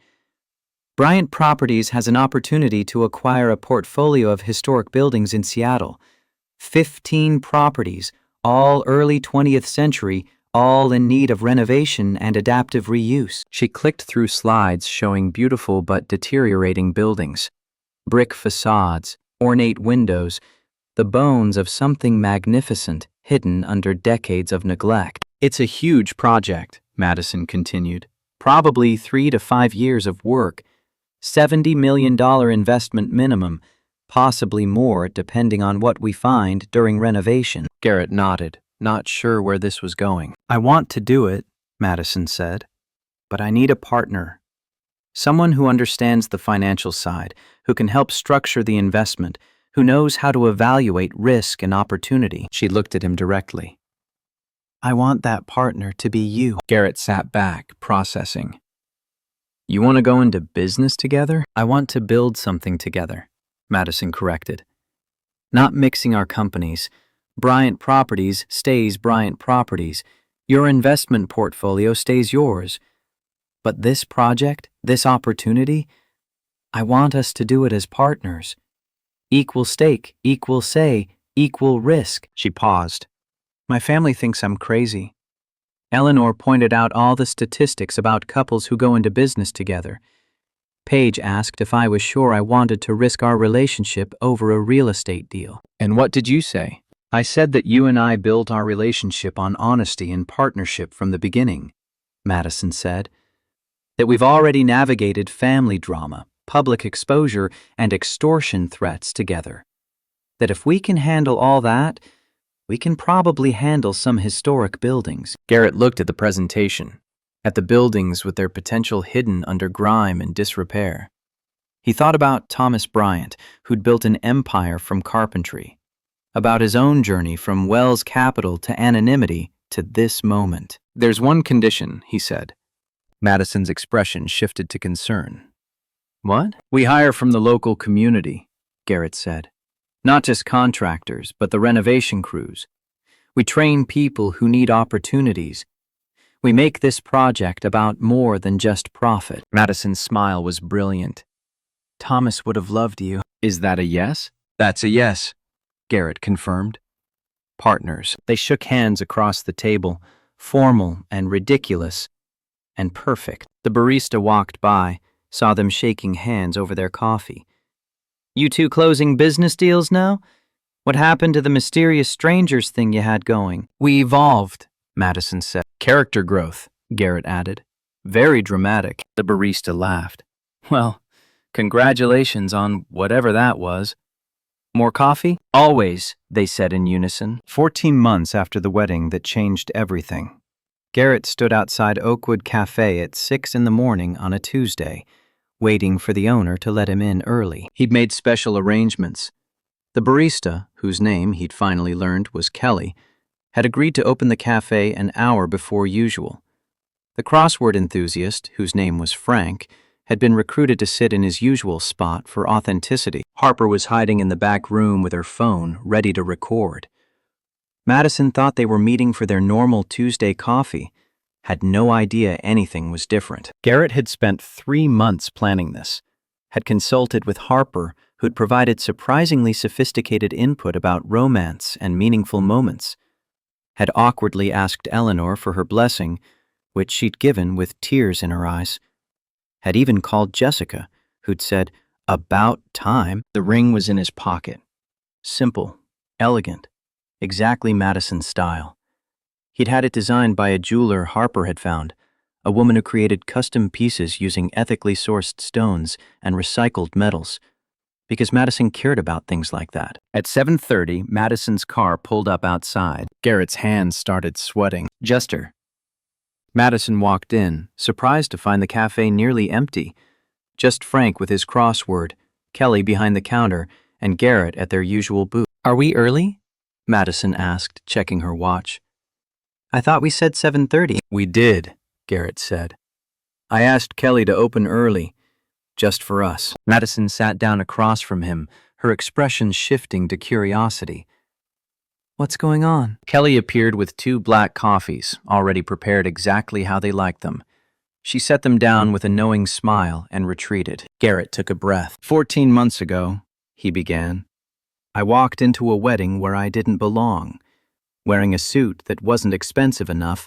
Bryant Properties has an opportunity to acquire a portfolio of historic buildings in Seattle. 15 properties, all early 20th century, all in need of renovation and adaptive reuse. She clicked through slides showing beautiful but deteriorating buildings. Brick facades, ornate windows, the bones of something magnificent hidden under decades of neglect. "It's a huge project," Madison continued. "Probably 3 to 5 years of work. $70 million investment minimum, possibly more depending on what we find during renovation." Garrett nodded, not sure where this was going. "I want to do it," Madison said, "but I need a partner. Someone who understands the financial side, who can help structure the investment, who knows how to evaluate risk and opportunity." She looked at him directly. "I want that partner to be you." Garrett sat back, processing. "You want to go into business together?" "I want to build something together," Madison corrected. "Not mixing our companies. Bryant Properties stays Bryant Properties. Your investment portfolio stays yours. But this project, this opportunity, I want us to do it as partners. Equal stake, equal say, equal risk." She paused. "My family thinks I'm crazy." Eleanor pointed out all the statistics about couples who go into business together. Paige asked if I was sure I wanted to risk our relationship over a real estate deal. And what did you say? I said that you and I built our relationship on honesty and partnership from the beginning, Madison said. That we've already navigated family drama, public exposure, and extortion threats together. That if we can handle all that, we can probably handle some historic buildings. Garrett looked at the presentation, at the buildings with their potential hidden under grime and disrepair. He thought about Thomas Bryant, who'd built an empire from carpentry, about his own journey from Wells Capital to anonymity to this moment. There's one condition, he said. Madison's expression shifted to concern. What? We hire from the local community, Garrett said. Not just contractors, but the renovation crews. We train people who need opportunities. We make this project about more than just profit. Madison's smile was brilliant. Thomas would have loved you. Is that a yes? That's a yes, Garrett confirmed. Partners. They shook hands across the table, formal and ridiculous and perfect. The barista walked by, saw them shaking hands over their coffee. You two closing business deals now? What happened to the mysterious strangers thing you had going? We evolved, Madison said. Character growth, Garrett added. Very dramatic. The barista laughed. Well, congratulations on whatever that was. More coffee? Always, they said in unison. 14 months after the wedding that changed everything. Garrett stood outside Oakwood Cafe at 6 in the morning on a Tuesday, waiting for the owner to let him in early. He'd made special arrangements. The barista, whose name he'd finally learned was Kelly, had agreed to open the cafe an hour before usual. The crossword enthusiast, whose name was Frank, had been recruited to sit in his usual spot for authenticity. Harper was hiding in the back room with her phone, ready to record. Madison thought they were meeting for their normal Tuesday coffee, had no idea anything was different. Garrett had spent 3 months planning this, had consulted with Harper, who'd provided surprisingly sophisticated input about romance and meaningful moments, had awkwardly asked Eleanor for her blessing, which she'd given with tears in her eyes, had even called Jessica, who'd said, "About time." The ring was in his pocket. Simple, elegant, exactly Madison's style. He'd had it designed by a jeweler Harper had found, a woman who created custom pieces using ethically sourced stones and recycled metals, because Madison cared about things like that. At 7:30, Madison's car pulled up outside. Garrett's hands started sweating. Jester. Madison walked in, surprised to find the cafe nearly empty. Just Frank with his crossword, Kelly behind the counter, and Garrett at their usual booth. Are we early? Madison asked, checking her watch. I thought we said 7:30. We did, Garrett said. I asked Kelly to open early, just for us. Madison sat down across from him, her expression shifting to curiosity. What's going on? Kelly appeared with 2 black coffees, already prepared exactly how they liked them. She set them down with a knowing smile and retreated. Garrett took a breath. 14 months ago, he began, I walked into a wedding where I didn't belong, wearing a suit that wasn't expensive enough,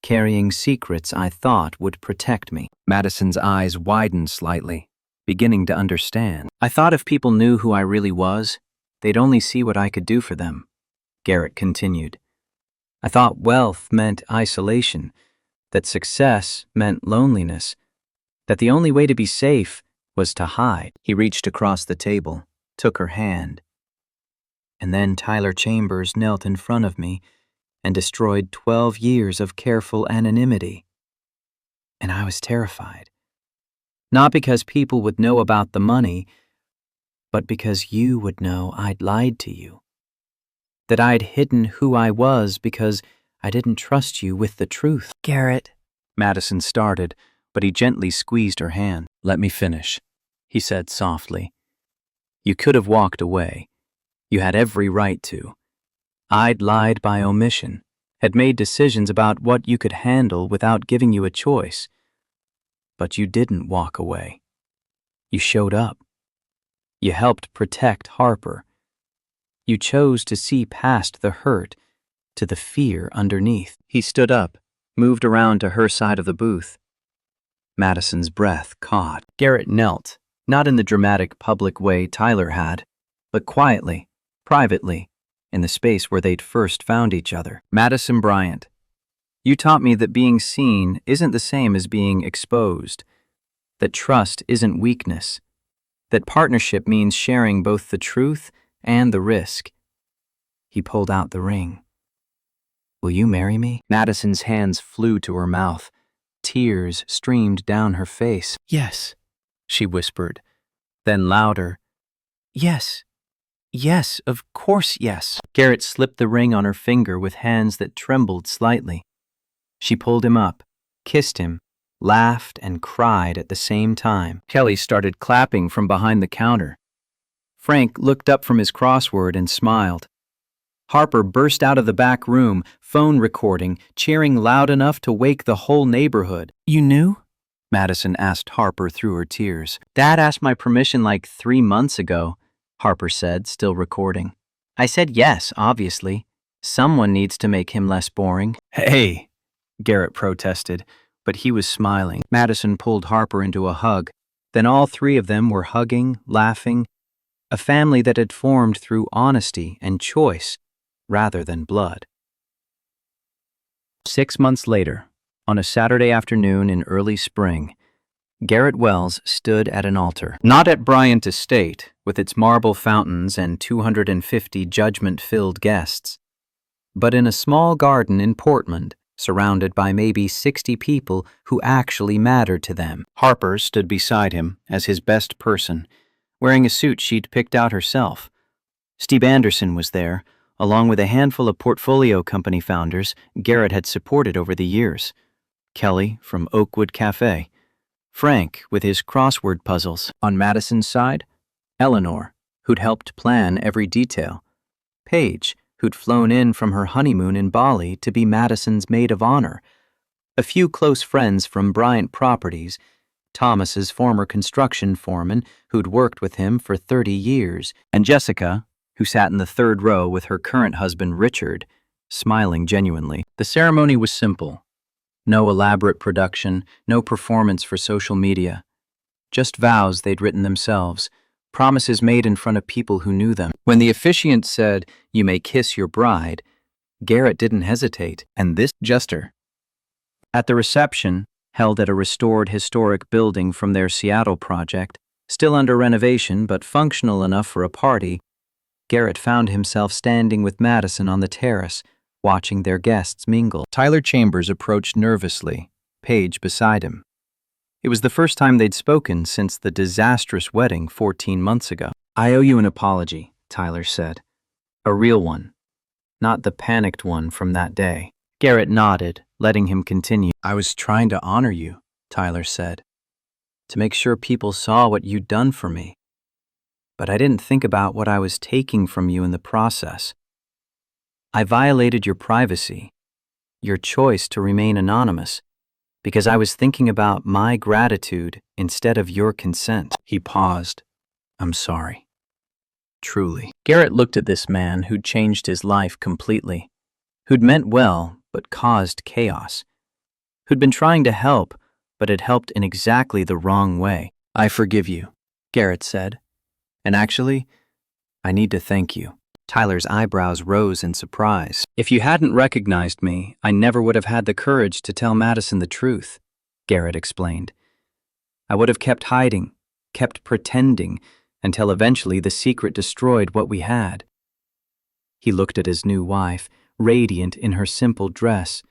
carrying secrets I thought would protect me. Madison's eyes widened slightly, beginning to understand. I thought if people knew who I really was, they'd only see what I could do for them, Garrett continued. I thought wealth meant isolation, that success meant loneliness, that the only way to be safe was to hide. He reached across the table, took her hand. And then Tyler Chambers knelt in front of me and destroyed 12 years of careful anonymity. And I was terrified. Not because people would know about the money, but because you would know I'd lied to you. That I'd hidden who I was because I didn't trust you with the truth. Garrett, Madison started, but he gently squeezed her hand. Let me finish, he said softly. You could have walked away. You had every right to. I'd lied by omission, had made decisions about what you could handle without giving you a choice. But you didn't walk away. You showed up. You helped protect Harper. You chose to see past the hurt to the fear underneath. He stood up, moved around to her side of the booth. Madison's breath caught. Garrett knelt, not in the dramatic public way Tyler had, but quietly, privately, in the space where they'd first found each other. Madison Bryant, you taught me that being seen isn't the same as being exposed, that trust isn't weakness, that partnership means sharing both the truth and the risk. He pulled out the ring. Will you marry me? Madison's hands flew to her mouth. Tears streamed down her face. Yes, she whispered. Then louder, yes, yes, of course yes. Garrett slipped the ring on her finger with hands that trembled slightly. She pulled him up, kissed him, laughed and cried at the same time. Kelly started clapping from behind the counter. Frank looked up from his crossword and smiled. Harper burst out of the back room, phone recording, cheering loud enough to wake the whole neighborhood. You knew? Madison asked Harper through her tears. Dad asked my permission like 3 months ago, Harper said, still recording. I said yes, obviously. Someone needs to make him less boring. Hey, Garrett protested, but he was smiling. Madison pulled Harper into a hug. Then all three of them were hugging, laughing, a family that had formed through honesty and choice rather than blood. 6 months later, on a Saturday afternoon in early spring, Garrett Wells stood at an altar. Not at Bryant Estate, with its marble fountains and 250 judgment-filled guests, but in a small garden in Portland, surrounded by maybe 60 people who actually mattered to them. Harper stood beside him as his best person, wearing a suit she'd picked out herself. Steve Anderson was there, along with a handful of portfolio company founders Garrett had supported over the years. Kelly from Oakwood Cafe, Frank with his crossword puzzles. On Madison's side, Eleanor, who'd helped plan every detail. Paige, who'd flown in from her honeymoon in Bali to be Madison's maid of honor. A few close friends from Bryant Properties, Thomas's former construction foreman who'd worked with him for 30 years, and Jessica, who sat in the third row with her current husband Richard, smiling genuinely. The ceremony was simple. No elaborate production, no performance for social media. Just vows they'd written themselves, promises made in front of people who knew them. When the officiant said, "You may kiss your bride," Garrett didn't hesitate, and this jester. At the reception, held at a restored historic building from their Seattle project, still under renovation but functional enough for a party, Garrett found himself standing with Madison on the terrace, watching their guests mingle. Tyler Chambers approached nervously, Paige beside him. It was the first time they'd spoken since the disastrous wedding 14 months ago. I owe you an apology, Tyler said. A real one, not the panicked one from that day. Garrett nodded, letting him continue. I was trying to honor you, Tyler said, to make sure people saw what you'd done for me. But I didn't think about what I was taking from you in the process. I violated your privacy, your choice to remain anonymous, because I was thinking about my gratitude instead of your consent. He paused. I'm sorry. Truly. Garrett looked at this man who'd changed his life completely, who'd meant well but caused chaos, who'd been trying to help but had helped in exactly the wrong way. I forgive you, Garrett said. And actually, I need to thank you. Tyler's eyebrows rose in surprise. If you hadn't recognized me, I never would have had the courage to tell Madison the truth, Garrett explained. I would have kept hiding, kept pretending, until eventually the secret destroyed what we had. He looked at his new wife, radiant in her simple dress.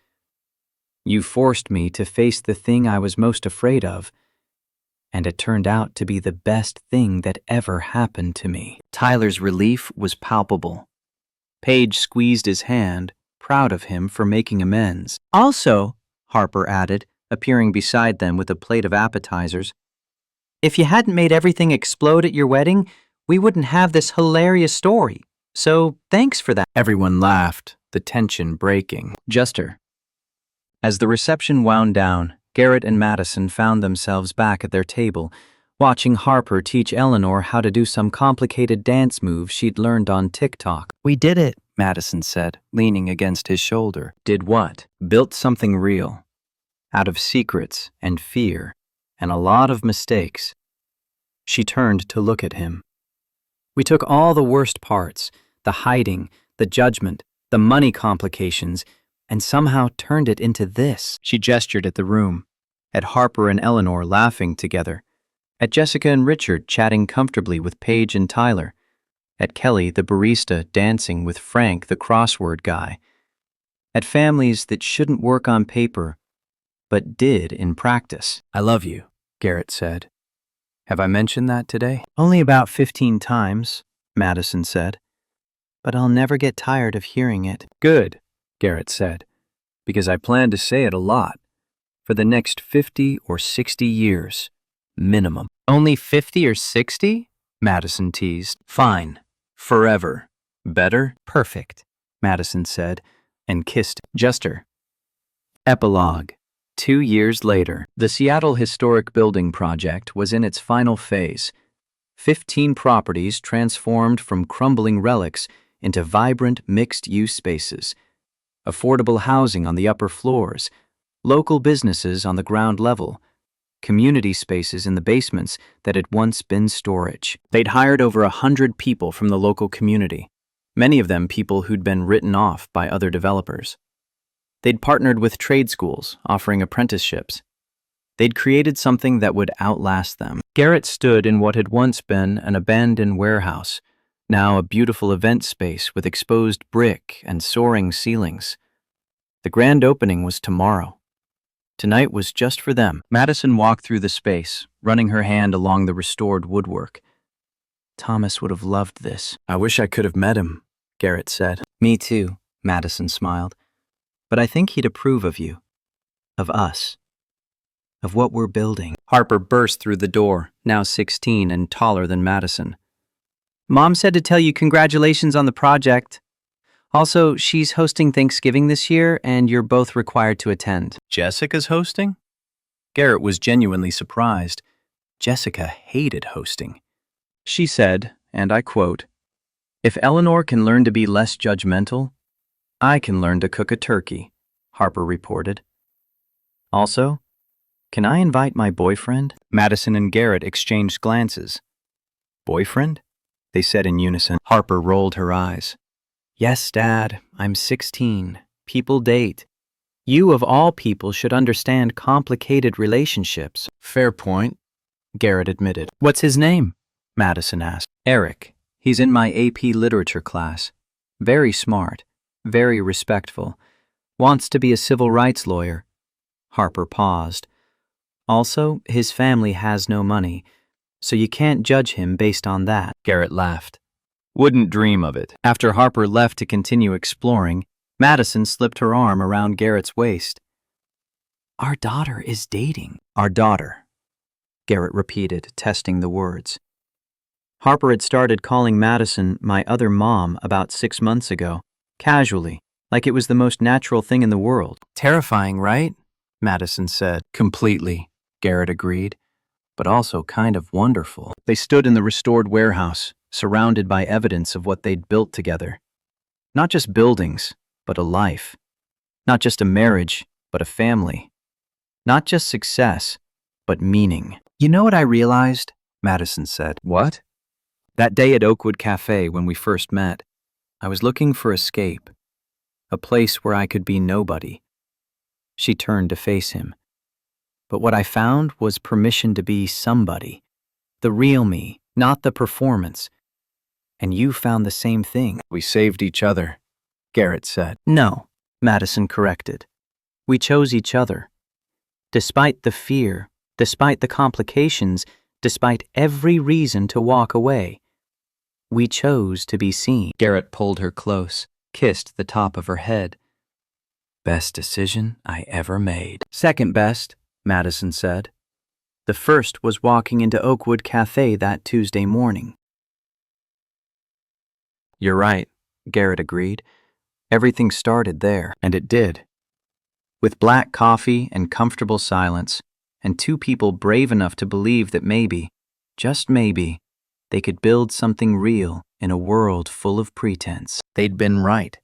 You forced me to face the thing I was most afraid of, and it turned out to be the best thing that ever happened to me. Tyler's relief was palpable. Paige squeezed his hand, proud of him for making amends. Also, Harper added, appearing beside them with a plate of appetizers, if you hadn't made everything explode at your wedding, we wouldn't have this hilarious story. So thanks for that. Everyone laughed, the tension breaking. Jester. As the reception wound down, Garrett and Madison found themselves back at their table, watching Harper teach Eleanor how to do some complicated dance move she'd learned on TikTok. We did it, Madison said, leaning against his shoulder. Did what? Built something real. Out of secrets and fear and a lot of mistakes. She turned to look at him. We took all the worst parts, the hiding, the judgment, the money complications, and somehow turned it into this. She gestured at the room, at Harper and Eleanor laughing together, at Jessica and Richard chatting comfortably with Paige and Tyler, at Kelly, the barista, dancing with Frank, the crossword guy, at families that shouldn't work on paper, but did in practice. I love you, Garrett said. Have I mentioned that today? Only about 15 times, Madison said. But I'll never get tired of hearing it. Good, Garrett said, because I plan to say it a lot. For the next 50 or 60 years, minimum. Only 50 or 60? Madison teased. Fine. Forever. Better? Perfect, Madison said, and kissed Jester. Epilogue. 2 years later, the Seattle Historic Building Project was in its final phase. 15 properties transformed from crumbling relics into vibrant mixed-use spaces. Affordable housing on the upper floors, local businesses on the ground level, community spaces in the basements that had once been storage. They'd hired over 100 people from the local community, many of them people who'd been written off by other developers. They'd partnered with trade schools, offering apprenticeships. They'd created something that would outlast them. Garrett stood in what had once been an abandoned warehouse, now a beautiful event space with exposed brick and soaring ceilings. The grand opening was tomorrow. Tonight was just for them. Madison walked through the space, running her hand along the restored woodwork. Thomas would have loved this. I wish I could have met him, Garrett said. Me too, Madison smiled. But I think he'd approve of you, of us, of what we're building. Harper burst through the door, now 16 and taller than Madison. Mom said to tell you congratulations on the project. Also, she's hosting Thanksgiving this year, and you're both required to attend. Jessica's hosting? Garrett was genuinely surprised. Jessica hated hosting. She said, and I quote, "If Eleanor can learn to be less judgmental, I can learn to cook a turkey," Harper reported. Also, can I invite my boyfriend? Madison and Garrett exchanged glances. Boyfriend? They said in unison. Harper rolled her eyes. Yes, Dad, I'm 16. People date. You of all people should understand complicated relationships. Fair point, Garrett admitted. What's his name? Madison asked. Eric. He's in my AP literature class. Very smart. Very respectful. Wants to be a civil rights lawyer. Harper paused. Also, his family has no money, so you can't judge him based on that. Garrett laughed. Wouldn't dream of it. After Harper left to continue exploring, Madison slipped her arm around Garrett's waist. Our daughter is dating. Our daughter, Garrett repeated, testing the words. Harper had started calling Madison my other mom about 6 months ago. Casually, like it was the most natural thing in the world. Terrifying, right? Madison said. Completely, Garrett agreed, but also kind of wonderful. They stood in the restored warehouse, surrounded by evidence of what they'd built together. Not just buildings, but a life. Not just a marriage, but a family. Not just success, but meaning. You know what I realized? Madison said. What? That day at Oakwood Cafe when we first met, I was looking for escape, a place where I could be nobody. She turned to face him. But what I found was permission to be somebody. The real me, not the performance. And you found the same thing. We saved each other, Garrett said. No, Madison corrected. We chose each other. Despite the fear, despite the complications, despite every reason to walk away, we chose to be seen. Garrett pulled her close, kissed the top of her head. Best decision I ever made. Second best, Madison said. The first was walking into Oakwood Cafe that Tuesday morning. You're right, Garrett agreed. Everything started there, and it did. With black coffee and comfortable silence, and 2 people brave enough to believe that maybe, just maybe, they could build something real in a world full of pretense. They'd been right.